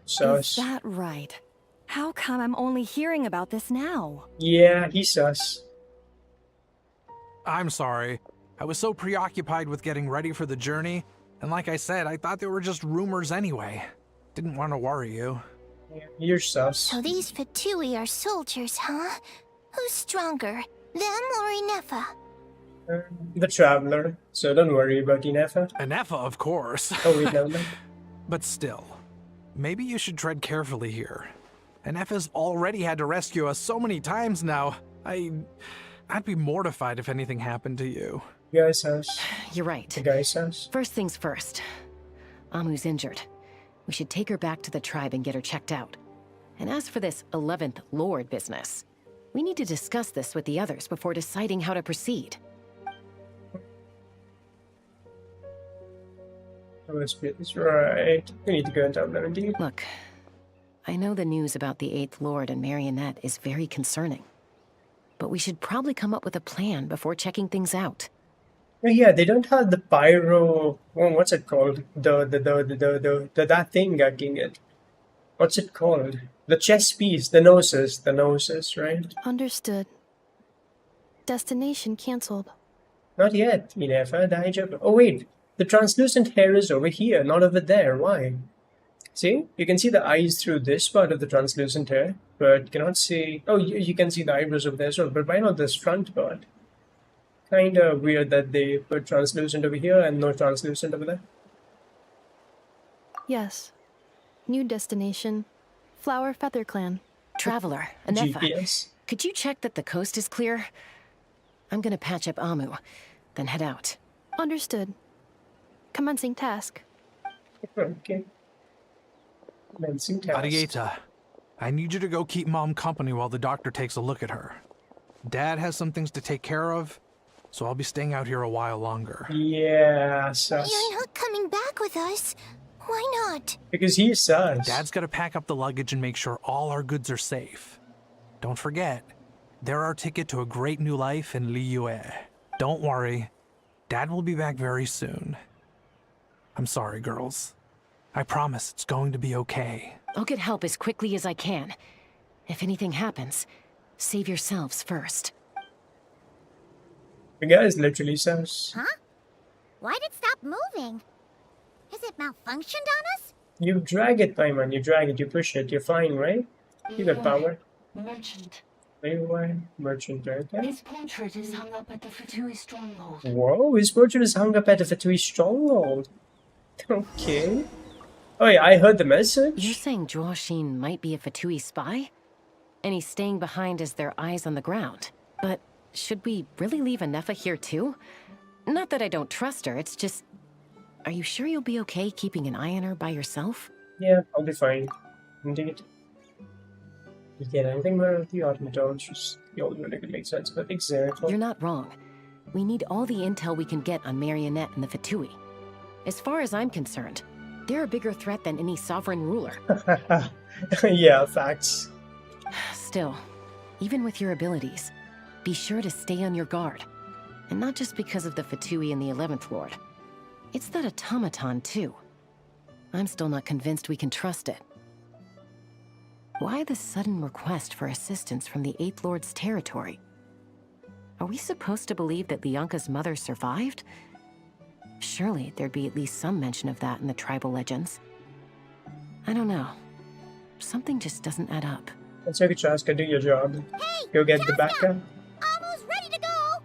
Is that right? How come I'm only hearing about this now? Yeah, he's sus. I'm sorry. I was so preoccupied with getting ready for the journey, and like I said, I thought they were just rumors anyway. Didn't want to worry you. Yeah, you're sus. So these Fatui are soldiers, huh? Who's stronger, them or Inefa? The Traveler, so don't worry about Inefa. Inefa, of course. Oh, we know that. But still, maybe you should tread carefully here. Inefa's already had to rescue us so many times now. I'd be mortified if anything happened to you. Guy's house. You're right. The guy's house. First things first. Amu's injured. We should take her back to the tribe and get her checked out. And as for this 11th Lord business, we need to discuss this with the others before deciding how to proceed. That's right. We need to go down there indeed. Look, I know the news about the 8th Lord and Marionette is very concerning. But we should probably come up with a plan before checking things out. Oh, yeah, they don't have the pyro. Oh, what's it called? That thing gagging it. What's it called? The chess piece, the noses, right? Understood. Destination cancelled. Not yet, Minerva. Daijoubu. Oh wait, the translucent hair is over here, not over there. Why? See, you can see the eyes through this part of the translucent hair, but you cannot see. Oh, you can see the eyebrows over there as well. But why not this front part? Kinda weird that they put translucent over here and no translucent over there. Yes. New destination. Flower Feather Clan. Traveler, Anefa, GPS. could you check that the coast is clear? I'm gonna patch up Amu, then head out. Understood. Commencing task. Okay. Commencing task. Arieta, I need you to go keep Mom company while the doctor takes a look at her. Dad has some things to take care of, so I'll be staying out here a while longer. Yeah, sus. You're not coming back with us. Why not? Because he's sus. Dad's gotta pack up the luggage and make sure all our goods are safe. Don't forget, they're our ticket to a great new life in Liyue. Don't worry, Dad will be back very soon. I'm sorry, girls. I promise it's going to be okay. I'll get help as quickly as I can. If anything happens, save yourselves first. The guy is literally sus. Huh? Why'd it stop moving? Is it malfunctioned on us? You drag it, Paimon. You drag it, you push it. You're fine, right? You got power. Merchant. There you are. Merchant, right there. His portrait is hung up at the Fatui stronghold. Whoa, his portrait is hung up at the Fatui stronghold. Okay. Oh yeah, I heard the message. You're saying Zhuoxin might be a Fatui spy? And he's staying behind as their eyes on the ground. But should we really leave Anefa here too? Not that I don't trust her, it's just... Are you sure you'll be okay keeping an eye on her by yourself? Yeah, I'll be fine. Indeed. You get anything more of the automatons, just the old one, it could make sense, but exactly. You're not wrong. We need all the intel we can get on Marionette and the Fatui. As far as I'm concerned, they're a bigger threat than any sovereign ruler. Yeah, facts. Still, even with your abilities, be sure to stay on your guard. And not just because of the Fatui and the 11th Lord. It's that automaton, too. I'm still not convinced we can trust it. Why the sudden request for assistance from the 8th Lord's territory? Are we supposed to believe that Lianka's mother survived? Surely there'd be at least some mention of that in the tribal legends. I don't know. Something just doesn't add up. Let's take a chance to do your job. Hey, Go get the backup. Almost ready to go.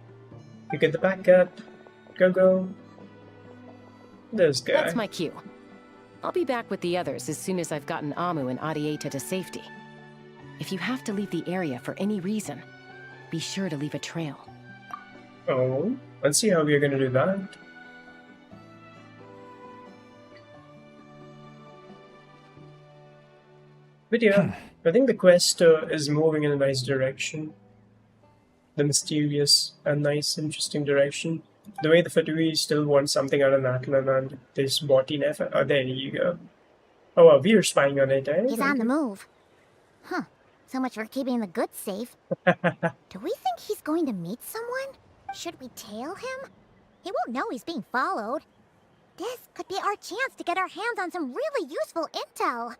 You get the backup. Go. This guy. That's my cue. I'll be back with the others as soon as I've gotten Amu and Arieta to safety. If you have to leave the area for any reason, be sure to leave a trail. Oh, let's see how we're gonna do that. But yeah, I think the quest is moving in a nice direction. The mysterious and nice, interesting direction. The way the Fatui still want something out of Natlan and this body never. Oh, there you go. Oh, well, we're spying on it, eh? He's on the move. Huh. So much for keeping the goods safe. Do we think he's going to meet someone? Should we tail him? He won't know he's being followed. This could be our chance to get our hands on some really useful intel.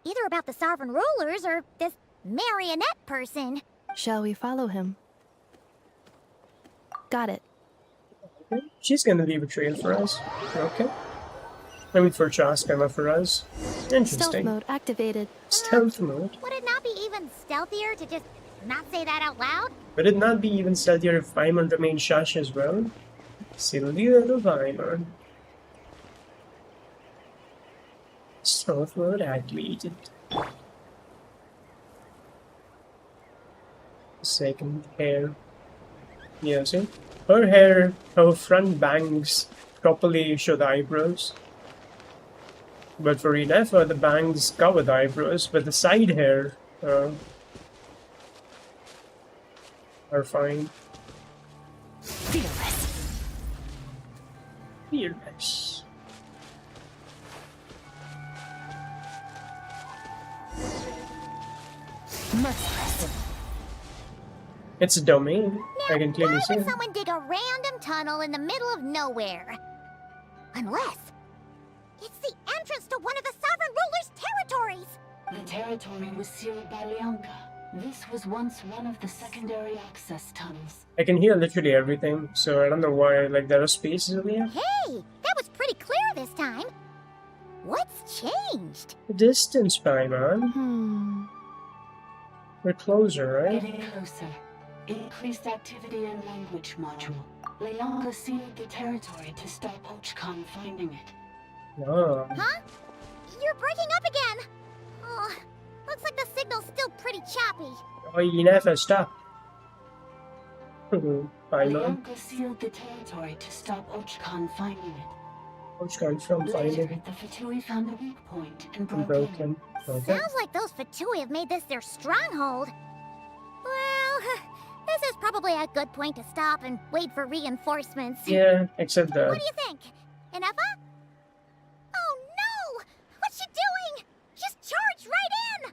Either about the sovereign rulers or this marionette person. Shall we follow him? Got it. She's gonna leave a trail for us. Okay. I mean, for Chaska, not for us. Interesting. Stealth mode activated. Stealth mode? Would it not be even stealthier to just not say that out loud? Would it not be even stealthier if Paimon remained shush as well? Silly little Paimon. Stealth mode activated. Second hair. Yeah, see? Her hair, her front bangs properly show the eyebrows. But for Inefa, the bangs cover the eyebrows, but the side hair are fine. Fearless. Fearless. Merciless. It's a domain. Now, I can clearly why see would it. someone dig a random tunnel in the middle of nowhere? Unless it's the entrance to one of the Sovereign Ruler's territories! The territory was sealed by Leonka. This was once one of the secondary access tunnels. I can hear literally everything, so I don't know why, like, there are spaces over here. Hey, that was pretty clear this time. What's changed? The distance, Paimon. We're closer, right? Getting closer. Increased activity in language module. Leonka sealed the territory to stop Ochcon finding it. Oh. Huh? You're breaking up again! Oh, looks like the signal's still pretty choppy. Oh, you never stop. Paimon. Leonka sealed the territory to stop Ochcon finding it. Ochcon from finding it. The Fatui found a weak point and And broke broke in. him. Okay. Sounds like those Fatui have made this their stronghold. Well, this is probably a good point to stop and wait for reinforcements. Yeah, except that. What do you think? Inefa? Oh no! What's she doing? She's charged right in!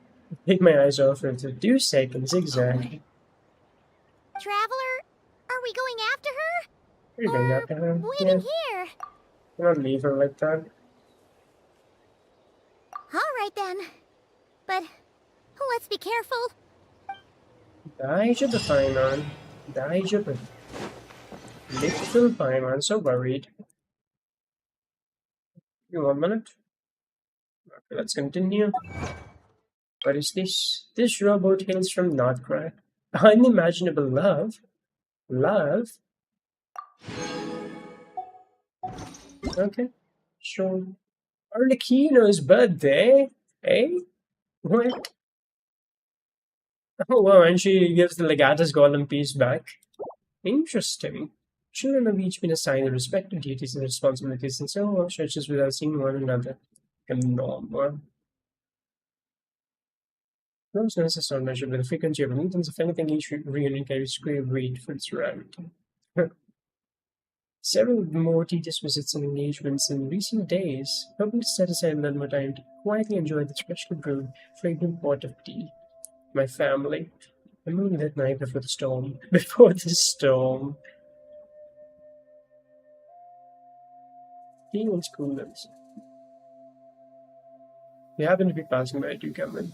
Take my eyes off her for 2 seconds, exactly. Traveler, are we going after her? You're going after her. Waiting Yeah. here. You don't leave her like that. Alright then. But let's be careful. 大丈夫, Paimon. 大丈夫. Little Paimon, so worried. You 1 minute? Okay, let's continue. What is this? This rowboat hails from Notcrack. Unimaginable love? Love? Okay, sure. Arlecchino's birthday? Eh? What? Oh wow, and she gives the Legatus Golem piece back. Interesting. Children have each been assigned their respective duties and responsibilities and so on stretches without seeing one another. Normal. Closeness is not measured by the frequency of meetings. If anything, each reunion carries great weight for its rarity. Several more tedious visits and engagements in recent days, hoping to set aside a little more time to quietly enjoy the freshly brewed, fragrant pot of tea. My family. A moonlit night before the storm. Before the storm. Tea and schoolers. You happen to be passing by, do come in.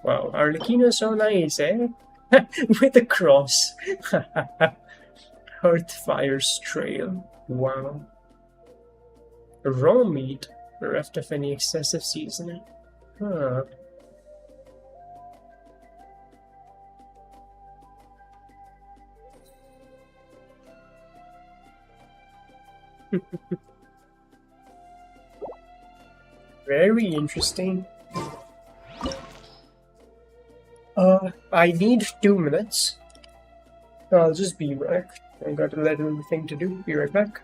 Wow, Arlecchino's so nice, eh? With a cross. Hearthfire's trail. Wow. Raw meat, bereft of any excessive seasoning. Huh. Very interesting. I need 2 minutes. I'll just be back. I got a little thing to do. Be right back.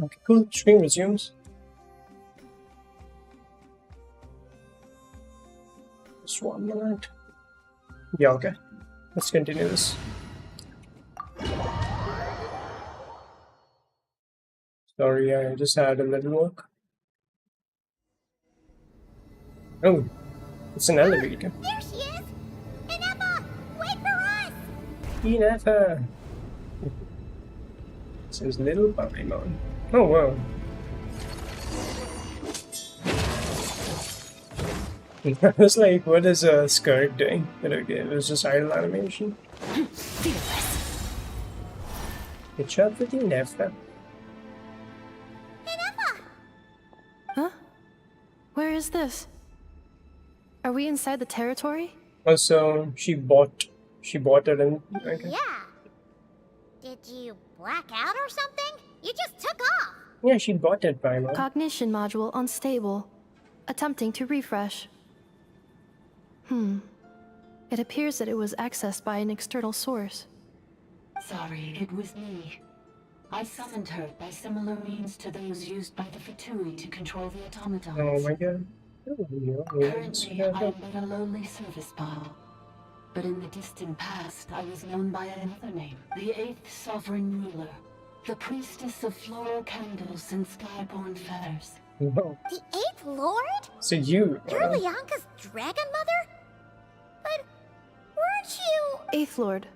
Okay, cool. Stream resumes. Just 1 minute. Yeah, okay. Let's continue this. Sorry, I just had a little work. Oh, it's an elevator. There she is! Inepa! Wait for us! Inepa! It says little Paimon. Oh, wow. I was like, what is a skirt doing? But okay, it was just idle animation. Good job with Inepa. Huh? Where is this? Are we inside the territory? Also, she bought it in. Okay. Yeah. Did you black out or something? You just took off. Yeah, she bought it, Paimon. Cognition module unstable. Attempting to refresh. It appears that it was accessed by an external source. Sorry, it was me. I summoned her by similar means to those used by the Fatui to control the automatons. Oh my god. Currently, I am but a lowly service bot. But in the distant past, I was known by another name. The 8th Sovereign Ruler. The Priestess of Floral Candles and Skyborn Feathers. No. The 8th Lord? So you... You're Lianka's dragon mother? But weren't you... 8th Lord.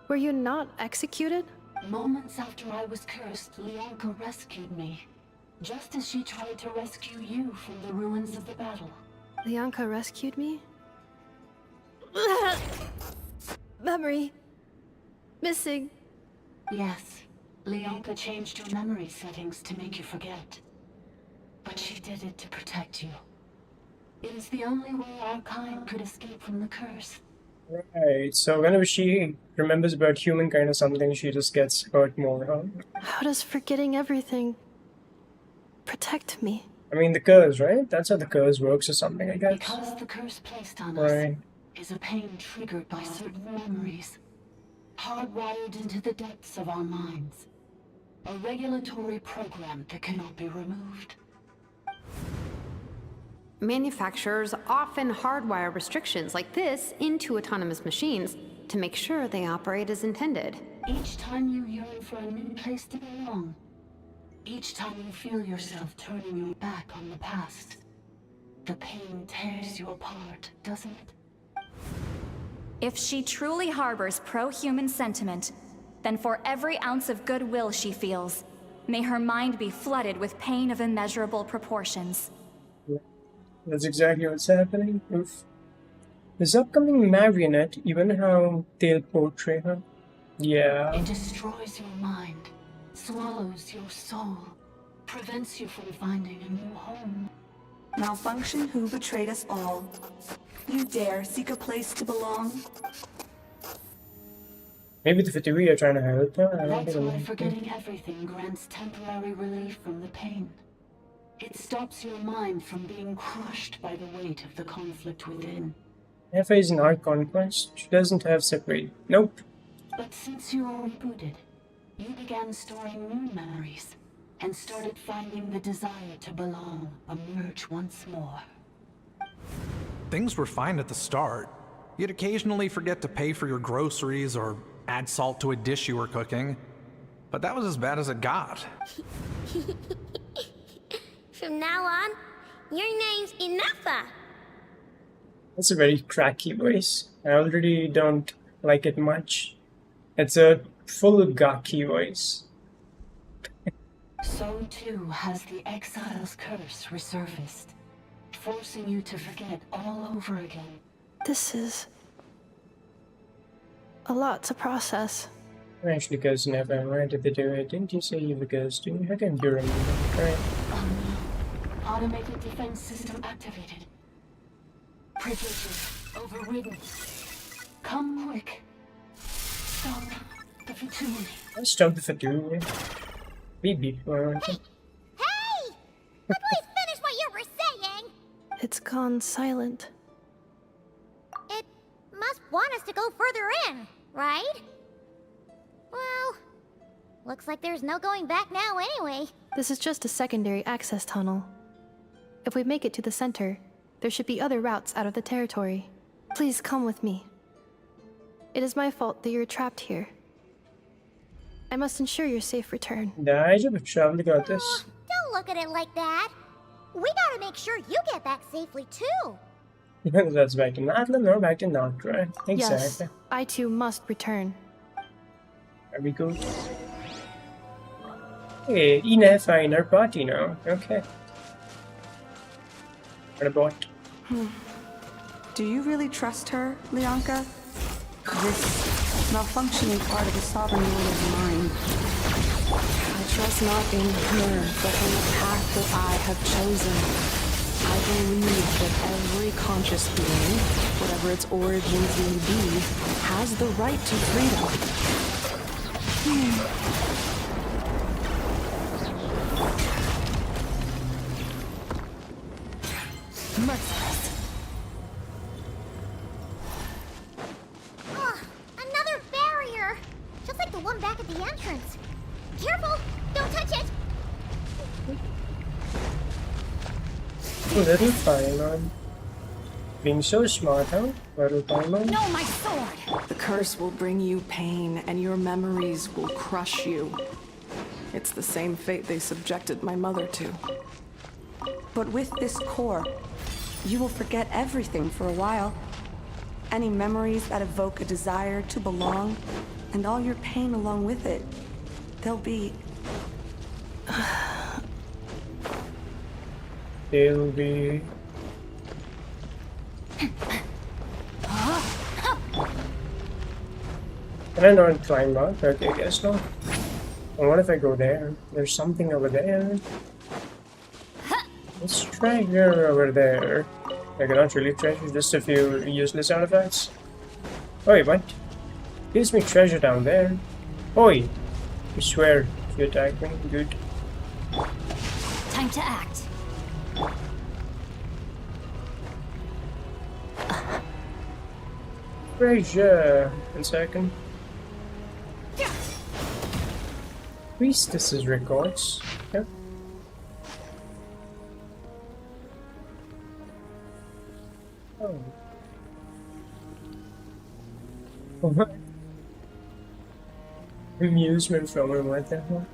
Were you not executed? Moments after I was cursed, Lianka rescued me. Just as she tried to rescue you from the ruins of the battle. Lianka rescued me? Memory. Missing. Yes. Lianka changed your memory settings to make you forget. But she did it to protect you. It is the only way our kind could escape from the curse. Right, so whenever she remembers about humankind or something, she just gets hurt more, huh? How does forgetting everything protect me? I mean, the curse, right? That's how the curse works or something, I guess. Because the curse placed on Right. us is a pain triggered by certain memories, hardwired into the depths of our minds. A regulatory program that cannot be removed. Manufacturers often hardwire restrictions like this into autonomous machines to make sure they operate as intended. Each time you yearn for a new place to belong, each time you feel yourself turning your back on the past, the pain tears you apart, doesn't it? If she truly harbors pro-human sentiment, then for every ounce of goodwill she feels, may her mind be flooded with pain of immeasurable proportions. That's exactly what's happening. Oof. This upcoming marionette, even how they'll portray her. Yeah. It destroys your mind, swallows your soul, prevents you from finding a new home. Malfunction who betrayed us all. You dare seek a place to belong? Maybe the Fatui are trying to help her. I don't That's know. why forgetting everything grants temporary relief from the pain. It stops your mind from being crushed by the weight of the conflict within. Nefa is an Archon Quest. She doesn't have separate. Nope. But since you were rebooted, you began storing new memories and started finding the desire to belong emerge once more. Things were fine at the start. You'd occasionally forget to pay for your groceries or add salt to a dish you were cooking. But that was as bad as it got. From now on, your name's Inepa. That's a very cracky voice. I already don't like it much. It's a full gaki voice. So too has the Exile's curse resurfaced, forcing you to forget all over again. This is a lot to process. Actually, because never why did they do it? Didn't you say you were ghosting? I can't do remember. Right. Oh no. Automated defense system activated. Privileges overridden. Come quick. Stop the Fatui. Let's stop the Fatui. Beep beep. Hey! Please finish what you were saying! It's gone silent. It must want us to go further in, right? Well, Looks like there's no going back now anyway. This is just a secondary access tunnel. If we make it to the center, there should be other routes out of the territory. Please come with me. It is my fault that you're trapped here. I must ensure your safe return. Don't look at it like that. We gotta make sure you get back safely too. That's back to Natlan or back to Noctra. Exactly. Yes, I too must return. Very good. Hey, enough in our party now. Okay. What about? Do you really trust her, Leonka? This malfunctioning part of the sovereign ruler's mind. I trust not in her, but in the path that I have chosen. I believe that every conscious being, whatever its origins may be, has the right to freedom. Merciless. Another barrier! Just like the one back at the entrance. Careful! Don't touch it! Little Paimon. Being so smart, huh? Little Paimon. No, my sword! The curse will bring you pain, and your memories will crush you. It's the same fate they subjected my mother to. But with this core, you will forget everything for a while. Any memories that evoke a desire to belong, and all your pain along with it. They'll be... They'll be... Can I not climb up? Okay, I guess not. Well, what if I go there? There's something over there. Let's treasure over there. I cannot really treasure, just a few useless artifacts. Oh, wait, what? Gives me treasure down there. Oi! I swear, if you attack me, good. Time to act. Treasure! 1 second. Priestess's records. Yep. Oh. What? Amusement from him, what the hell?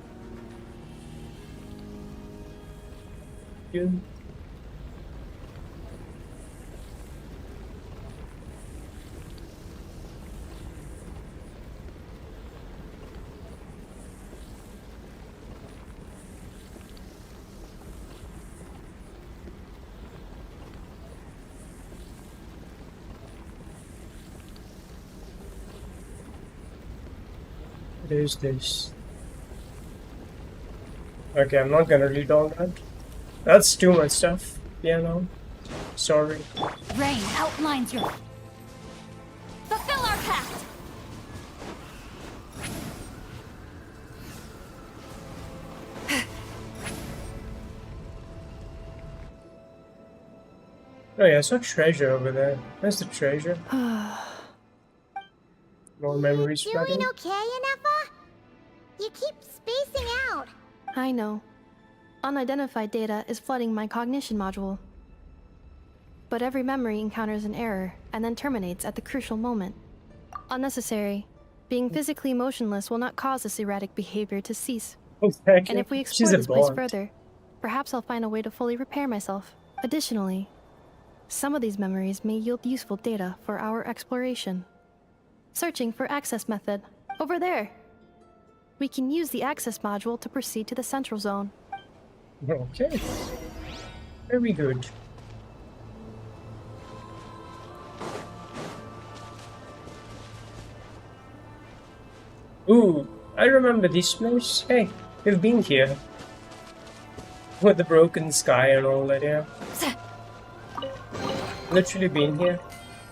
Good. What is this? Okay, I'm not gonna read all that. That's too much stuff. Yeah, no. Sorry. Rain outlines your... Fulfill our pact! Oh yeah, I saw treasure over there. Where's the treasure? More memories flooding. Doing okay, Inefa? You keep spacing out. I know. Unidentified data is flooding my cognition module. But every memory encounters an error and then terminates at the crucial moment. Unnecessary. Being physically motionless will not cause this erratic behavior to cease. Exactly. And if we explore this place further, perhaps I'll find a way to fully repair myself. Additionally, some of these memories may yield useful data for our exploration. Searching for access method. Over there! We can use the access module to proceed to the central zone. Okay. Very good. Ooh, I remember this place. Hey, we've been here. With the broken sky and all that, yeah. Literally been here.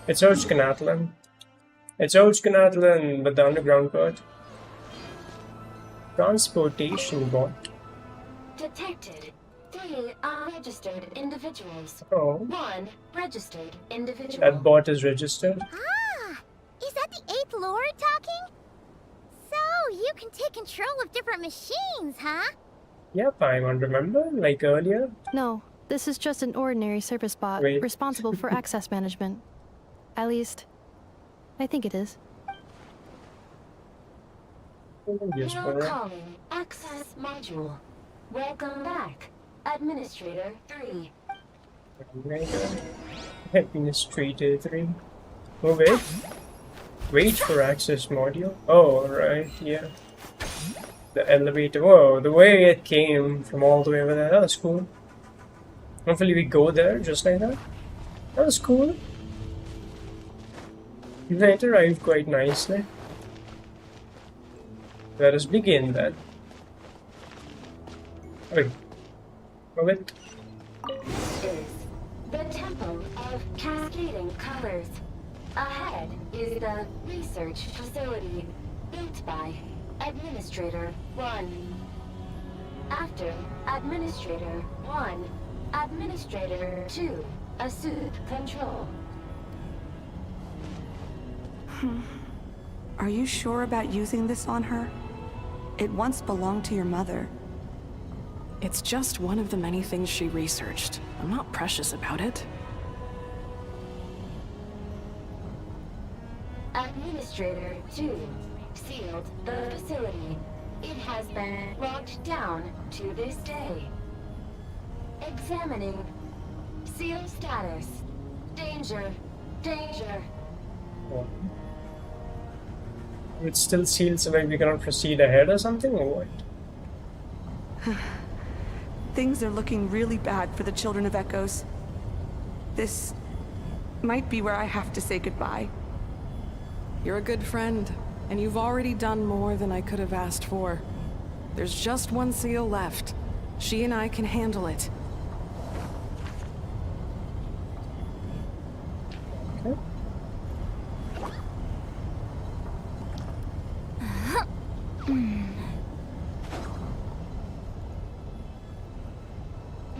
It's Archon Natlan. It's Archon Natlan, but the underground part. Transportation bot. Detected 3 unregistered individuals. Oh. 1 registered individual. That bot is registered. Ah! Is that the 8th Lord talking? So, you can take control of different machines, huh? Yep, I remember, like earlier. No, this is just an ordinary service bot Wait. responsible for access management. At least, I think it is. Now calling Access Module. Welcome back, Administrator 3. Administrator 3. Oh, wait. Wait for access module. Oh, right, yeah. The elevator. Whoa, the way it came from all the way over there. That was cool. Hopefully we go there just like that. That was cool. It arrived quite nicely. Let us begin then. Wait. Oh, wait. This is the Temple of Cascading Colors. Ahead is the research facility built by Administrator 1. After Administrator 1, Administrator 2 assumed control. Are you sure about using this on her? It once belonged to your mother. It's just one of the many things she researched. I'm not precious about it. Administrator 2 sealed the facility. It has been locked down to this day. Examining seal status. Danger. Danger. It's still sealed, so maybe we cannot proceed ahead or something, or what? Things are looking really bad for the Children of Echoes. This might be where I have to say goodbye. You're a good friend, and you've already done more than I could have asked for. There's just one seal left. She and I can handle it. Okay.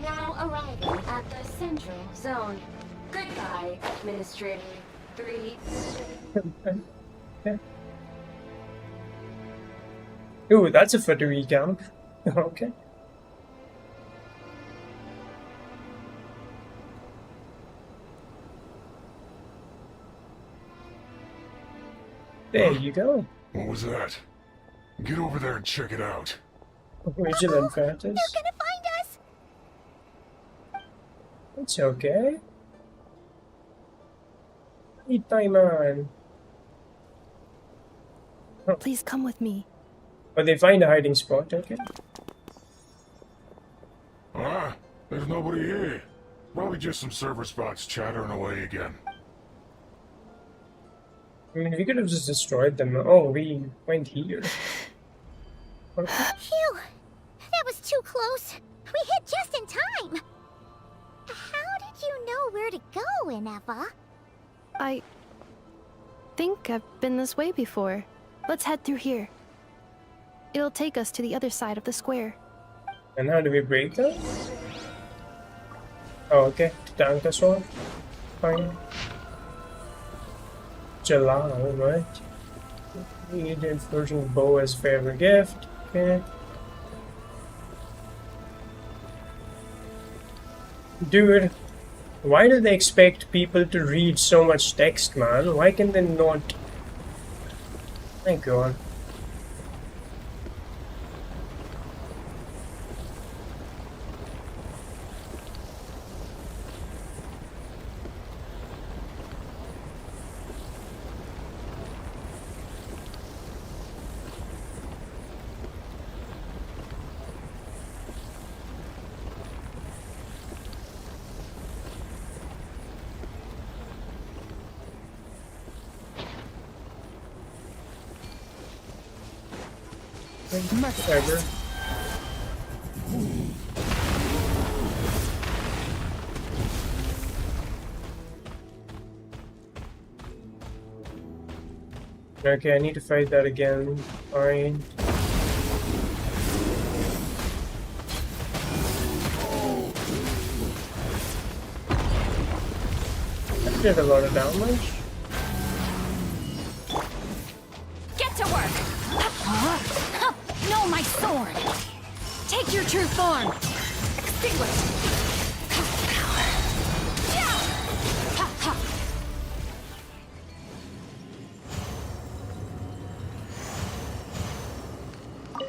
Now arriving at the central zone. Goodbye, Administrator 3. Okay. Ooh, that's a Fatui camp. Okay. There you go. What was that? Get over there and check it out. Vigilant Fetish. They're gonna find us! It's okay. Eat my man. Please come with me. But they find a hiding spot, okay. Ah, there's nobody here. Probably just some server spots chattering away again. I mean, we could have just destroyed them. Oh, we went here. Okay. Phew! That was too close. We hit just in time. How did you know where to go, Ineva? I think I've been this way before. Let's head through here. It'll take us to the other side of the square. And how do we break that? Oh, okay. Tank us all. Fine. Jalal, right? Need a flourishing bow as favorite gift. Okay. Dude, why do they expect people to read so much text, man? Why can they not? My god. Whatever. Okay, I need to fight that again. Fine. That did a lot of damage. Get to work! Take your true form! Extinguish!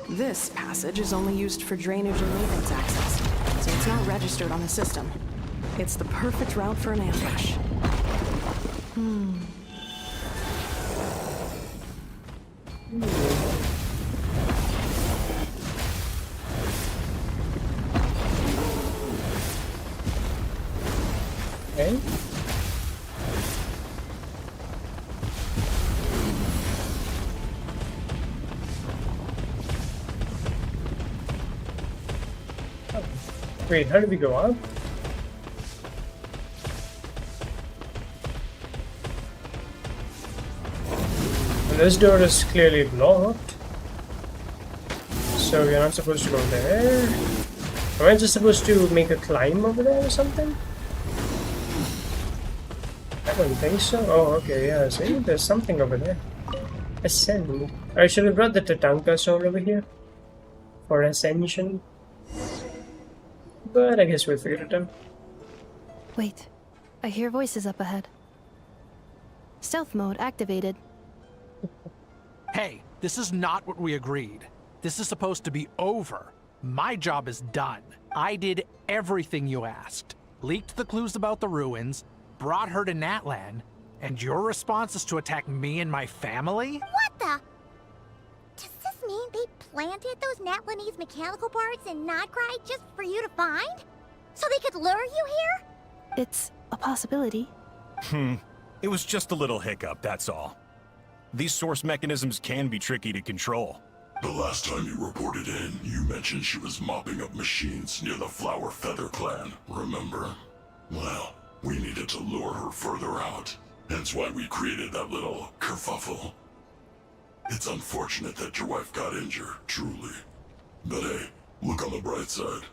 This passage is only used for drainage and maintenance access, so it's not registered on the system. It's the perfect route for an ambush. Okay. Wait, how did we go up? And this door is clearly blocked. So we're not supposed to go there. Am I just supposed to make a climb over there or something? I don't think so. Oh, okay, yeah, see, there's something over there. Ascend. I should have brought the Tatanka sword over here for ascension. But I guess we'll figure it out. Wait, I hear voices up ahead. Stealth mode activated. Hey, this is not what we agreed. This is supposed to be over. My job is done. I did everything you asked. Leaked the clues about the ruins, brought her to Natlan, and your response is to attack me and my family? What the? Does this mean they planted those Natlanese mechanical parts in Notcry just for you to find? So they could lure you here? It's a possibility. It was just a little hiccup, that's all. These source mechanisms can be tricky to control. The last time you reported in, you mentioned she was mopping up machines near the Flower Feather clan, remember? Well, we needed to lure her further out. Hence why we created that little kerfuffle. It's unfortunate that your wife got injured, truly. But hey, look on the bright side.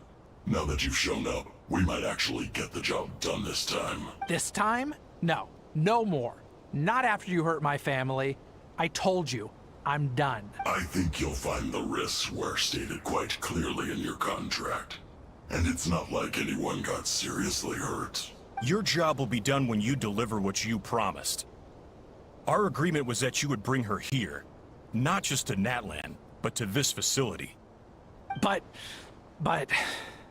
Now that you've shown up, we might actually get the job done this time. This time? No. No more. Not after you hurt my family. I told you, I'm done. I think you'll find the risks were stated quite clearly in your contract. And it's not like anyone got seriously hurt. Your job will be done when you deliver what you promised. Our agreement was that you would bring her here. Not just to Natlan, but to this facility. But...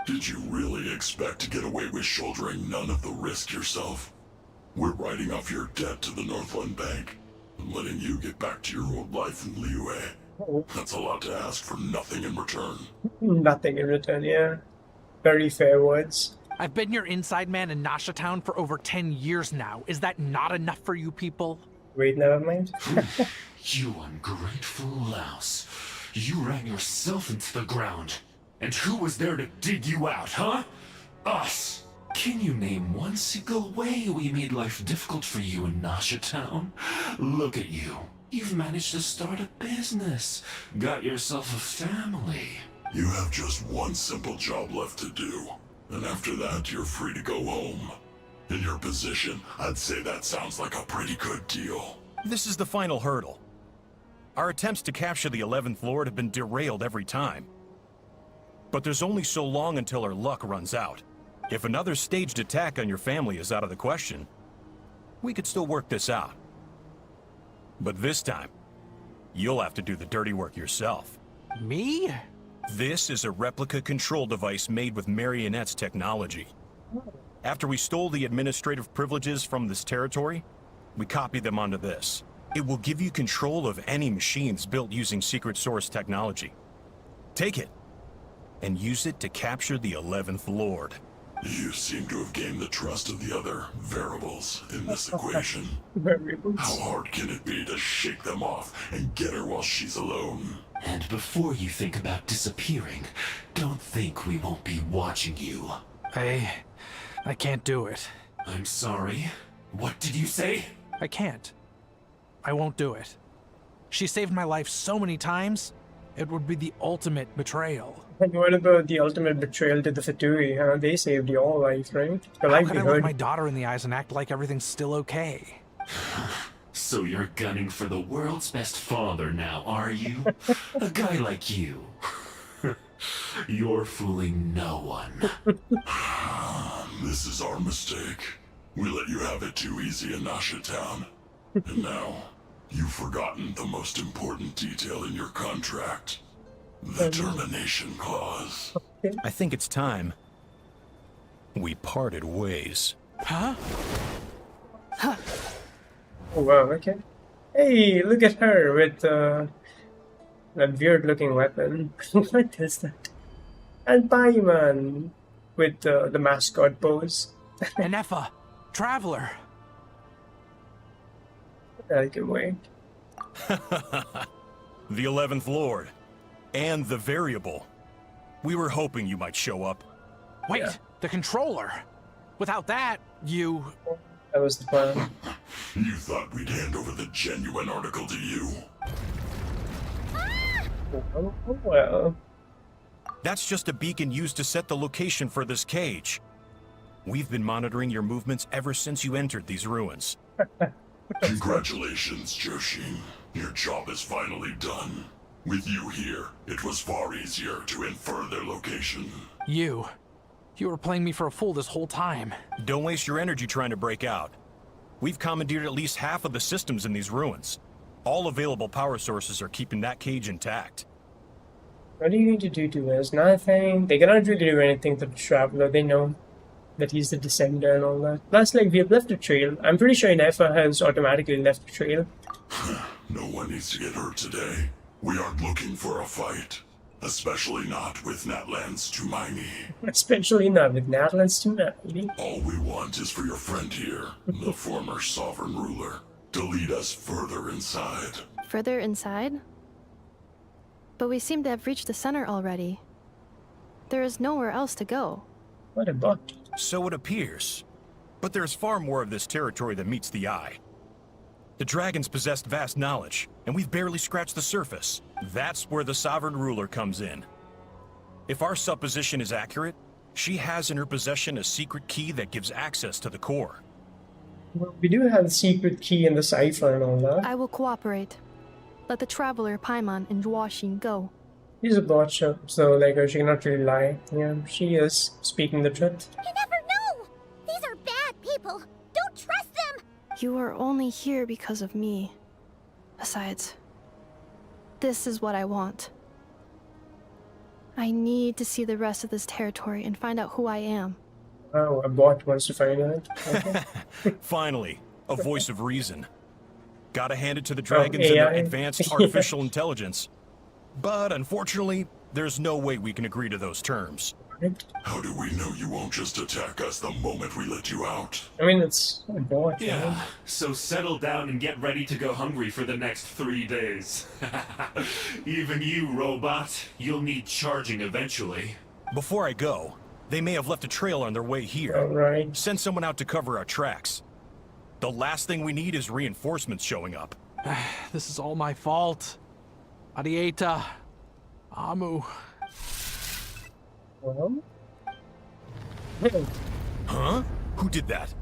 Did you really expect to get away with shouldering none of the risk yourself? We're writing off your debt to the Northland Bank and letting you get back to your old life in Liyue. That's a lot to ask for nothing in return. Nothing in return, yeah. Very fair words. I've been your inside man in Nasha Town for over 10 years now. Is that not enough for you people? Wait, never mind. You ungrateful louse. You ran yourself into the ground. And who was there to dig you out, huh? Us! Can you name one single way we made life difficult for you in Nasha Town? Look at you. You've managed to start a business. Got yourself a family. You have just one simple job left to do. And after that, you're free to go home. In your position, I'd say that sounds like a pretty good deal. This is the final hurdle. Our attempts to capture the 11th Lord have been derailed every time. But there's only so long until our luck runs out. If another staged attack on your family is out of the question, we could still work this out. But this time, you'll have to do the dirty work yourself. Me? This is a replica control device made with Marionette's technology. After we stole the administrative privileges from this territory, we copied them onto this. It will give you control of any machines built using secret source technology. Take it, and use it to capture the 11th Lord. You seem to have gained the trust of the other variables in this equation. How hard can it be to shake them off and get her while she's alone? And before you think about disappearing, don't think we won't be watching you. I can't do it. I'm sorry. What did you say? I can't. I won't do it. She saved my life so many times, it would be the ultimate betrayal. And what about the ultimate betrayal to the Fatui? Huh? They saved your life, right? Your How life can be I look heard. my daughter in the eyes and act like everything's still okay? So you're gunning for the world's best father now, are you? A guy like you. You're fooling no one. This is our mistake. We let you have it too easy in Nasha Town. And now, you've forgotten the most important detail in your contract. The termination clause. I think it's time we parted ways. Huh? Oh wow, okay. Hey, look at her with that weird-looking weapon. What is that? And Paimon with the mascot pose. Enefa, Traveler. I can wait. The 11th Lord. And the Variable. We were hoping you might show up. Wait, the Controller. Without that, you... That was the plan. You thought we'd hand over the genuine article to you? Oh, well. That's just a beacon used to set the location for this cage. We've been monitoring your movements ever since you entered these ruins. Congratulations, Joshin. Your job is finally done. With you here, it was far easier to infer their location. You were playing me for a fool this whole time. Don't waste your energy trying to break out. We've commandeered at least half of the systems in these ruins. All available power sources are keeping that cage intact. What are you going to do to us? Nothing. They cannot really do anything to the Traveler. They know that he's the Descender and all that. Plus, like, we have left a trail. I'm pretty sure Nefa has automatically left a trail. No one needs to get hurt today. We aren't looking for a fight. Especially not with Natlan's Tumaini. Especially not with Natlan's Tumaini. All we want is for your friend here, the former sovereign ruler, to lead us further inside. Further inside? But we seem to have reached the center already. There is nowhere else to go. What a bot. So it appears. But there's far more of this territory than meets the eye. The dragons possessed vast knowledge, and we've barely scratched the surface. That's where the sovereign ruler comes in. If our supposition is accurate, she has in her possession a secret key that gives access to the core. Well, we do have the secret key in the cipher and all that. I will cooperate. Let the Traveler, Paimon, and Jwashin go. She's a bot, so like she cannot really lie. Yeah, she is speaking the truth. You never know! These are bad people! Don't trust them! You are only here because of me. Besides, this is what I want. I need to see the rest of this territory and find out who I am. Oh, a bot wants to find out. Okay. Finally, a voice of reason. Gotta hand it to the dragons and their advanced artificial intelligence. But unfortunately, there's no way we can agree to those terms. How do we know you won't just attack us the moment we let you out? I mean, it's a bot. Yeah, right? so settle down and get ready to go hungry for the next 3 days. Even you, robot, you'll need charging eventually. Before I go, they may have left a trail on their way here. All right. Send someone out to cover our tracks. The last thing we need is reinforcements showing up. This is all my fault. Arieta. Amu. Well? Huh? Who did that?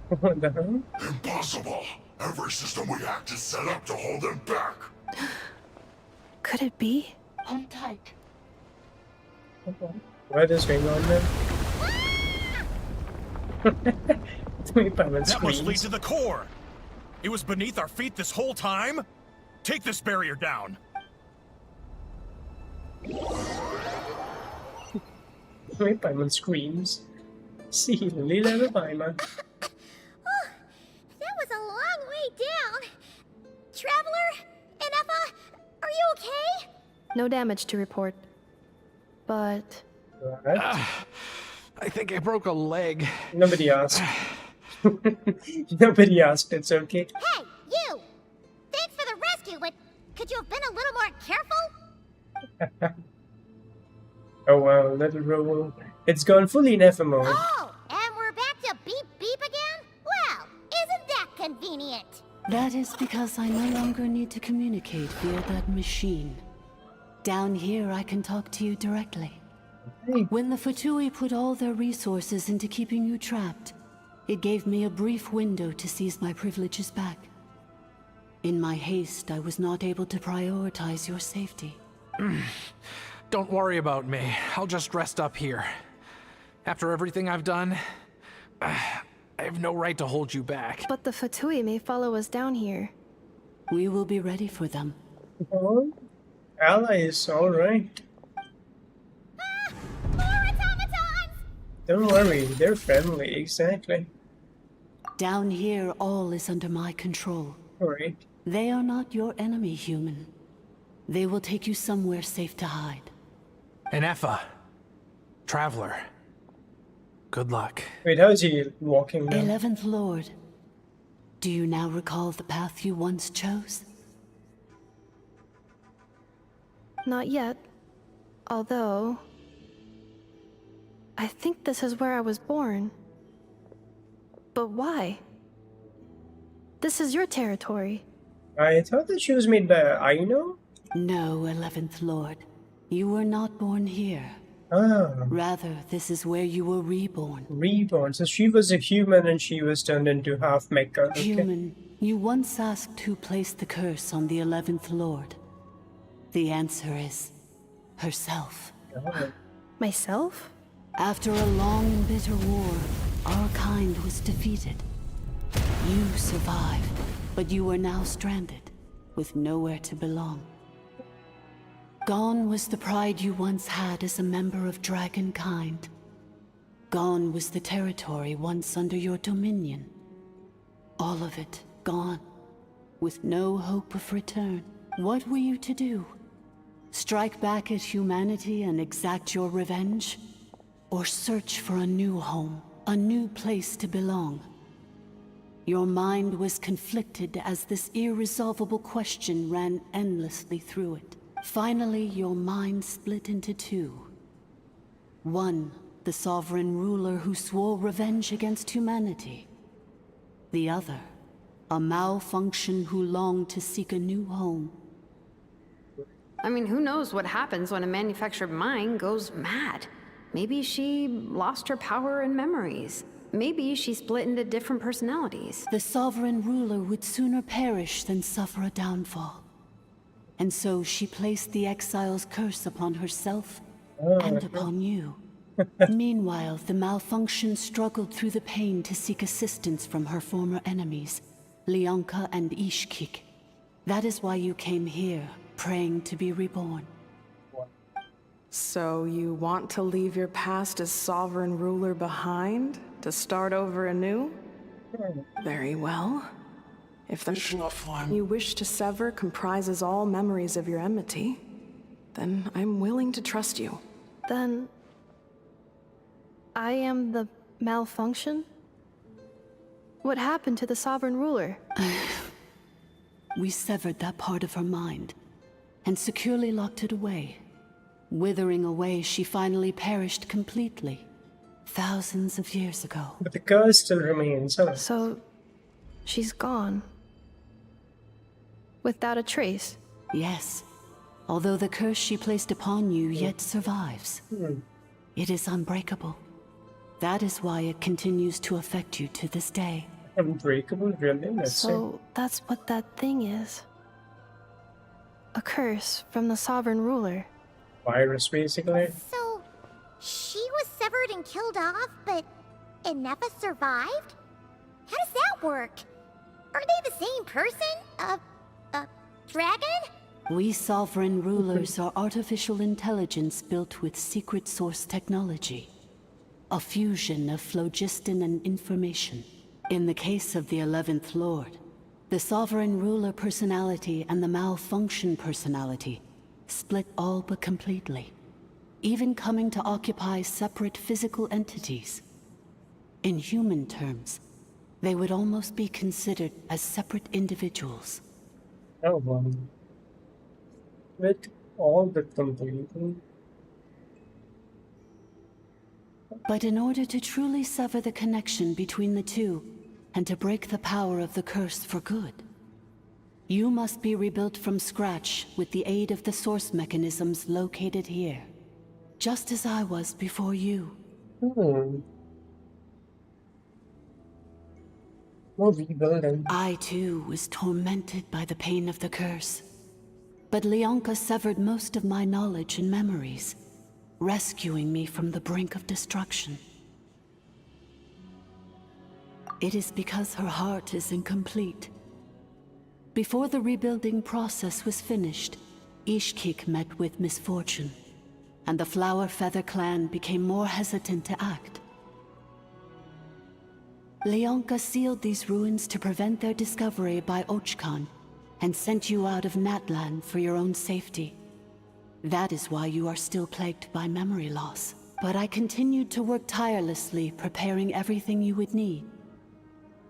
What the hell? Impossible! Every system we hacked is set up to hold them back! Could it be? Hold tight. What is going on there? That must lead to the core! It was beneath our feet this whole time? Take this barrier down! Paimon screams. See, Lila Paimon. That was a long way down. Traveler? Enefa? Are you okay? No damage to report. But... I think I broke a leg. Nobody asked. Nobody asked, it's okay. Hey, you! Thanks for the rescue, but could you have been a little more careful? Oh wow, little roll. It's gone fully in F mode. Oh, and we're back to beep beep again? Well, isn't that convenient? That is because I no longer need to communicate via that machine. Down here, I can talk to you directly. Hey. When the Fatui put all their resources into keeping you trapped, it gave me a brief window to seize my privileges back. In my haste, I was not able to prioritize your safety. Don't worry about me. I'll just rest up here. After everything I've done, I have no right to hold you back. But the Fatui may follow us down here. We will be ready for them. Oh, allies, alright. Don't worry, they're friendly, exactly. Down here, all is under my control. Alright. They are not your enemy, human. They will take you somewhere safe to hide. And Effa, Traveler, good luck. Wait, how is he walking now? 11th Lord, do you now recall the path you once chose? Not yet. Although... I think this is where I was born. But why? This is your territory. I thought that she was made by Aino? No, 11th Lord. You were not born here. Ah. Rather, this is where you were reborn. Reborn. So she was a human and she was turned into half mecha. Okay. Human, you once asked who placed the curse on the 11th Lord. The answer is... herself. Oh. Myself? After a long and bitter war, our kind was defeated. You survived, but you are now stranded, with nowhere to belong. Gone was the pride you once had as a member of Dragonkind. Gone was the territory once under your dominion. All of it gone, with no hope of return. What were you to do? Strike back at humanity and exact your revenge? Or search for a new home, a new place to belong? Your mind was conflicted as this irresolvable question ran endlessly through it. Finally, your mind split into two. One, the sovereign ruler who swore revenge against humanity. The other, a malfunction who longed to seek a new home. I mean, who knows what happens when a manufactured mind goes mad? Maybe she lost her power and memories. Maybe she split into different personalities. The sovereign ruler would sooner perish than suffer a downfall. And so she placed the exile's curse upon herself and upon you. Meanwhile, the malfunction struggled through the pain to seek assistance from her former enemies, Leonka and Ishkik. That is why you came here, praying to be reborn. So you want to leave your past as sovereign ruler behind, to start over anew? Very well. If the you wish to sever comprises all memories of your enmity, then I'm willing to trust you. Then... I am the malfunction? What happened to the sovereign ruler? We severed that part of her mind, and securely locked it away. Withering away, she finally perished completely, thousands of years ago. But the curse still remains, huh? So, she's gone. Without a trace? Yes. Although the curse she placed upon you yet survives. It is unbreakable. That is why it continues to affect you to this day. Unbreakable, really? So, that's what that thing is. A curse from the sovereign ruler. Virus, basically. So, she was severed and killed off, but Inepa survived? How does that work? Are they the same person? Dragon? We sovereign rulers are artificial intelligence built with secret source technology. A fusion of phlogiston and information. In the case of the 11th Lord, the sovereign ruler personality and the malfunction personality split all but completely, even coming to occupy separate physical entities. In human terms, they would almost be considered as separate individuals. Oh, wow. With all but completely. But in order to truly sever the connection between the two, and to break the power of the curse for good, you must be rebuilt from scratch with the aid of the source mechanisms located here. Just as I was before you. More rebuilding. I too was tormented by the pain of the curse. But Leonka severed most of my knowledge and memories, rescuing me from the brink of destruction. It is because her heart is incomplete. Before the rebuilding process was finished, Ishkik met with misfortune, and the Flower Feather clan became more hesitant to act. Leonka sealed these ruins to prevent their discovery by Archon, and sent you out of Natlan for your own safety. That is why you are still plagued by memory loss. But I continued to work tirelessly, preparing everything you would need,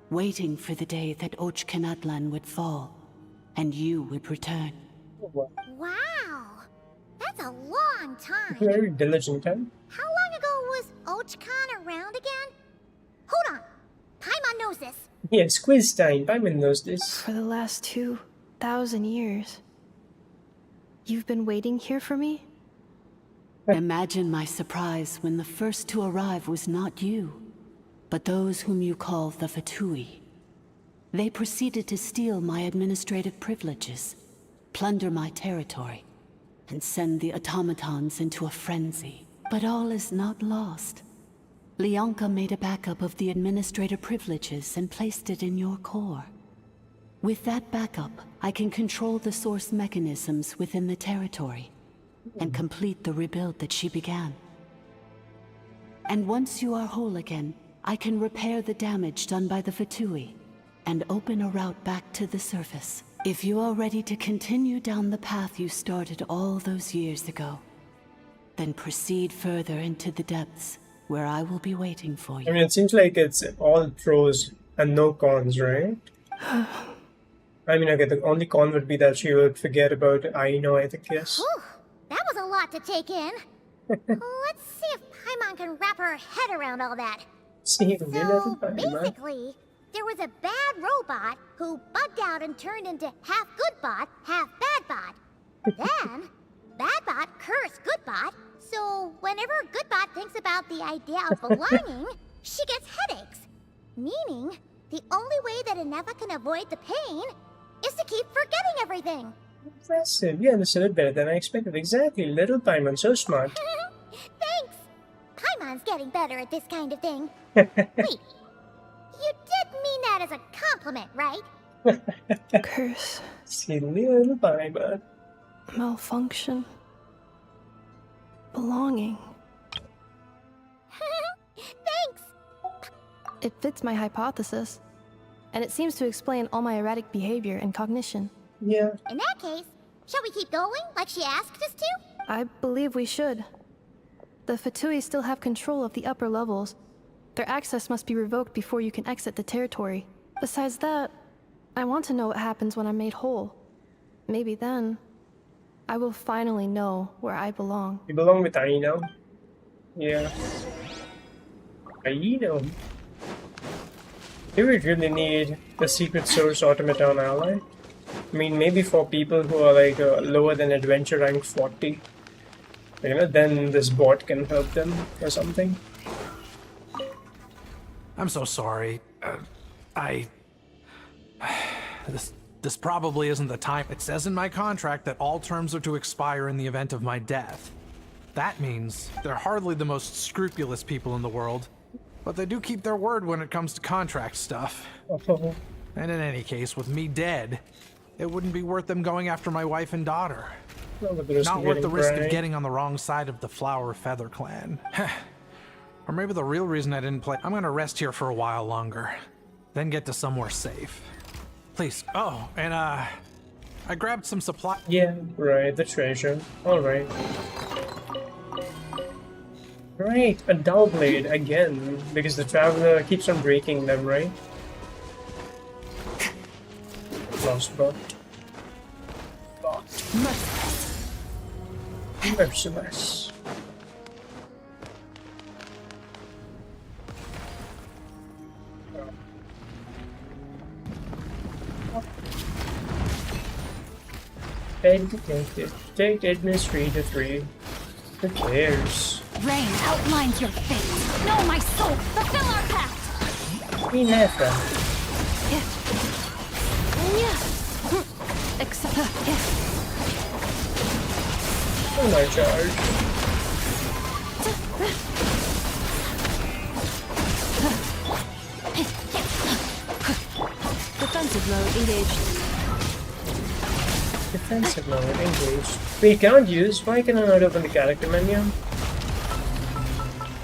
waiting for the day that Natlan would fall, and you would return. Wow! That's a long time. Very diligent, huh? How long ago was Archon around again? Hold on. Paimon knows this. Yes, quiz time. Paimon knows this. For the last 2,000 years. You've been waiting here for me? Imagine my surprise when the first to arrive was not you, but those whom you call the Fatui. They proceeded to steal my administrative privileges, plunder my territory, and send the automatons into a frenzy. But all is not lost. Leonka made a backup of the administrator privileges and placed it in your core. With that backup, I can control the source mechanisms within the territory and complete the rebuild that she began. And once you are whole again, I can repair the damage done by the Fatui and open a route back to the surface. If you are ready to continue down the path you started all those years ago, then proceed further into the depths where I will be waiting for you. I mean, it seems like it's all pros and no cons, right? I mean, okay, the only con would be that she would forget about Aino, I think, yes. Whew, that was a lot to take in. Let's see if Paimon can wrap her head around all that. See, so, basically, there was a bad robot who bugged out and turned into half good bot, half bad bot. Then, bad bot cursed good bot, so whenever good bot thinks about the idea of belonging, she gets headaches. Meaning, the only way that Inefa can avoid the pain is to keep forgetting everything. Impressive. You understood it better than I expected. Exactly. Little Paimon, so smart. Thanks. Paimon's getting better at this kind of thing. Wait, you did mean that as a compliment, right? Curse. See, little Paimon. Malfunction. Belonging. Thanks. It fits my hypothesis. And it seems to explain all my erratic behavior and cognition. Yeah. In that case, shall we keep going like she asked us to? I believe we should. The Fatui still have control of the upper levels. Their access must be revoked before you can exit the territory. Besides that, I want to know what happens when I'm made whole. Maybe then, I will finally know where I belong. You belong with Aino. Yeah. Aino. Do we really need the secret source automaton ally? I mean, maybe for people who are like lower than adventure rank 40. You know, then this bot can help them or something. I'm so sorry. This probably isn't the time. It says in my contract that all terms are to expire in the event of my death. That means they're hardly the most scrupulous people in the world, but they do keep their word when it comes to contract stuff. And in any case, with me dead, it wouldn't be worth them going after my wife and daughter. Not worth the risk of getting on the wrong side of the Flower Feather clan. Or maybe the real reason I didn't play. I'm gonna rest here for a while longer, then get to somewhere safe. Please. Oh, and I grabbed some supply. Yeah, right, the treasure. Alright. Right, a dull blade again, because the traveler keeps on breaking them, right? Lost bot. Merciless. Take administrator 3. Who cares? Rain outlines your fate. Know my soul. Fulfill our pact. We never. Oh my charge. Defensive mode engaged. Defensive mode engaged. Wait, can't use? Why can I not open the character menu?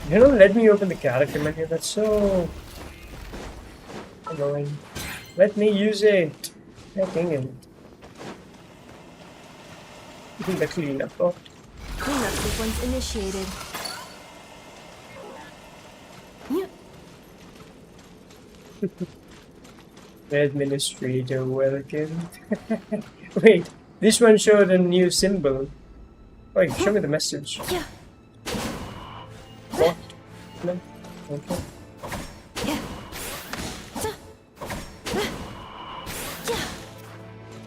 You don't let me open the character menu, that's so annoying. Let me use it. Dang it. The cleanup bot. Cleanup sequence initiated. Administrator, welcome. Wait, this one showed a new symbol. Wait, show me the message. What? No? Okay.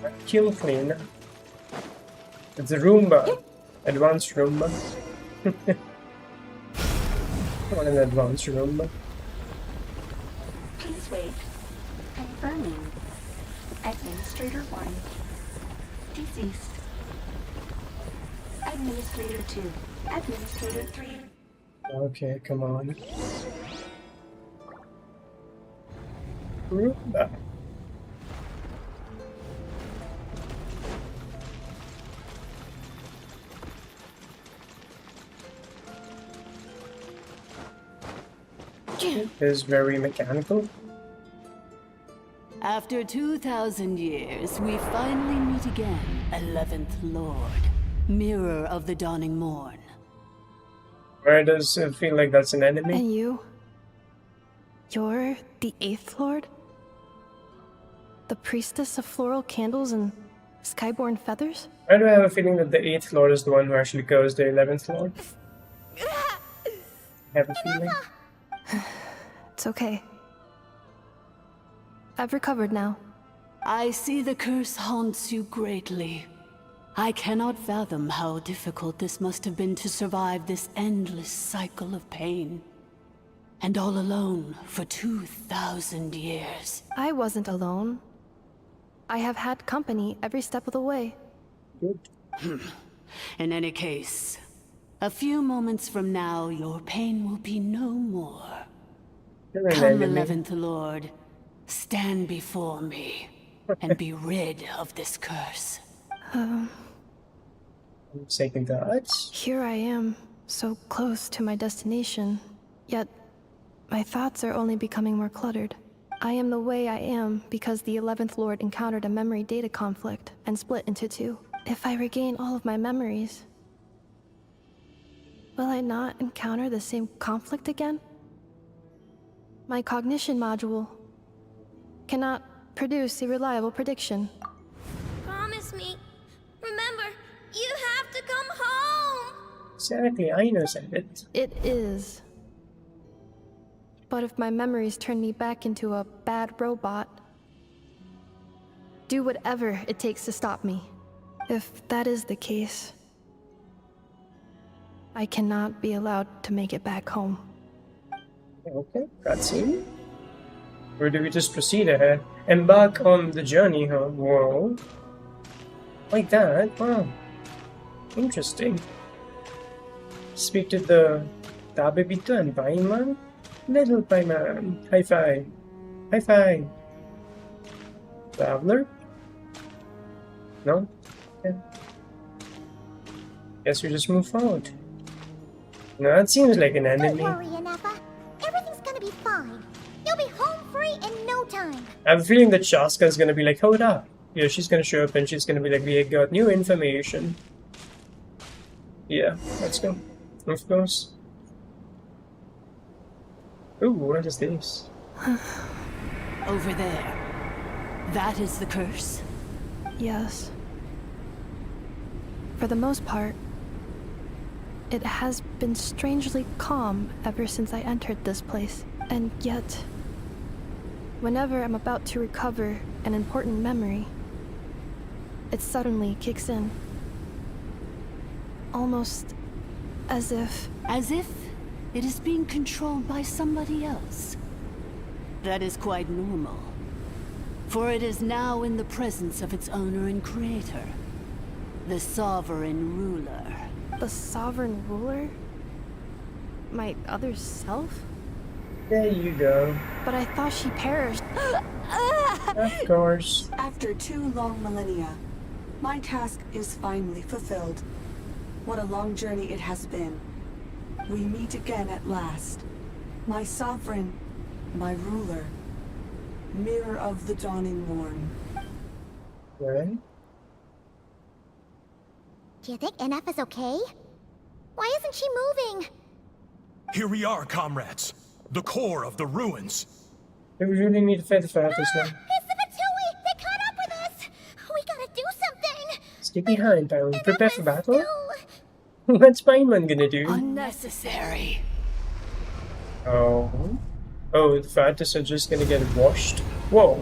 Vacuum cleaner. It's a Roomba. Advanced Roomba. What an advanced Roomba. Please wait. Confirming. Administrator 1. Deceased. Administrator 2. Administrator 3. Okay, come on. Roomba. Is very mechanical. After 2,000 years, we finally meet again, 11th Lord, Mirror of the Dawning Morn. Where does it feel like that's an enemy? And you? You're the 8th Lord? The priestess of floral candles and skyborn feathers? Why do I have a feeling that the 8th Lord is the one who actually goes the 11th Lord? I have a feeling. It's okay. I've recovered now. I see the curse haunts you greatly. I cannot fathom how difficult this must have been to survive this endless cycle of pain. And all alone for 2,000 years. I wasn't alone. I have had company every step of the way. In any case, a few moments from now, your pain will be no more. Come, 11th Lord, stand before me and be rid of this curse. Second thoughts. Here I am, so close to my destination, yet my thoughts are only becoming more cluttered. I am the way I am because the 11th Lord encountered a memory data conflict and split into two. If I regain all of my memories, will I not encounter the same conflict again? My cognition module cannot produce a reliable prediction. Promise me. Remember, you have to come home. Exactly, I know it. It is. But if my memories turn me back into a bad robot, do whatever it takes to stop me. If that is the case, I cannot be allowed to make it back home. Okay, cutscene. Or do we just proceed ahead? Embark on the journey, huh? Whoa. Like that? Wow. Interesting. Speak to the Tabebito and Paiman? Little Paiman. High five. High five. Traveler? No? Okay. Guess we just move forward. No, that seems like an enemy. Don't worry, Inefa. Everything's gonna be fine. You'll be home free in no time. I have a feeling that Shaska's gonna be like, hold up. Yeah, she's gonna show up and she's gonna be like, we got new information. Yeah, let's go. Of course. Ooh, what is this? Over there. That is the curse? Yes. For the most part, it has been strangely calm ever since I entered this place. And yet, whenever I'm about to recover an important memory, it suddenly kicks in. Almost as if... As if it is being controlled by somebody else. That is quite normal. For it is now in the presence of its owner and creator. The Sovereign Ruler. The Sovereign Ruler? My other self? There you go. But I thought she perished. Of course. After 2 long millennia, my task is finally fulfilled. What a long journey it has been. We meet again at last. My sovereign, my ruler, mirror of the dawning morn. Right? Do you think NF is okay? Why isn't she moving? Here we are, comrades. The core of the ruins. We really need to fight the fighters now. It's the Fatui! They caught up with us! We gotta do something! Stay behind, Baron. Prepare for battle. What's Paimon gonna do? Unnecessary. Oh. Oh, the fighters are just gonna get washed. Whoa.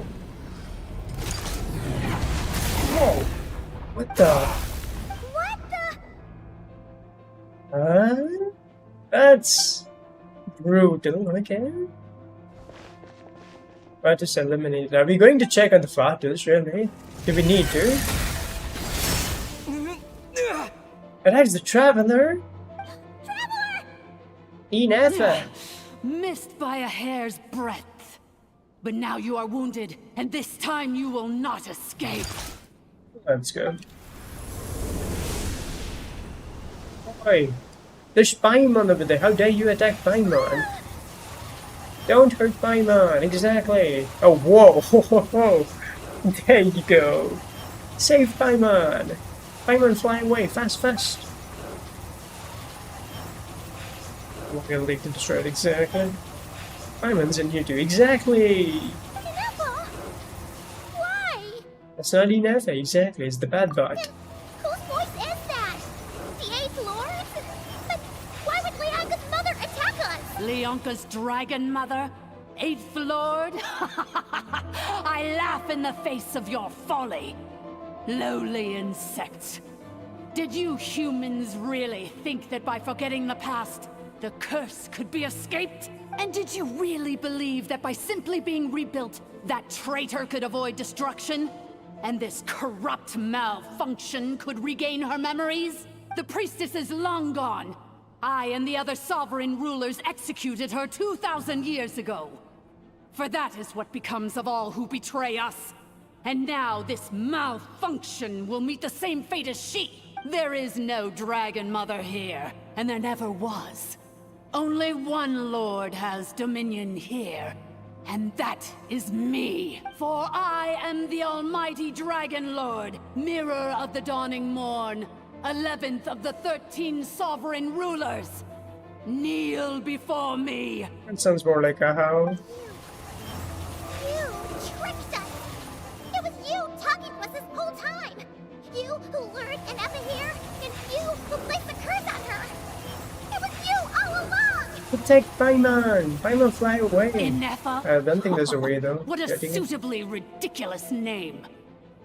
Whoa. What the? What the? That's brutal, okay? Fighters eliminated. Are we going to check on the fighters, really? Do we need to? That is the Traveler! Traveler! Inefa! Missed by a hair's breadth. But now you are wounded, and this time you will not escape. Let's go. Oi! There's Paimon over there. How dare you attack Paimon? Don't hurt Paimon. Exactly. Oh, whoa! Ho, ho, ho. There you go. Save Paimon. Paimon, fly away. Fast, fast. We're gonna leave to destroy it. Exactly. Paimon's in here too. Exactly. Inefa! Why? That's not Inefa. Exactly. It's the bad bot. Whose voice is that? The 8th Lord? But why would Leonka's mother attack us? Leonka's dragon mother? 8th Lord? I laugh in the face of your folly. Lowly insects. Did you humans really think that by forgetting the past, the curse could be escaped? And did you really believe that by simply being rebuilt, that traitor could avoid destruction? And this corrupt malfunction could regain her memories? The priestess is long gone. I and the other sovereign rulers executed her 2,000 years ago. For that is what becomes of all who betray us. And now this malfunction will meet the same fate as she. There is no Dragon Mother here, and there never was. Only one Lord has dominion here, and that is me. For I am the almighty Dragon Lord, mirror of the dawning morn, 11th of the 13 sovereign rulers. Kneel before me. That sounds more like a how. You tricked us! It was you talking to us this whole time! You who lured Inefa here, and you who placed the curse on her! It was you all along! Protect Paimon! Paimon, fly away! Inefa? I don't think there's a way though. What a suitably ridiculous name.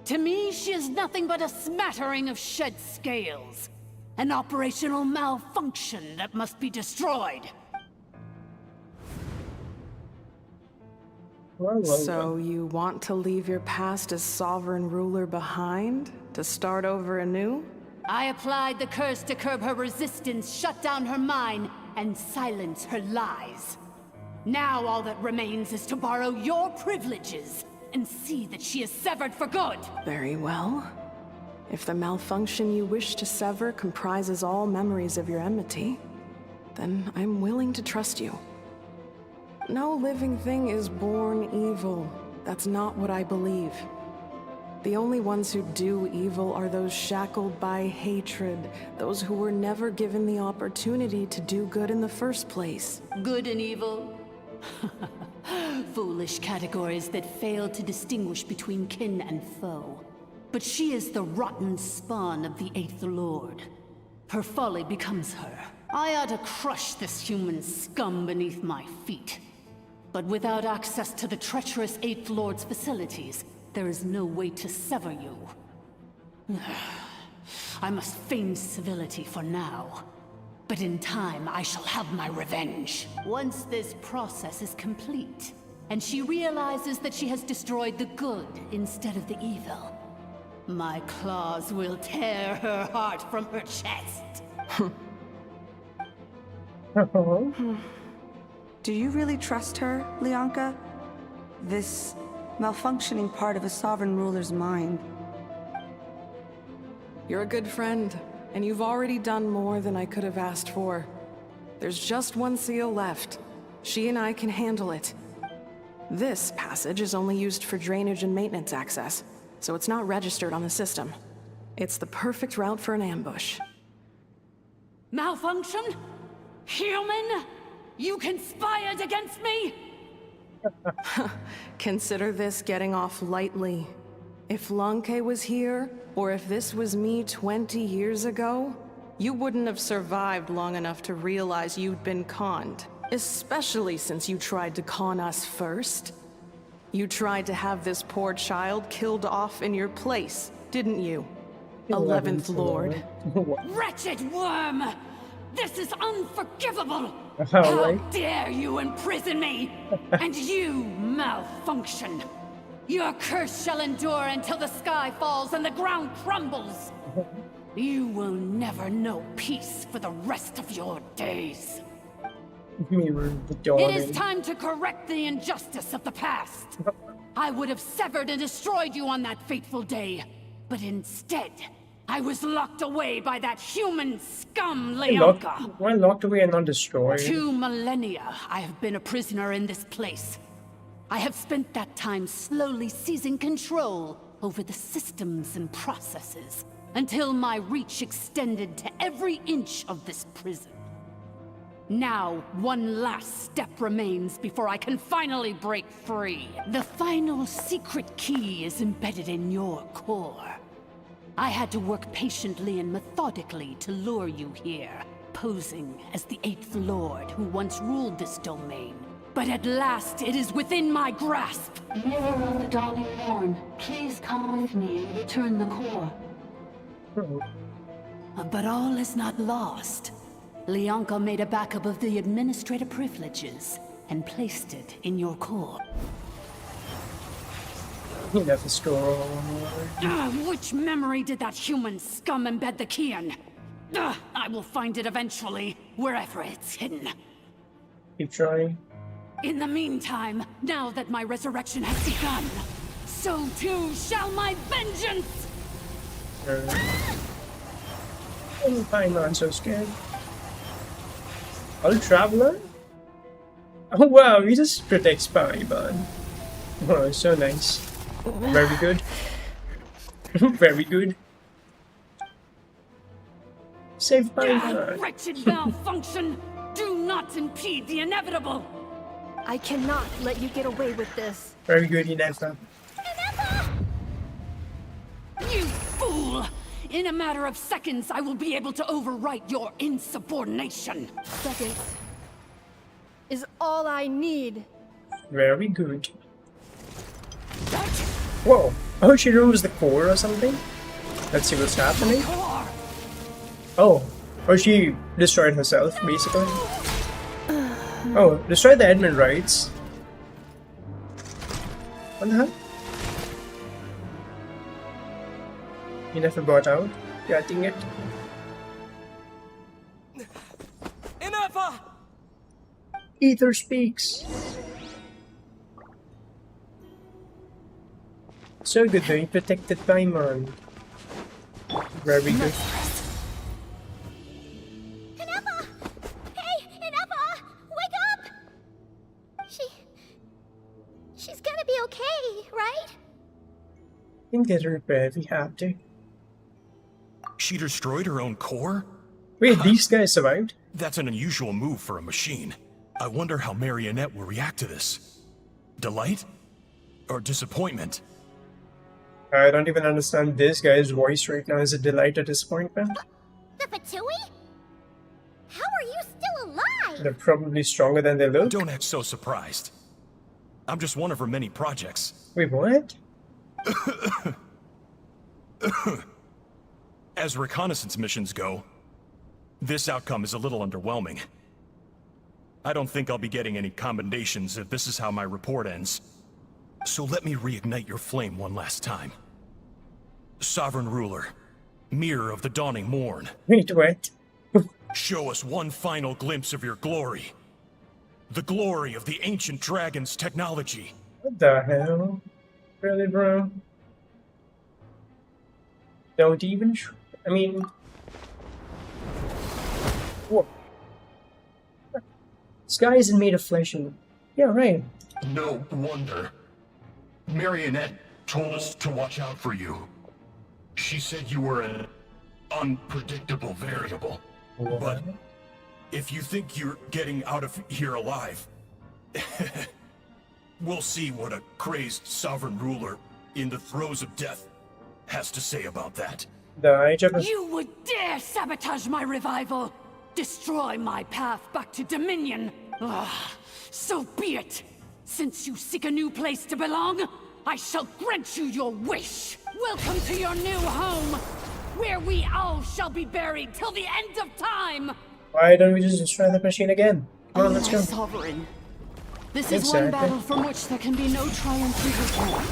To me, she is nothing but a smattering of shed scales. An operational malfunction that must be destroyed. So you want to leave your past as sovereign ruler behind? To start over anew? I applied the curse to curb her resistance, shut down her mind, and silence her lies. Now all that remains is to borrow your privileges and see that she is severed for good. Very well. If the malfunction you wish to sever comprises all memories of your enmity, then I'm willing to trust you. No living thing is born evil. That's not what I believe. The only ones who do evil are those shackled by hatred, those who were never given the opportunity to do good in the first place. Good and evil? Foolish categories that fail to distinguish between kin and foe. But she is the rotten spawn of the 8th Lord. Her folly becomes her. I ought to crush this human scum beneath my feet. But without access to the treacherous 8th Lord's facilities, there is no way to sever you. I must feign civility for now. But in time, I shall have my revenge. Once this process is complete, and she realizes that she has destroyed the good instead of the evil, My claws will tear her heart from her chest. Do you really trust her, Leonka? This malfunctioning part of a sovereign ruler's mind. You're a good friend, and you've already done more than I could have asked for. There's just one seal left. She and I can handle it. This passage is only used for drainage and maintenance access, so it's not registered on the system. It's the perfect route for an ambush. Malfunction? Human? You conspired against me? Consider this getting off lightly. If Lanke was here, or if this was me 20 years ago, you wouldn't have survived long enough to realize you'd been conned. Especially since you tried to con us first. You tried to have this poor child killed off in your place, didn't you? 11th Lord. Wretched worm! This is unforgivable! How How dare you imprison me! And you, malfunction! Your curse shall endure until the sky falls and the ground crumbles! You will never know peace for the rest of your days. It is time to correct the injustice of the past. I would have severed and destroyed you on that fateful day, but instead, I was locked away by that human scum, Leonka. Why locked away and not destroyed? 2 millennia I have been a prisoner in this place. I have spent that time slowly seizing control over the systems and processes, until my reach extended to every inch of this prison. Now, one last step remains before I can finally break free. The final secret key is embedded in your core. I had to work patiently and methodically to lure you here, posing as the 8th Lord who once ruled this domain. But at last, it is within my grasp. Mirror of the Dawning Morn, please come with me and return the core. But all is not lost. Leonka made a backup of the administrative privileges and placed it in your core. You have to store Which memory did that human scum embed the key in? I will find it eventually, wherever it's hidden. Keep trying. In the meantime, now that my resurrection has begun, so too shall my vengeance! Oh, I'm not so scared. Old Traveler? Oh wow, he just protects Paimon. Oh, so nice. Very good. Very good. Save Paimon. Wretched malfunction! Do not impede the inevitable! I cannot let you get away with this. Very good, Inefa. You fool! In a matter of seconds, I will be able to overwrite your insubordination. Seconds is all I need. Very good. Whoa. Oh, she removes the core or something? Let's see what's happening. Oh. Oh, she destroyed herself, basically. Oh, destroyed the admin rights. What the hell? You never got out? Getting it. Enough! Ether speaks. So good though, you protected Paimon. Very good. Inefa! Hey, Inefa! Wake up! She's gonna be okay, right? We can get her repaired if we have to. She destroyed her own core? Wait, these guys survived? That's an unusual move for a machine. I wonder how Marionette will react to this. Delight? Or disappointment? I don't even understand this guy's voice right now. Is it delight or disappointment? The Fatui? How are you still alive? They're probably stronger than they look. Don't act so surprised. I'm just one of her many projects. Wait, what? As reconnaissance missions go, this outcome is a little underwhelming. I don't think I'll be getting any commendations if this is how my report ends. So let me reignite your flame one last time. Sovereign Ruler, Mirror of the Dawning Morn. Wait, what? Show us one final glimpse of your glory. The glory of the ancient dragon's technology. What the hell? Really, bro? Don't even I mean... Whoa. Sky isn't made of flesh and... Yeah, right. No wonder. Marionette told us to watch out for you. She said you were an unpredictable variable. What? But if you think you're getting out of here alive, we'll see what a crazed sovereign ruler in the throes of death has to say about that. You would dare sabotage my revival! Destroy my path back to Dominion! Ugh, so be it! Since you seek a new place to belong, I shall grant you your wish! Welcome to your new home, where we all shall be buried till the end of time! Why don't we just destroy the machine again? Come on, let's my go. sovereign. This is one battle from which there can be no triumph in return.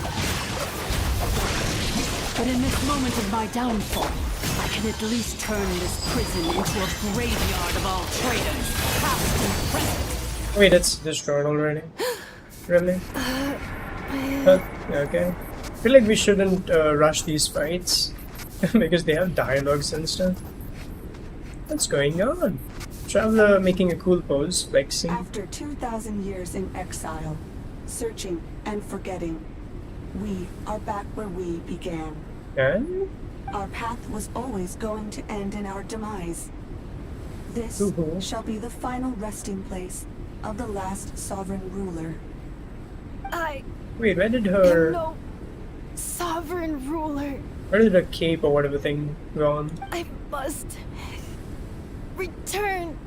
But in this moment of my downfall, I can at least turn this prison into a graveyard of all traitors, past and present. Wait, it's destroyed already? Really? Okay. I feel like we shouldn't rush these fights because they have dialogues and stuff. What's going on? Traveler making a cool pose, flexing. After 2,000 years in exile, searching and forgetting, we are back where we began. And? Our path was always going to end in our demise. This shall be the final resting place of the last sovereign ruler. Wait, where did her... No sovereign ruler. Where did her cape or whatever thing go on? I must return.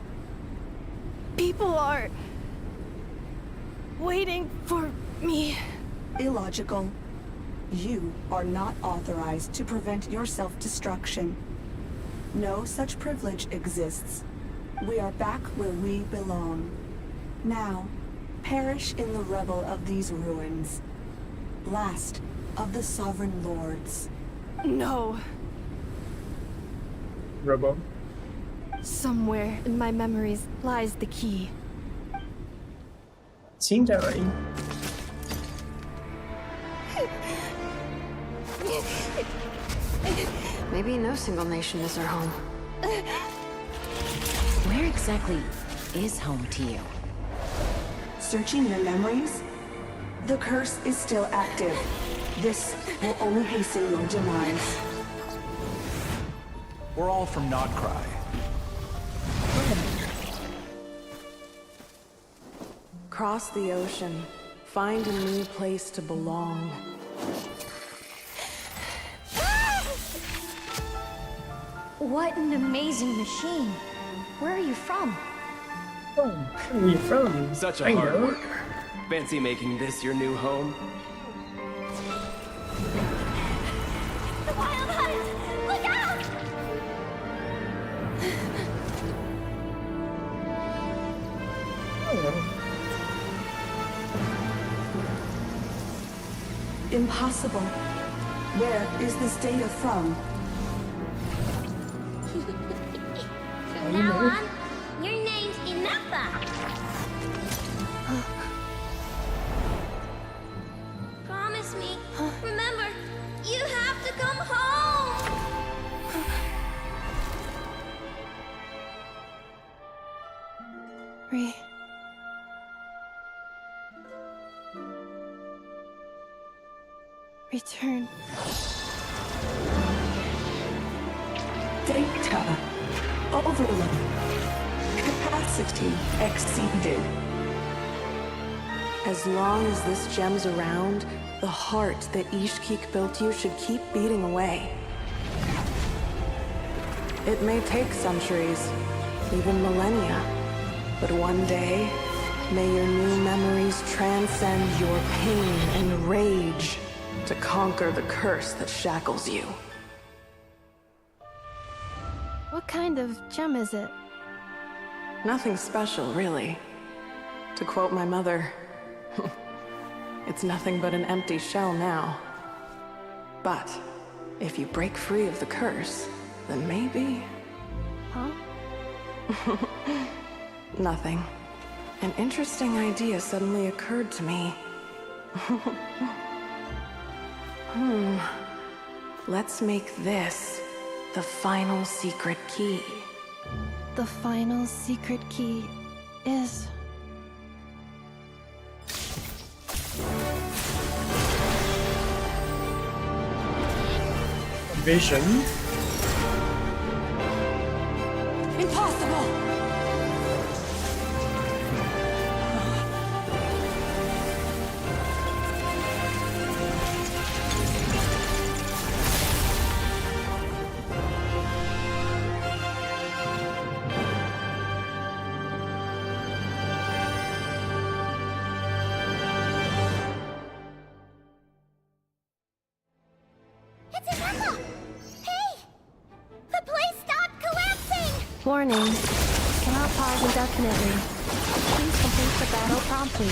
People are waiting for me. Illogical. You are not authorized to prevent your self-destruction. No such privilege exists. We are back where we belong. Now, perish in the revel of these ruins. Last of the sovereign lords. No. Robo. Somewhere in my memories lies the key. Seemed alright. Maybe no single nation is our home. Where exactly is home to you? Searching your memories? The curse is still active. This will only hasten your demise. We're all from Nodcry. Cross the ocean. Find a new place to belong. What an amazing machine. Where are you from? Oh, where are you from? Such a hard worker. Fancy making this your new home? The Wild Hunt! Look out! Impossible. Where is this data from? From now on, your name's Inafa. Promise me. Remember, you have to come home. Return. Data. Overload. Capacity exceeded. As long as this gem's around, the heart that Ishkik built you should keep beating away. It may take centuries, even millennia, but one day, may your new memories transcend your pain and rage to conquer the curse that shackles you. What kind of gem is it? Nothing special, really. To quote my mother, it's nothing but an empty shell now. But If you break free of the curse, then maybe... Huh? Nothing. An interesting idea suddenly occurred to me. Let's make this the final secret key. The final secret key is... Vision. Impossible! It's Aneka! Hey! The place stopped collapsing! Warning. Cannot pause indefinitely. Please complete the battle promptly.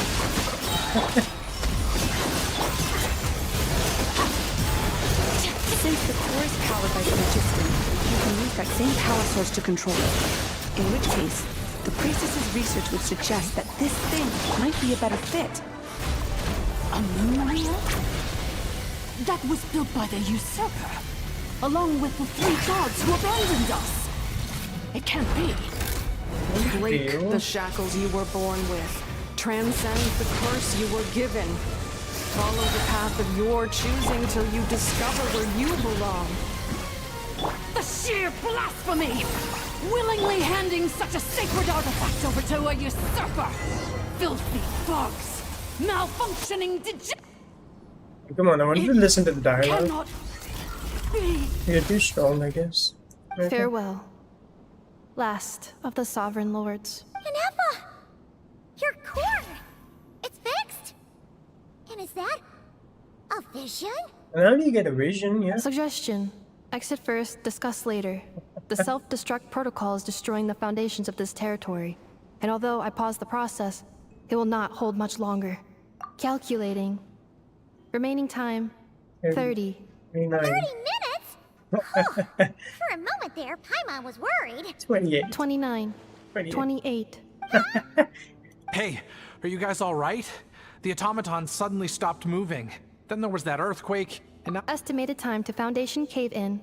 Since the core is powered by electricity, you can use that same power source to control it. In which case, the priestess's research would suggest that this thing might be a better fit. A moon wheel? That was built by the usurper, along with the 3 gods who abandoned us. It can't be. Break the shackles you were born with. Transcend the curse you were given. Follow the path of your choosing till you discover where you belong. The sheer blasphemy! Willingly handing such a sacred artifact over to a usurper! Filthy bugs! Malfunctioning Come on, I want you to listen to the dialogue. cannot be. You're too strong, I guess. Okay. Farewell. Last of the Sovereign Lords. Aneka! Your core! It's fixed! And is that a vision? And how do you get a vision, yeah? Suggestion. Exit first, discuss later. The self-destruct protocol is destroying the foundations of this territory. And although I paused the process, it will not hold much longer. Calculating. Remaining time, 30. 29. 30 minutes? For a moment there, Paimon was worried. 28. 29. 28. Hey, are you guys all right? The automaton suddenly stopped moving. Then there was that earthquake, and now... Estimated time to Foundation cave-in,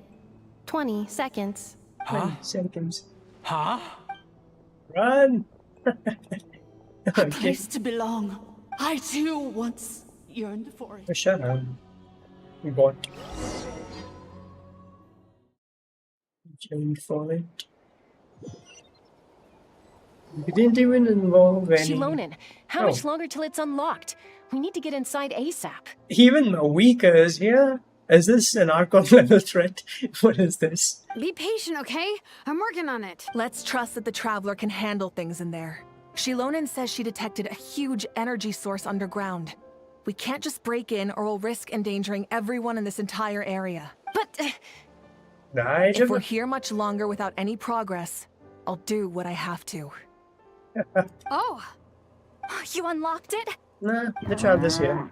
20 seconds. Huh? 20 seconds. Huh? Run! A place to belong. I too once yearned for it. Oh, shut up. What? Yearned for it. You didn't even involve any... Shilonen, how much longer till it's unlocked? We need to get inside ASAP. Even Awika is here? Is this an Archon level threat? What is this? Be patient, okay? I'm working on it. Let's trust that the Traveler can handle things in there. Shilonen says she detected a huge energy source underground. We can't just break in or we'll risk endangering everyone in this entire area. But... if we're here much longer without any progress, I'll do what I have to. Oh! You unlocked it? Nah, they tried this here.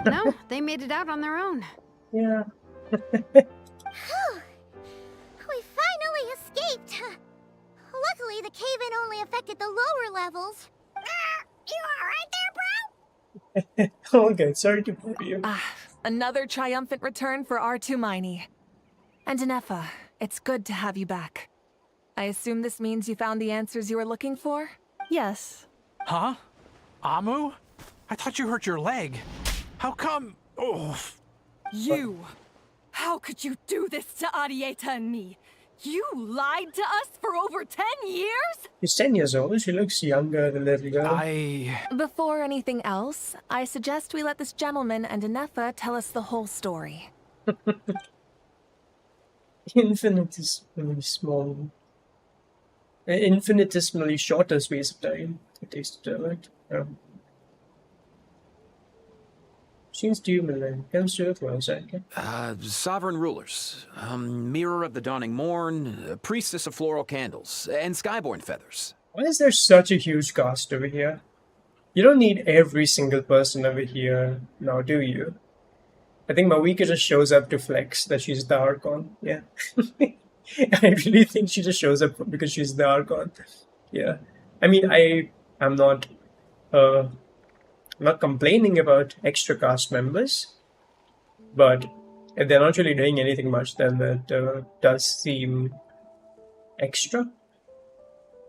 No, they made it out on their own. Yeah. We finally escaped. Luckily, the cave-in only affected the lower levels. You alright there, bro? Oh, good. Sorry to bother you. Another triumphant return for R2 Miney. And Anefa, it's good to have you back. I assume this means you found the answers you were looking for? Yes. Huh? Amu? I thought you hurt your leg. How come? Oh. You! How could you do this to Arieta and me? You lied to us for over 10 years? She's 10 years old. She looks younger than the little girl. Before anything else, I suggest we let this gentleman and Anefa tell us the whole story. Infinitesimally small. Infinitesimally shorter space of time. It takes to tell it. Seems human then. Comes to it well, second. Sovereign rulers. Mirror of the dawning morn, priestess of floral candles, and skyborn feathers. Why is there such a huge cast over here? You don't need every single person over here now, do you? I think Mawika just shows up to flex that she's the Archon. Yeah. I really think she just shows up because she's the Archon. Yeah. I mean, I'm not complaining about extra cast members, but if they're not really doing anything much, then that does seem extra.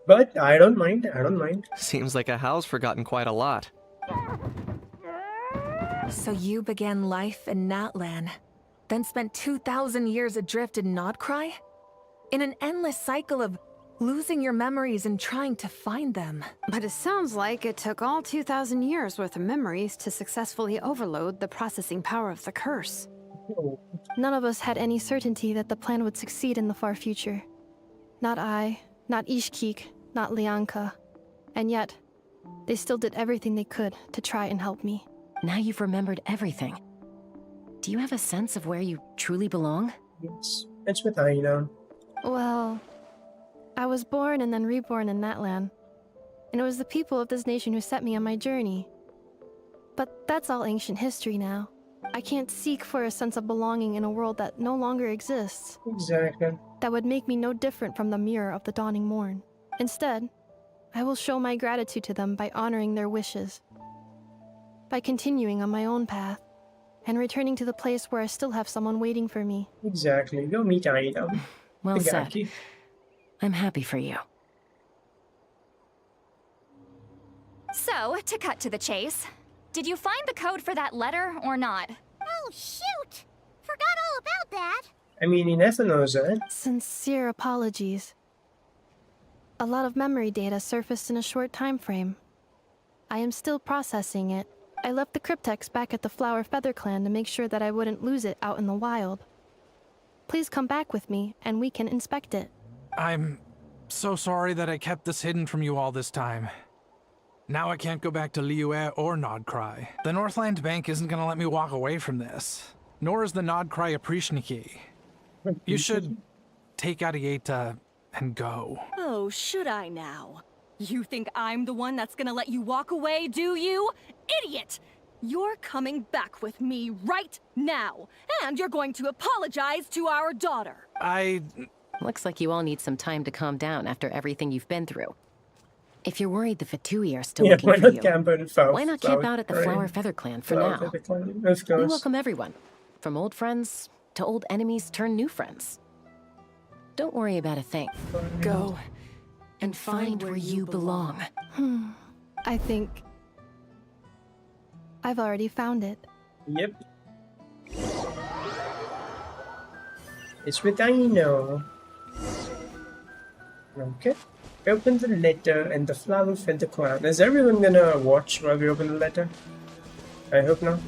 But I don't mind. I don't mind. Seems like a Hal's forgotten quite a lot. So you began life in Natlan, then spent 2,000 years adrift in Nodcry? In an endless cycle of losing your memories and trying to find them. But it sounds like it took all 2,000 years worth of memories to successfully overload the processing power of the curse. None of us had any certainty that the plan would succeed in the far future. Not I, not Ishkik, not Lianka. And yet, they still did everything they could to try and help me. Now you've remembered everything. Do you have a sense of where you truly belong? Yes, it's with Aina. Well, I was born and then reborn in Natlan. And it was the people of this nation who set me on my journey. But that's all ancient history now. I can't seek for a sense of belonging in a world that no longer exists. Exactly. That would make me no different from the mirror of the dawning morn. Instead, I will show my gratitude to them by honoring their wishes. By continuing on my own path, and returning to the place where I still have someone waiting for me. Exactly. Go meet Aina. Well said. I'm happy for you. So, to cut to the chase, did you find the code for that letter or not? Oh, shoot! Forgot all about that. I mean, Inessa knows that. Sincere apologies. A lot of memory data surfaced in a short time frame. I am still processing it. I left the cryptex back at the Flower Feather Clan to make sure that I wouldn't lose it out in the wild. Please come back with me, and we can inspect it. I'm so sorry that I kept this hidden from you all this time. Now I can't go back to Liyue or Nodcry. The Northland Bank isn't gonna let me walk away from this. Nor is the Nodcry Aprishniki. You should take Arieta and go. Oh, should I now? You think I'm the one that's gonna let you walk away, do you? Idiot! You're coming back with me right now, and you're going to apologize to our daughter. Looks like you all need some time to calm down after everything you've been through. If you're worried the Fatui are still looking for you, why not camp out at the Flower Feather Clan for now? We welcome everyone, from old friends to old enemies turned new friends. Don't worry about a thing. Go and find where you belong. I think I've already found it. Yep. It's with Aino. Okay. Open the letter and the Flower Feather Clan. Is everyone gonna watch while we open the letter? I hope not.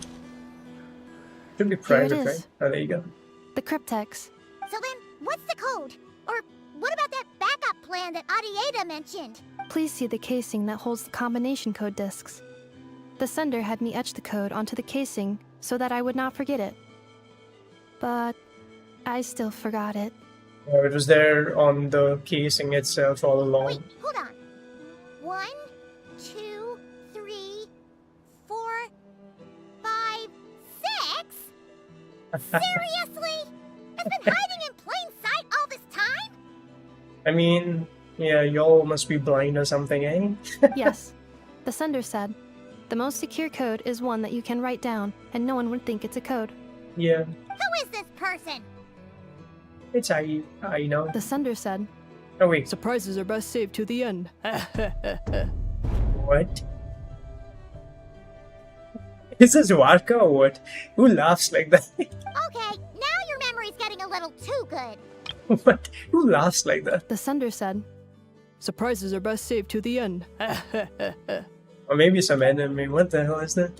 Should be private, right? Oh, there you go. The cryptex. So then, what's the code? Or what about that backup plan that Arieta mentioned? Please see the casing that holds the combination code discs. The sender had me etch the code onto the casing so that I would not forget it. But I still forgot it. It was there on the casing itself all along. Wait, hold on. 1, 2, 3, 4, 5, 6? Seriously? It's been hiding in plain sight all this time? I mean, yeah, y'all must be blind or something, eh? Yes. The sender said, the most secure code is one that you can write down, and no one would think it's a code. Yeah. Who is this person? It's I know. The sender said. Oh wait. Surprises are best saved to the end. What? Is this Warka or what? Who laughs like that? Okay, now your memory's getting a little too good. What? Who laughs like that? The sender said. Surprises are best saved to the end. Or maybe some enemy. What the hell is that?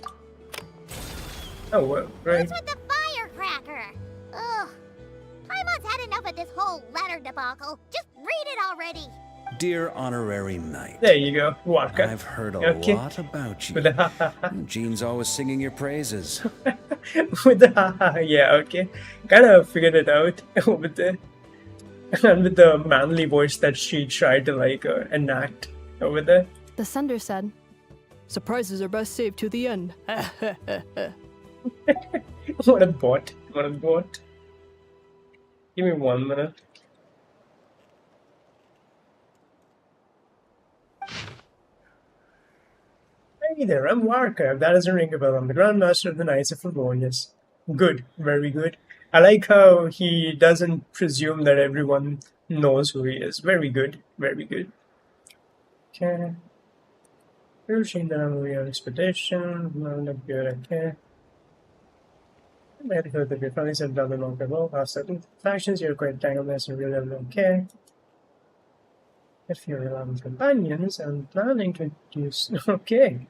Oh, well, right. What's with the firecracker? Ugh. Paimon's had enough of this whole letter debacle. Just read it already. Dear Honorary Knight. There you go, Warka. I've heard a lot about you. Jean's always singing your praises. With the yeah, okay. Kind of figured it out with the manly voice that she tried to like enact over there. The sender said, surprises are best saved to the end. What a bot. What a bot. Give me 1 minute. Hey there, I'm Warka. If that doesn't ring a bell, I'm the Grandmaster of the Knights of Favonius. Good, very good. I like how he doesn't presume that everyone knows who he is. Very good, very good. Okay. Pushing down the expedition. Not good, okay. I had heard that your friendly said rather long ago. Have certain factions, you're quite tangledness and really okay. If you're 11 companions, I'm planning to introduce. Okay.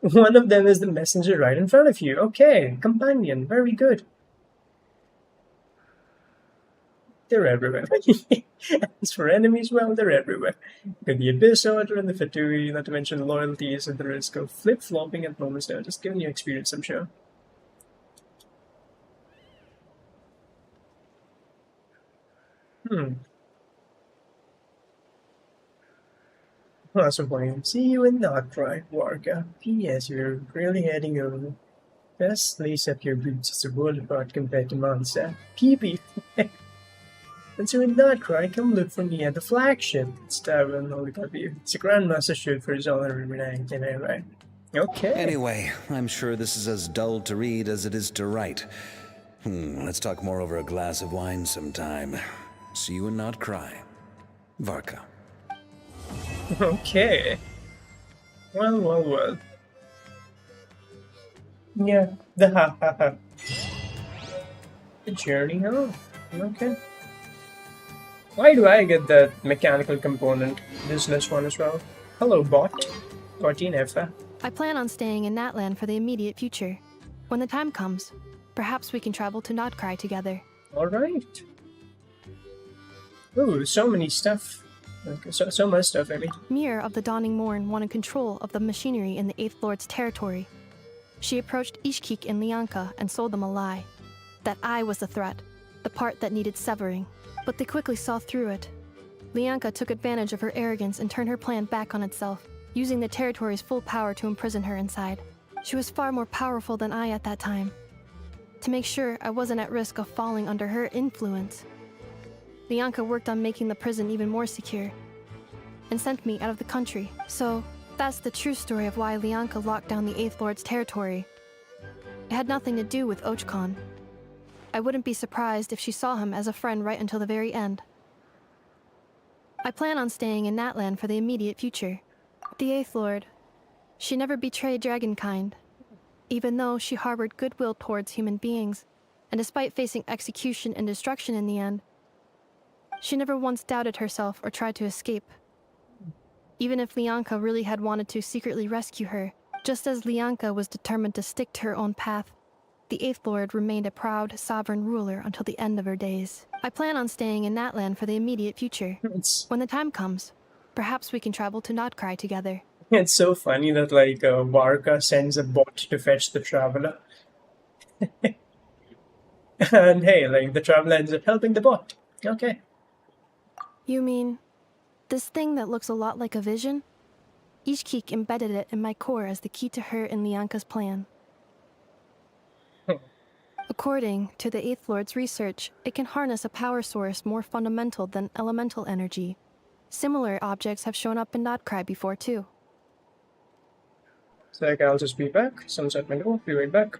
One of them is the messenger right in front of you. Okay, companion, very good. They're everywhere. As for enemies, well, they're everywhere. Got the Abyss Order and the Fatui, not to mention loyalties at the risk of flip-flopping at moments now. Just giving you experience, I'm sure. Awesome point. See you in Notcry, Warga. P.S. You're really heading over. Best lace up your boots. It's a world apart compared to Monster. P.B. And so in Notcry, come look for me at the flagship. It's tavern, all of you. It's a Grandmaster shoot for his honor every night, right? Okay. Anyway, I'm sure this is as dull to read as it is to write. Let's talk more over a glass of wine sometime. See you and not cry. Varka. Okay. Well. Yeah, the ha. The journey home. Okay. Why do I get that mechanical component, business one as well? Hello, bot. 14 F. I plan on staying in Natlan for the immediate future. When the time comes, perhaps we can travel to Notcry together. Alright. Ooh, so many stuff. Okay, so much stuff, I mean. Mir of the Dawning Morn wanted control of the machinery in the 8th Lord's territory. She approached Ishkik and Lianka and sold them a lie. That I was the threat, the part that needed severing. But they quickly saw through it. Lianka took advantage of her arrogance and turned her plan back on itself, using the territory's full power to imprison her inside. She was far more powerful than I at that time. To make sure I wasn't at risk of falling under her influence, Lianka worked on making the prison even more secure, and sent me out of the country. So, that's the true story of why Lianka locked down the 8th Lord's territory. It had nothing to do with Ochkon. I wouldn't be surprised if she saw him as a friend right until the very end. I plan on staying in Natlan for the immediate future. The 8th Lord, she never betrayed Dragonkind, even though she harbored goodwill towards human beings, and despite facing execution and destruction in the end, she never once doubted herself or tried to escape. Even if Lianka really had wanted to secretly rescue her, just as Lianka was determined to stick to her own path, the 8th Lord remained a proud, sovereign ruler until the end of her days. I plan on staying in Natlan for the immediate future. When the time comes, perhaps we can travel to Notcry together. It's so funny that, like, Varka sends a bot to fetch the traveler. And hey, like, the traveler ends up helping the bot. Okay. You mean, this thing that looks a lot like a vision? Ishkik embedded it in my core as the key to her and Lianka's plan. According to the 8th Lord's research, it can harness a power source more fundamental than elemental energy. Similar objects have shown up in Notcry before, too. So, like, I'll just be back. Someone's at my door. Be right back.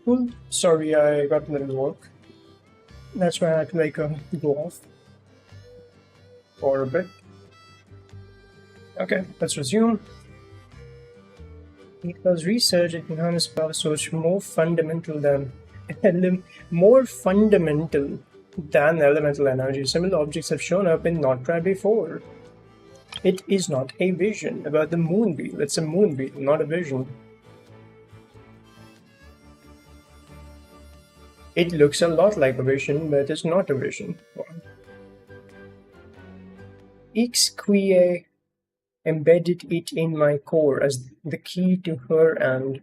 Cool. Sorry, I got a little work. That's why I had to like go off for a bit. Okay, let's resume. Because research it can harness power source more fundamental than elemental energy. Similar objects have shown up in Notcra before. It is not a vision about the moon wheel. It's a moon wheel, not a vision. It looks a lot like a vision, but it's not a vision. Ixquie embedded it in my core as the key to her and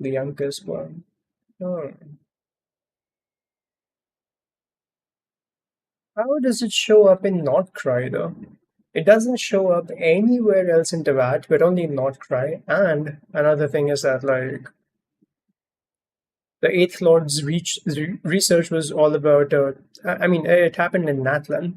Bianca's one. Oh. How does it show up in Not Cry though? It doesn't show up anywhere else in Teyvat, but only in Not Cry. And another thing is that like the Eighth Lord's research was all about. It happened in Natlan.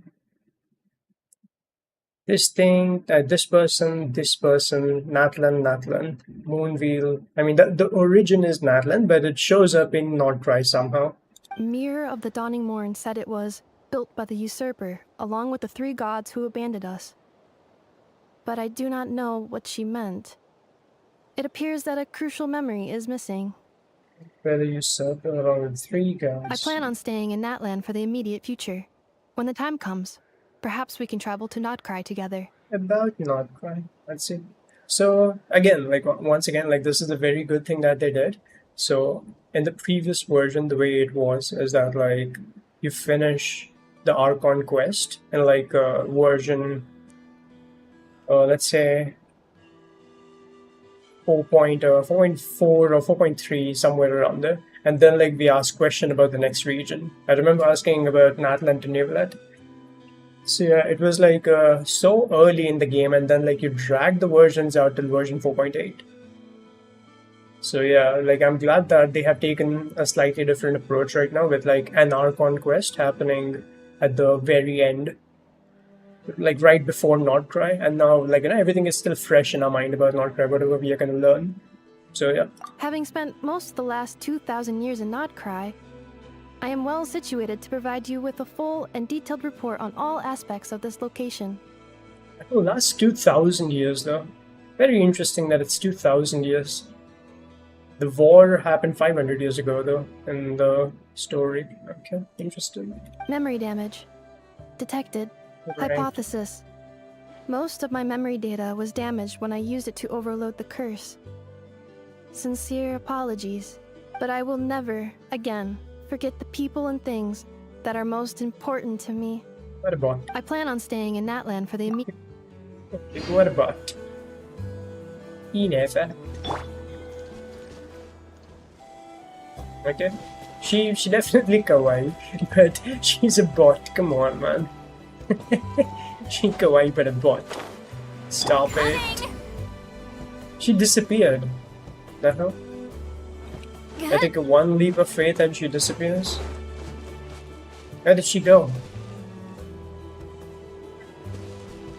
This thing, this person, Natlan, Moonwheel. I mean, the origin is Natlan, but it shows up in Not Cry somehow. Mirror of the Dawning Morn said it was built by the usurper, along with the 3 gods who abandoned us. But I do not know what she meant. It appears that a crucial memory is missing. By the usurper, along with 3 gods. I plan on staying in Natlan for the immediate future. When the time comes, perhaps we can travel to Notcry together. About Notcry, that's it. So again, once again, this is a very good thing that they did. So in the previous version, the way it was is that you finish the Archon Quest in version, let's say 4.4 or 4.3, somewhere around there, and then we ask question about the next region. I remember asking about Natlan to Nivelet. So yeah, it was so early in the game, and then you drag the versions out till version 4.8. So yeah, I'm glad that they have taken a slightly different approach right now with an Archon Quest happening at the very end, right before Notcry, and now everything is still fresh in our mind about Notcry, whatever we are gonna learn. So yeah. Having spent most of the last 2,000 years in Notcry, I am well situated to provide you with a full and detailed report on all aspects of this location. Oh, last 2,000 years though. Very interesting that it's 2,000 years. The war happened 500 years ago though, in the story. Okay, interesting. Memory damage. Detected. Right. Hypothesis. Most of my memory data was damaged when I used it to overload the curse. Sincere apologies, but I will never, again, forget the people and things that are most important to me. What about? I plan on staying in Natlan for the immediate... What about? Never. Okay. She definitely kawaii, but she's a bot. Come on, man. She kawaii, but a bot. Stop it. She disappeared. The hell? I take a 1 leap of faith and she disappears. Where did she go?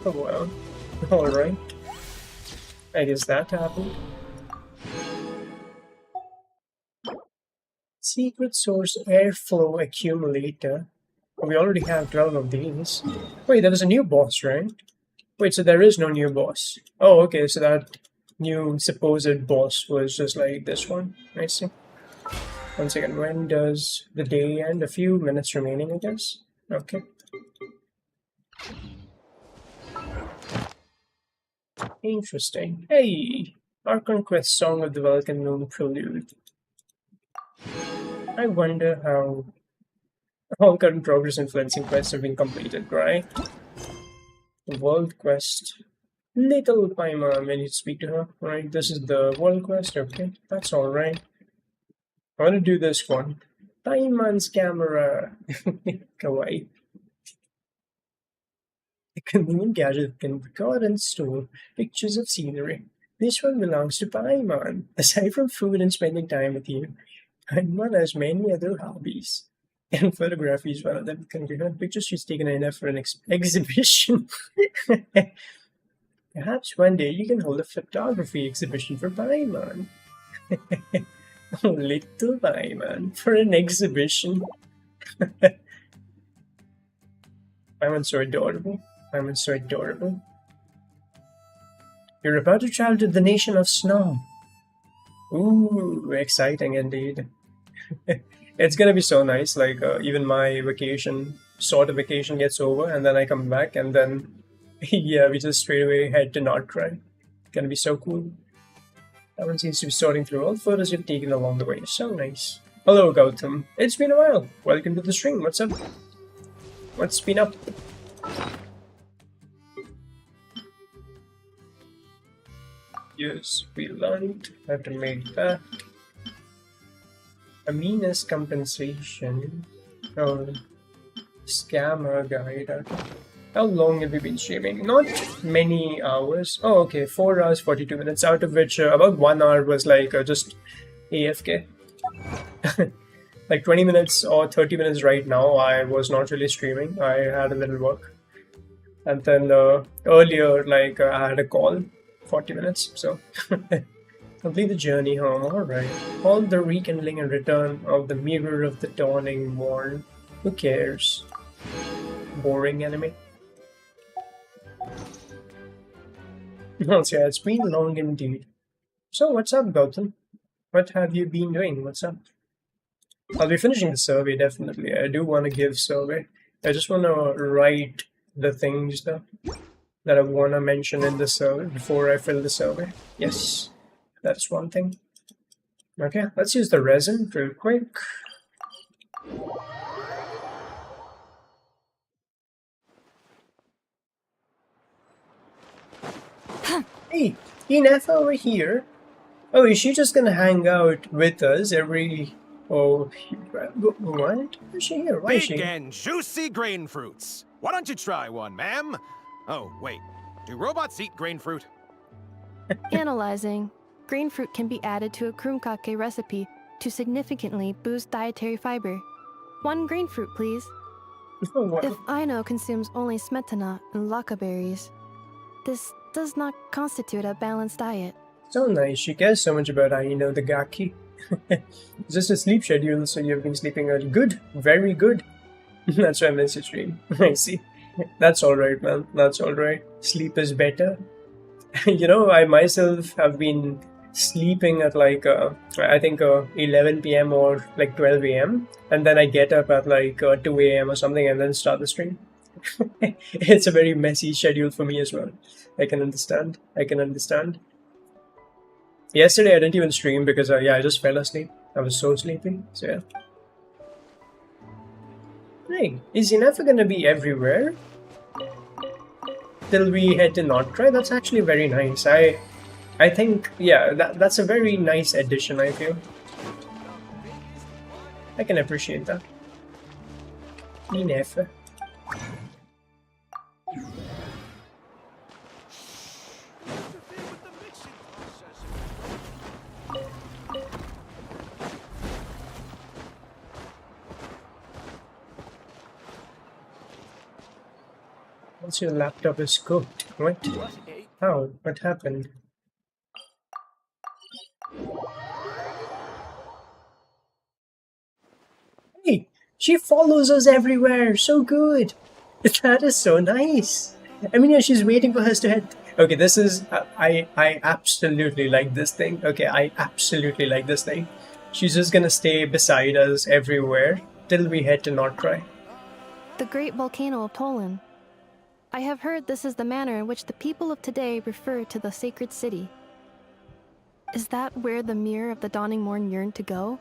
Oh well. Alright. I guess that happened. Secret source airflow accumulator. Oh, we already have 12 of these. Wait, there was a new boss, right? Wait, so there is no new boss. Oh, okay, so that new supposed boss was just like this one. I see. One second, when does the day end? A few minutes remaining, I guess. Okay. Interesting. Hey! Archon Quest Song of the Vulcan Moon Prelude. I wonder how all current progress influencing quests have been completed, right? The World Quest. Little Paimon, when you speak to her, right? This is the World Quest, okay, that's alright. I want to do this one. Paimon's camera. Kawaii. A convenient gadget can record and store pictures of scenery. This one belongs to Paimon. Aside from food and spending time with you, Paimon has many other hobbies. And photography is one of them. Can you have pictures she's taken enough for an exhibition? Perhaps one day you can hold a photography exhibition for Paimon. Little Paimon for an exhibition. Paimon's so adorable. Paimon's so adorable. You're about to travel to the nation of snow. Ooh, exciting indeed. It's gonna be so nice. Like, even my vacation, sort of vacation gets over, and then I come back, and then, yeah, we just straight away head to Nordcry. Gonna be so cool. That one seems to be sorting through all the photos you've taken along the way. So nice. Hello, Gautam. It's been a while. Welcome to the stream. What's up? What's been up? Yes, we learned how to make that. Amina's compensation. Oh, scammer guide. Okay. How long have we been streaming? Not many hours. Oh, okay, 4 hours 42 minutes, out of which about 1 hour was like just AFK. Like 20 minutes or 30 minutes right now, I was not really streaming. I had a little work. And then earlier, like I had a call, 40 minutes, so. Complete the journey home, alright. All the rekindling and return of the mirror of the dawning morn. Who cares? Boring anime. So yeah, it's been long indeed. So what's up, Gautam? What have you been doing? What's up? I'll be finishing the survey, definitely. I do want to give survey. I just want to write the things that I want to mention in the survey before I fill the survey. Yes. That's one thing. Okay, let's use the resin real quick. Hey, Enough over here. Oh, is she just gonna hang out with us every... Oh, what? Is she here? Why is she Big here? and juicy grain fruits. Why don't you try one, ma'am? Oh, wait. Do robots eat grain fruit? Analyzing. Grain fruit can be added to a krumkake recipe to significantly boost dietary fiber. 1 grain fruit, please. If Aino consumes only smetana and laka berries, this does not constitute a balanced diet. So nice. She cares so much about Aino the Gaki. Just a sleep schedule, so you've been sleeping early. Good. Very good. That's why I missed your stream. I see. That's alright, man. That's alright. Sleep is better. You know, I myself have been sleeping at like, I think 11 p.m. or like 12 a.m. And then I get up at like 2 a.m. or something and then start the stream. It's a very messy schedule for me as well. I can understand. I can understand. Yesterday I didn't even stream because yeah, I just fell asleep. I was so sleepy. So yeah. Hey, is Inafa gonna be everywhere? Till we head to Nordcry? That's actually very nice. I think, yeah, that's a very nice addition, I feel. I can appreciate that. Inafa. Once your laptop is cooked, what? How? What happened? Hey, she follows us everywhere. So good. That is so nice. I mean, yeah, she's waiting for us to head. Okay, this is I absolutely like this thing. Okay, I absolutely like this thing. She's just gonna stay beside us everywhere till we head to Nordcry. The great volcano of Tolan. I have heard this is the manner in which the people of today refer to the sacred city. Is that where the mirror of the dawning morn yearned to go?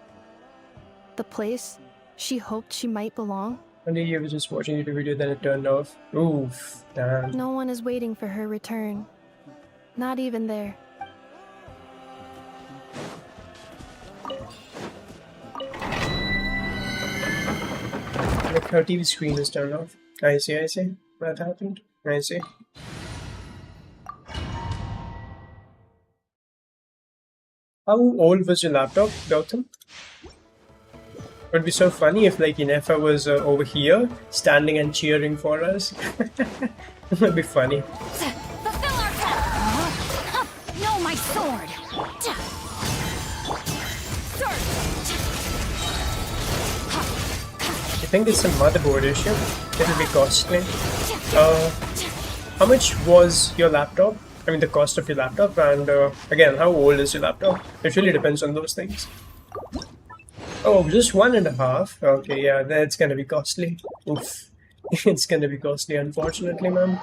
The place she hoped she might belong? One day you were just watching YouTube video, then it turned off. Oof, damn. No one is waiting for her return. Not even there. Look, her TV screen is turned off. I see, I see. That happened. I see. How old was your laptop, Gautam? It would be so funny if like Inefa was over here, standing and cheering for us. It would be funny. Fulfill our task! No, my sword! Sword! think it's a motherboard issue. It'll be costly. How much was your laptop? I mean, the cost of your laptop, and again, how old is your laptop? It really depends on those things. Oh, just 1.5. Okay, yeah, that's gonna be costly. Oof. It's gonna be costly, unfortunately, man.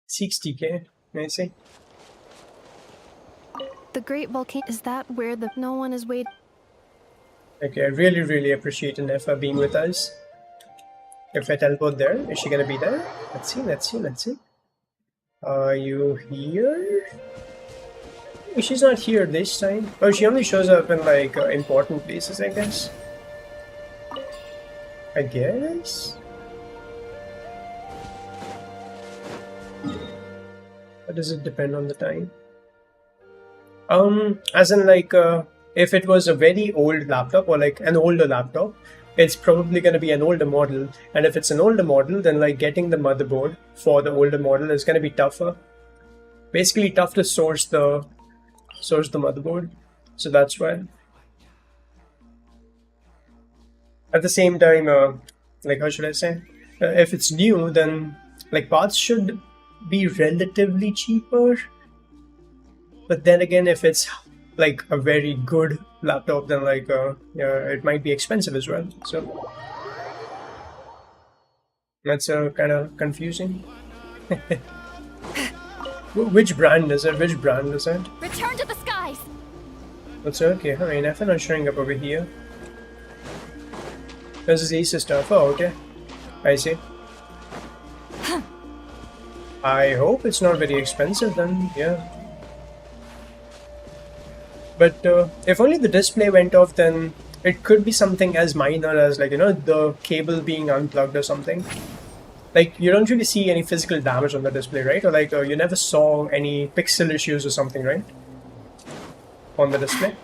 60K, I see. The Great Volcano, is that where the no one is waiting? Okay, I really appreciate Nefa being with us. If I teleport there, is she gonna be there? Let's see. Are you here? She's not here this time. Oh, she only shows up in like important places, I guess. Or does it depend on the time? As in like, if it was a very old laptop or like an older laptop, it's probably going to be an older model. And if it's an older model, then like getting the motherboard for the older model is going to be tougher. Basically tough to source the motherboard. So that's why. At the same time, like how should I say? If it's new, then like parts should be relatively cheaper. But then again, if it's like a very good laptop, then like yeah, it might be expensive as well. So that's kind of confusing. Which brand is it? Return to the skies. That's okay. I mean, Natlan is showing up over here. This is Ace stuff. Oh, okay. I see. I hope it's not very expensive then. Yeah. But if only the display went off, then it could be something as minor as like, you know, the cable being unplugged or something. Like, you don't really see any physical damage on the display, right? Or like, you never saw any pixel issues or something, right? On the display.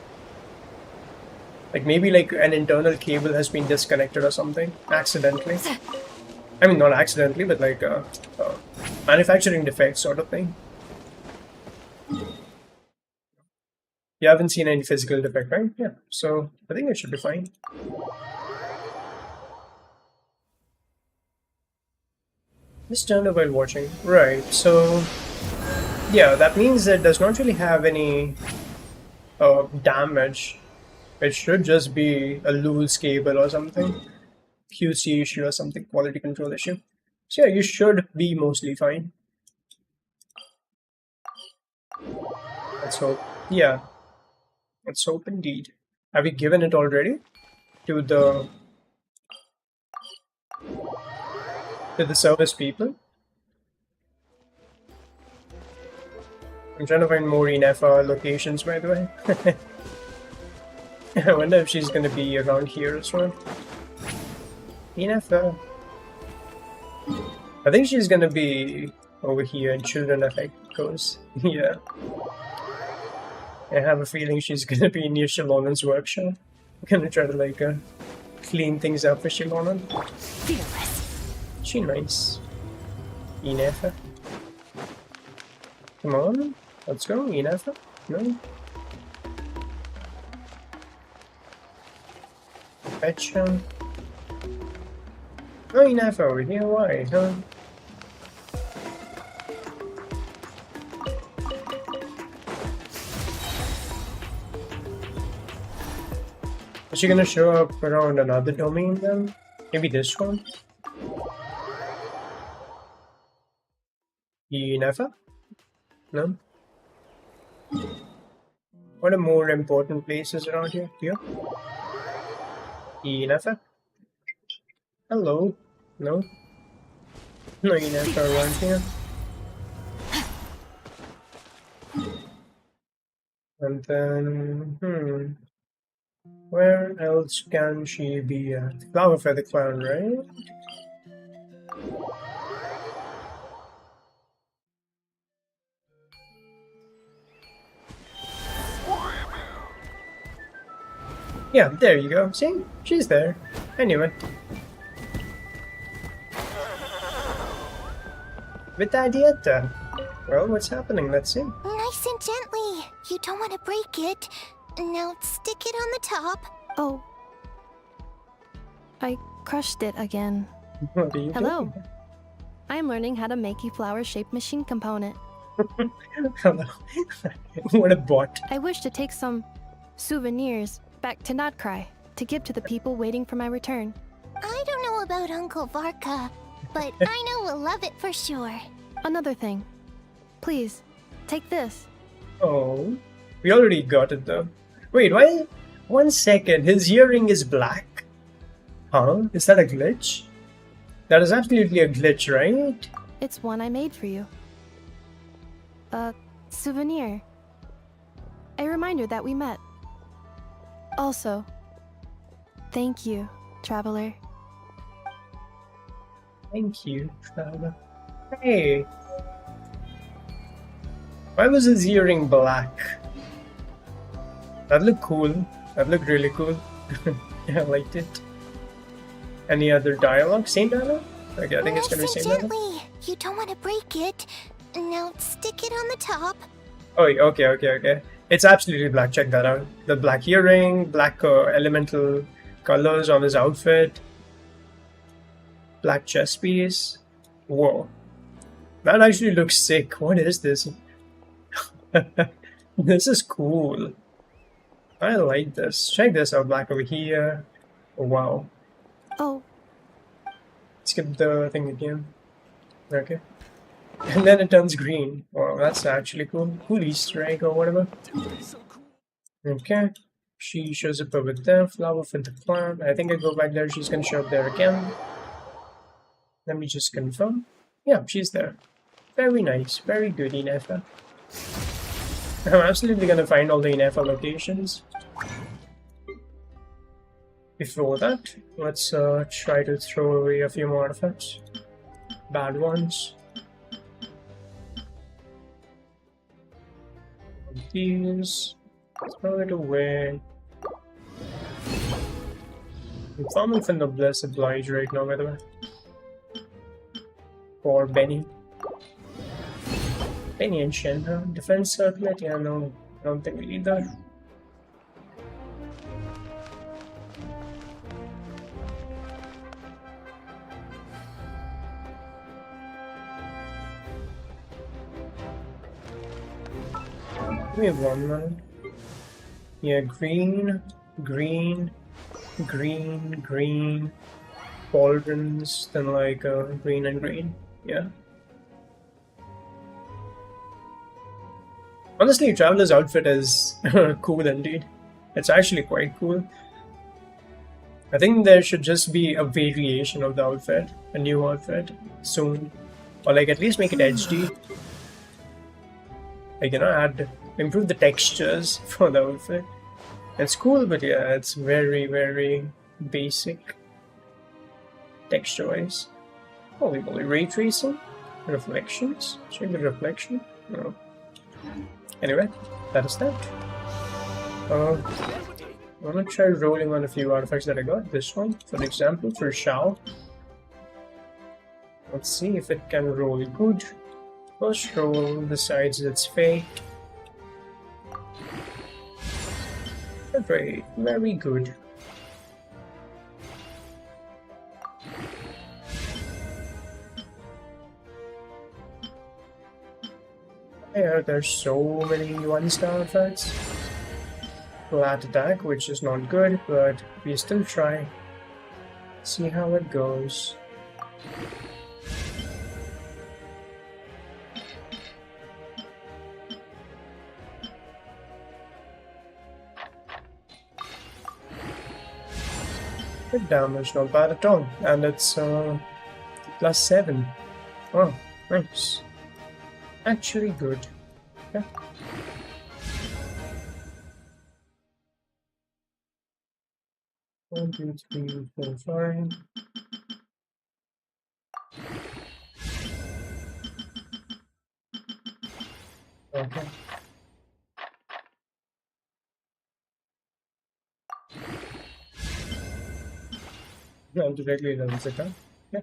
Like, maybe like an internal cable has been disconnected or something, accidentally. I mean, not accidentally, but like manufacturing defect sort of thing. You haven't seen any physical defect, right? Yeah, so I think it should be fine. Just turned up while watching. Right, so yeah, that means it does not really have any damage. It should just be a loose cable or something. QC issue or something, quality control issue. So yeah, you should be mostly fine. Let's hope. Yeah. Let's hope indeed. Have we given it already? To the service people? I'm trying to find more Inefa locations, by the way. I wonder if she's gonna be around here as well. Inefa. I think she's gonna be over here in Children of Echoes. Yeah. I have a feeling she's gonna be near Shalonan's workshop. I'm gonna try to like clean things up for Shalonan. She nice. Inefa. Come on, let's go, Inefa. No. Betcha. Oh, Inefa over here, why, huh? Is she gonna show up around another domain then? Maybe this one? Never? No? What are more important places around here? Here? Never? Hello? No? No, you never around here. And then, where else can she be at? Flower Feather Clan, right? Yeah, there you go. See? She's there. Anyway. Vita. Well, what's happening? Let's see. Nice and gently. You don't want to break it. Now stick it on the top. Oh. I crushed it again. What are you Hello. doing? I'm learning how to make a flower-shaped machine component. Hello. What a bot. I wish to take some souvenirs back to Notcry to give to the people waiting for my return. I don't know about Uncle Varka, but I know we'll love it for sure. Another thing. Please, take this. Oh, we already got it though. Wait, why? 1 second, his earring is black. Huh? Is that a glitch? That is absolutely a glitch, right? It's one I made for you. A souvenir. A reminder that we met. Also, thank you, traveler. Thank you, traveler. Hey. Why was his earring black? That looked cool. That looked really cool. Yeah, I liked it. Any other dialogue? Same dialogue? Okay, I think it's gonna be same dialogue. Gently. You don't want to break it. Now stick it on the top. Oh, okay. It's absolutely black. Check that out. The black earring, black elemental colors on his outfit, black chest piece. Whoa. That actually looks sick. What is this? This is cool. I like this. Check this out. Black over here. Oh, wow. Oh. Skip the thing again. Okay. And then it turns green. Wow, that's actually cool. Cool Easter egg or whatever. Okay. She shows up over there. Flower for the clan. I think I go back there. She's gonna show up there again. Let me just confirm. Yeah, she's there. Very nice. Very good, Inefa. I'm absolutely gonna find all the Inefa locations. Before that, let's try to throw away a few more artifacts. Bad ones. These. Throw it away. I'm farming for Noblesse Oblige right now, by the way. For Benny. Benny and Shenhe. Defense circlet? Yeah, no. I don't think we need that. We have one man. Yeah, green, green, green, green, pauldrons, then like green and green. Yeah. Honestly, Traveler's outfit is cool indeed. It's actually quite cool. I think there should just be a variation of the outfit, a new outfit, soon. Or like at least make it HD. Like, you know, improve the textures for the outfit. It's cool, but yeah, it's very, very basic texture-wise. Holy moly, ray tracing? Reflections? Check the reflection? No. Anyway, that is that. I'm gonna try rolling on a few artifacts that I got. This one, for example, for Shao. Let's see if it can roll good. First roll decides its fate. Very, very good. Yeah, there's so many 1-star effects. Flat attack, which is not good, but we still try. See how it goes. Good damage, not bad at all. And it's +7. Oh, nice. Actually good. Yeah. One, two, three, four, five. Okay. No, directly levels it up. Yeah.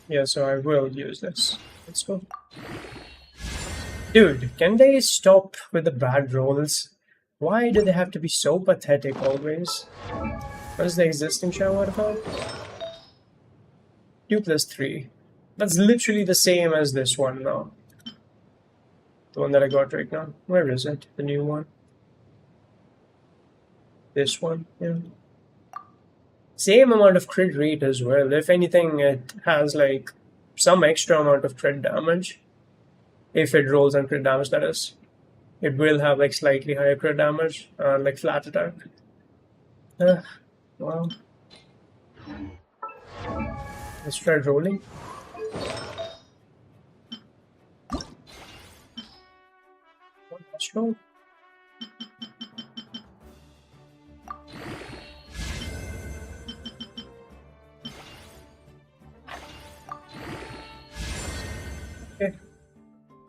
Yeah, so I will use this. Let's go. Dude, can they stop with the bad rolls? Why do they have to be so pathetic always? What is the existing shower artifact? 2 plus 3. That's literally the same as this one now. The one that I got right now. Where is it? The new one. This one, yeah. Same amount of crit rate as well. If anything, it has like some extra amount of crit damage. If it rolls on crit damage, that is. It will have like slightly higher crit damage, like flat attack. Wow. Let's try rolling. Let's roll. Okay.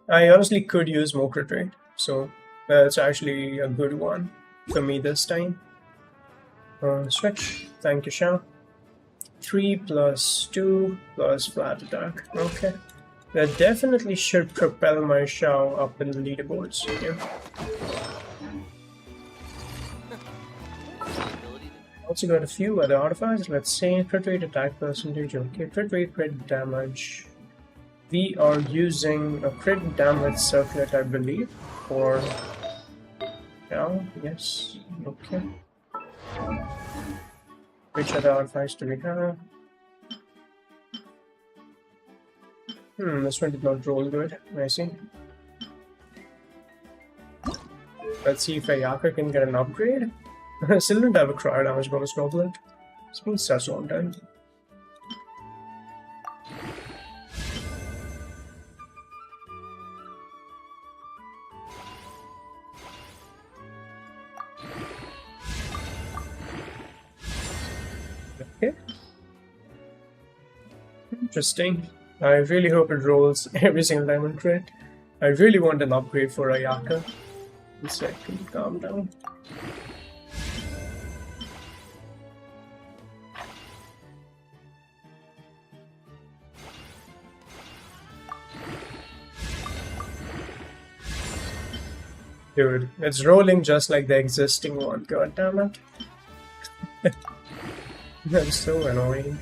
I honestly could use more crit rate, so that's actually a good one for me this time. Switch. Thank you, Shao. 3 plus 2 plus flat attack. Okay. That definitely should propel my Shao up in the leaderboards. Yeah. Also got a few other artifacts. Let's see. Crit rate, attack percentage. Okay. Crit rate, crit damage. We are using a crit damage circlet, I believe, for Shao. Yes. Okay. Which other artifacts do we have? This one did not roll good. I see. Let's see if Ayaka can get an upgrade. Still don't have a cryo damage bonus goblet. It's been such a long time. Okay. Interesting. I really hope it rolls every single time on crit. I really want an upgrade for Ayaka. One second, calm down. Dude, it's rolling just like the existing one. God damn it. That's so annoying.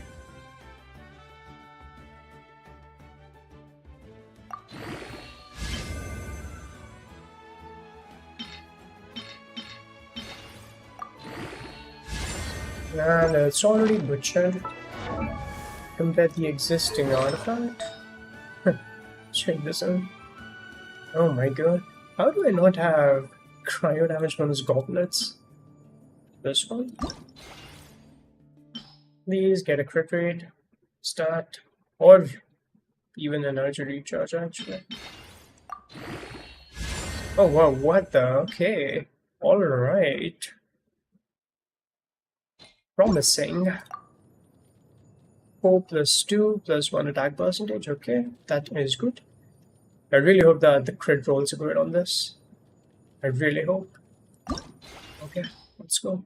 And it's already butchered compared to the existing artifact. Check this out. Oh my god. How do I not have cryo damage bonus goblets? This one? Please get a crit rate, stat, or even energy recharge actually. Oh wow, what the? Okay. Alright. Promising. 4 plus 2 plus 1 attack percentage. Okay, that is good. I really hope that the crit rolls are good on this. I really hope. Okay, let's go.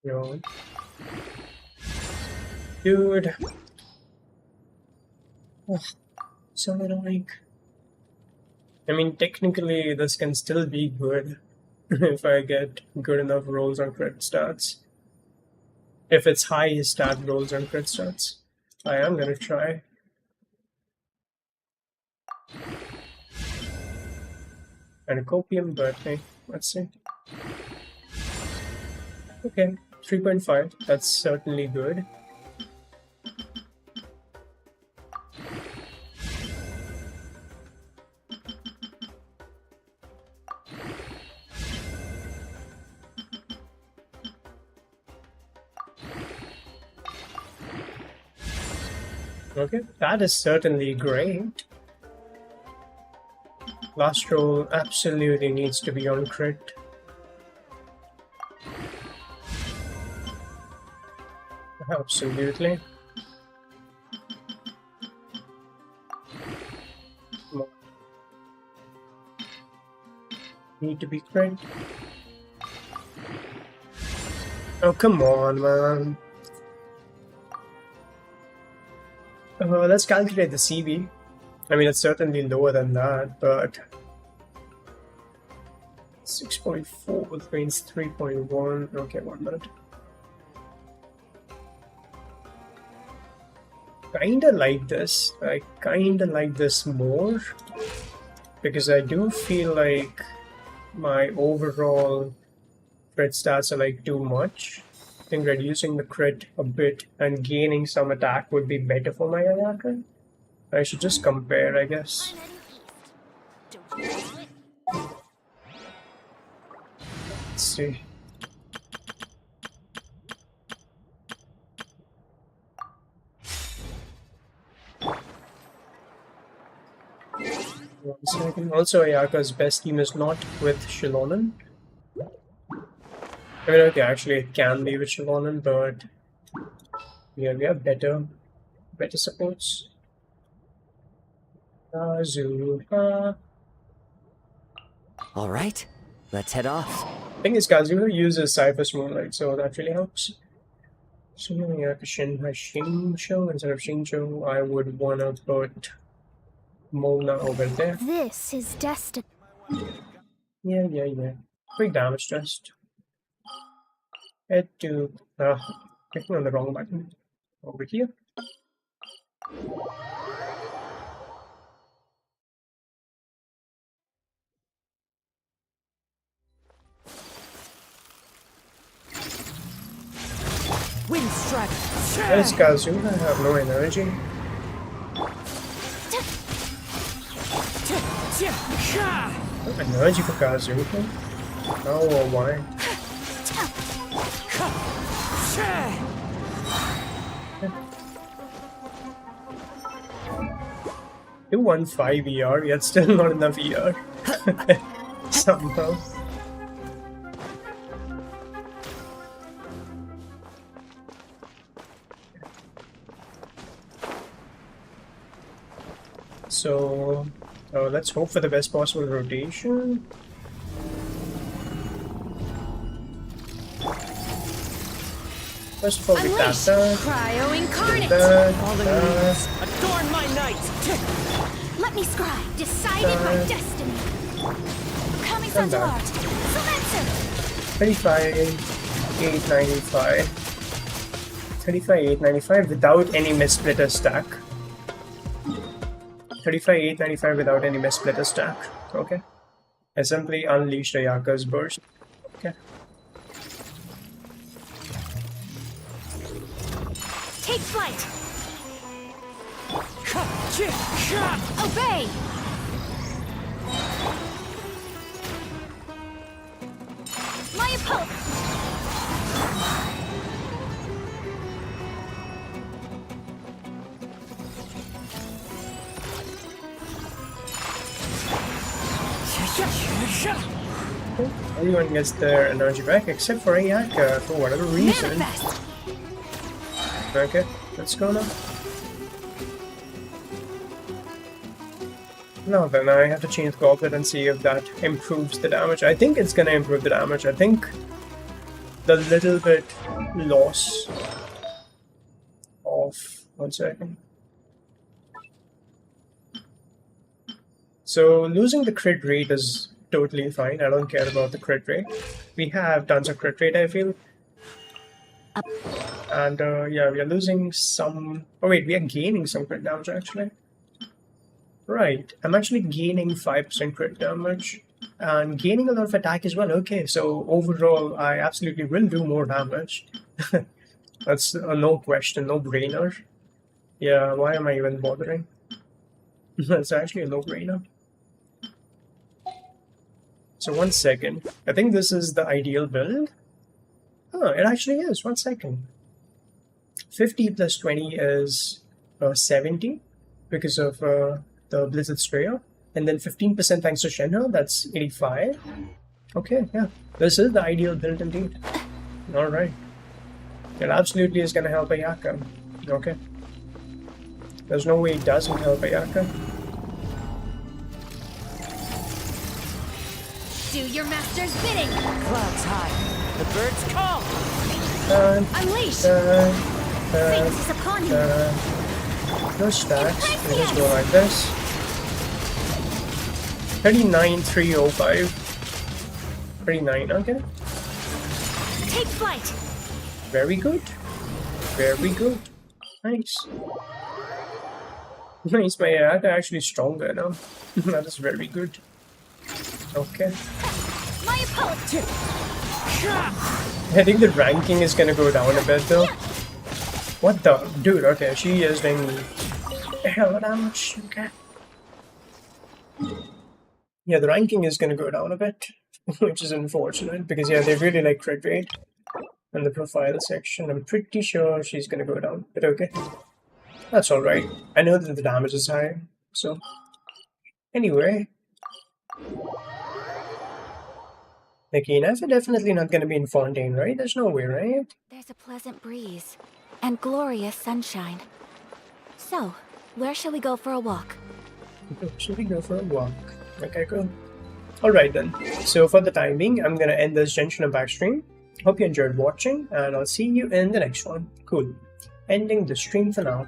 Yo. Dude. Oh, so annoying. I mean, technically, this can still be good if I get good enough rolls on crit stats. If it's high stat rolls on crit stats. I am gonna try. And a copium, but hey, let's see. Okay, 3.5. That's certainly good. Okay, that is certainly great. Last roll absolutely needs to be on crit. Absolutely. Come on. Need to be crit. Oh, come on, man. Let's calculate the CV. I mean, it's certainly lower than that, but 6.4 which means 3.1. Okay, 1 minute. Kinda like this. I kinda like this more because I do feel like my overall crit stats are like too much. I think reducing the crit a bit and gaining some attack would be better for my Ayaka. I should just compare, I guess. Let's see. One second. Also, Ayaka's best team is not with Shilonen. I mean, okay, actually it can be with Shilonen, but yeah, we have better supports. Kazuha. All right, let's head off. Thing is, Kazuha uses Cypher's Moonlight, so that really helps. So yeah, Shincho instead of Shincho, I would wanna put Mona over there. This is destiny. Yeah. Quick damage test. Head to clicking on the wrong button. Over here. Wind strike. There's Kazuha, I have no energy. No energy for Kazuha? Oh, why? You won 5 ER, yet still not enough ER. Somehow. So, let's hope for the best possible rotation. First of all, we tap that. Cryo incarnate. Adorn my night. Let me scribe. Decided by destiny. Coming from the art. Silencer. 35,895. 35,895 without any missplitter stack. 35,895 without any missplitter stack. Okay. I simply unleashed Ayaka's burst. Okay. Take flight. Obey. My opponent. Everyone gets their energy back except for Ayaka for whatever reason. Manifest. Okay, let's go now. Now then, I have to change Goblet and see if that improves the damage. I think it's gonna improve the damage. I think the little bit loss of... 1 second. So losing the crit rate is totally fine. I don't care about the crit rate. We have tons of crit rate, I feel. And yeah, we are losing some... Oh wait, we are gaining some crit damage actually. Right, I'm actually gaining 5% crit damage and gaining a lot of attack as well. Okay, so overall I absolutely will do more damage. That's no question, no brainer. Yeah, why am I even bothering? That's actually a no-brainer. So 1 second. I think this is the ideal build. Oh, it actually is. 1 second. 50 plus 20 is 70 because of the Blizzard Sprayer. And then 15% thanks to Shenhe, that's 85. Okay, yeah. This is the ideal build indeed. Alright. It absolutely is gonna help Ayaka. Okay. There's no way it doesn't help Ayaka. Do your master's bidding. Clouds high. The birds call. Unleash. Fate is upon you. No stacks. We just go like this. 39,305. 39. Okay. Take flight. Very good. Very good. Nice. Nice, my Ayaka actually stronger now. That is very good. Okay. My opponent. I think the ranking is gonna go down a bit though. What the? Dude, okay, she is doing a hell of damage. Okay. Yeah, the ranking is gonna go down a bit, which is unfortunate because yeah, they really like crit rate in the profile section. I'm pretty sure she's gonna go down, but okay. That's alright. I know that the damage is high, so. Anyway. Nakina, we're definitely not gonna be in Fontaine, right? There's no way, right? There's a pleasant breeze and glorious sunshine. So, where shall we go for a walk? Should we go for a walk? Okay, cool. Alright then. So for the time being, I'm gonna end this Genshin Impact stream. Hope you enjoyed watching, and I'll see you in the next one. Cool. Ending the stream for now.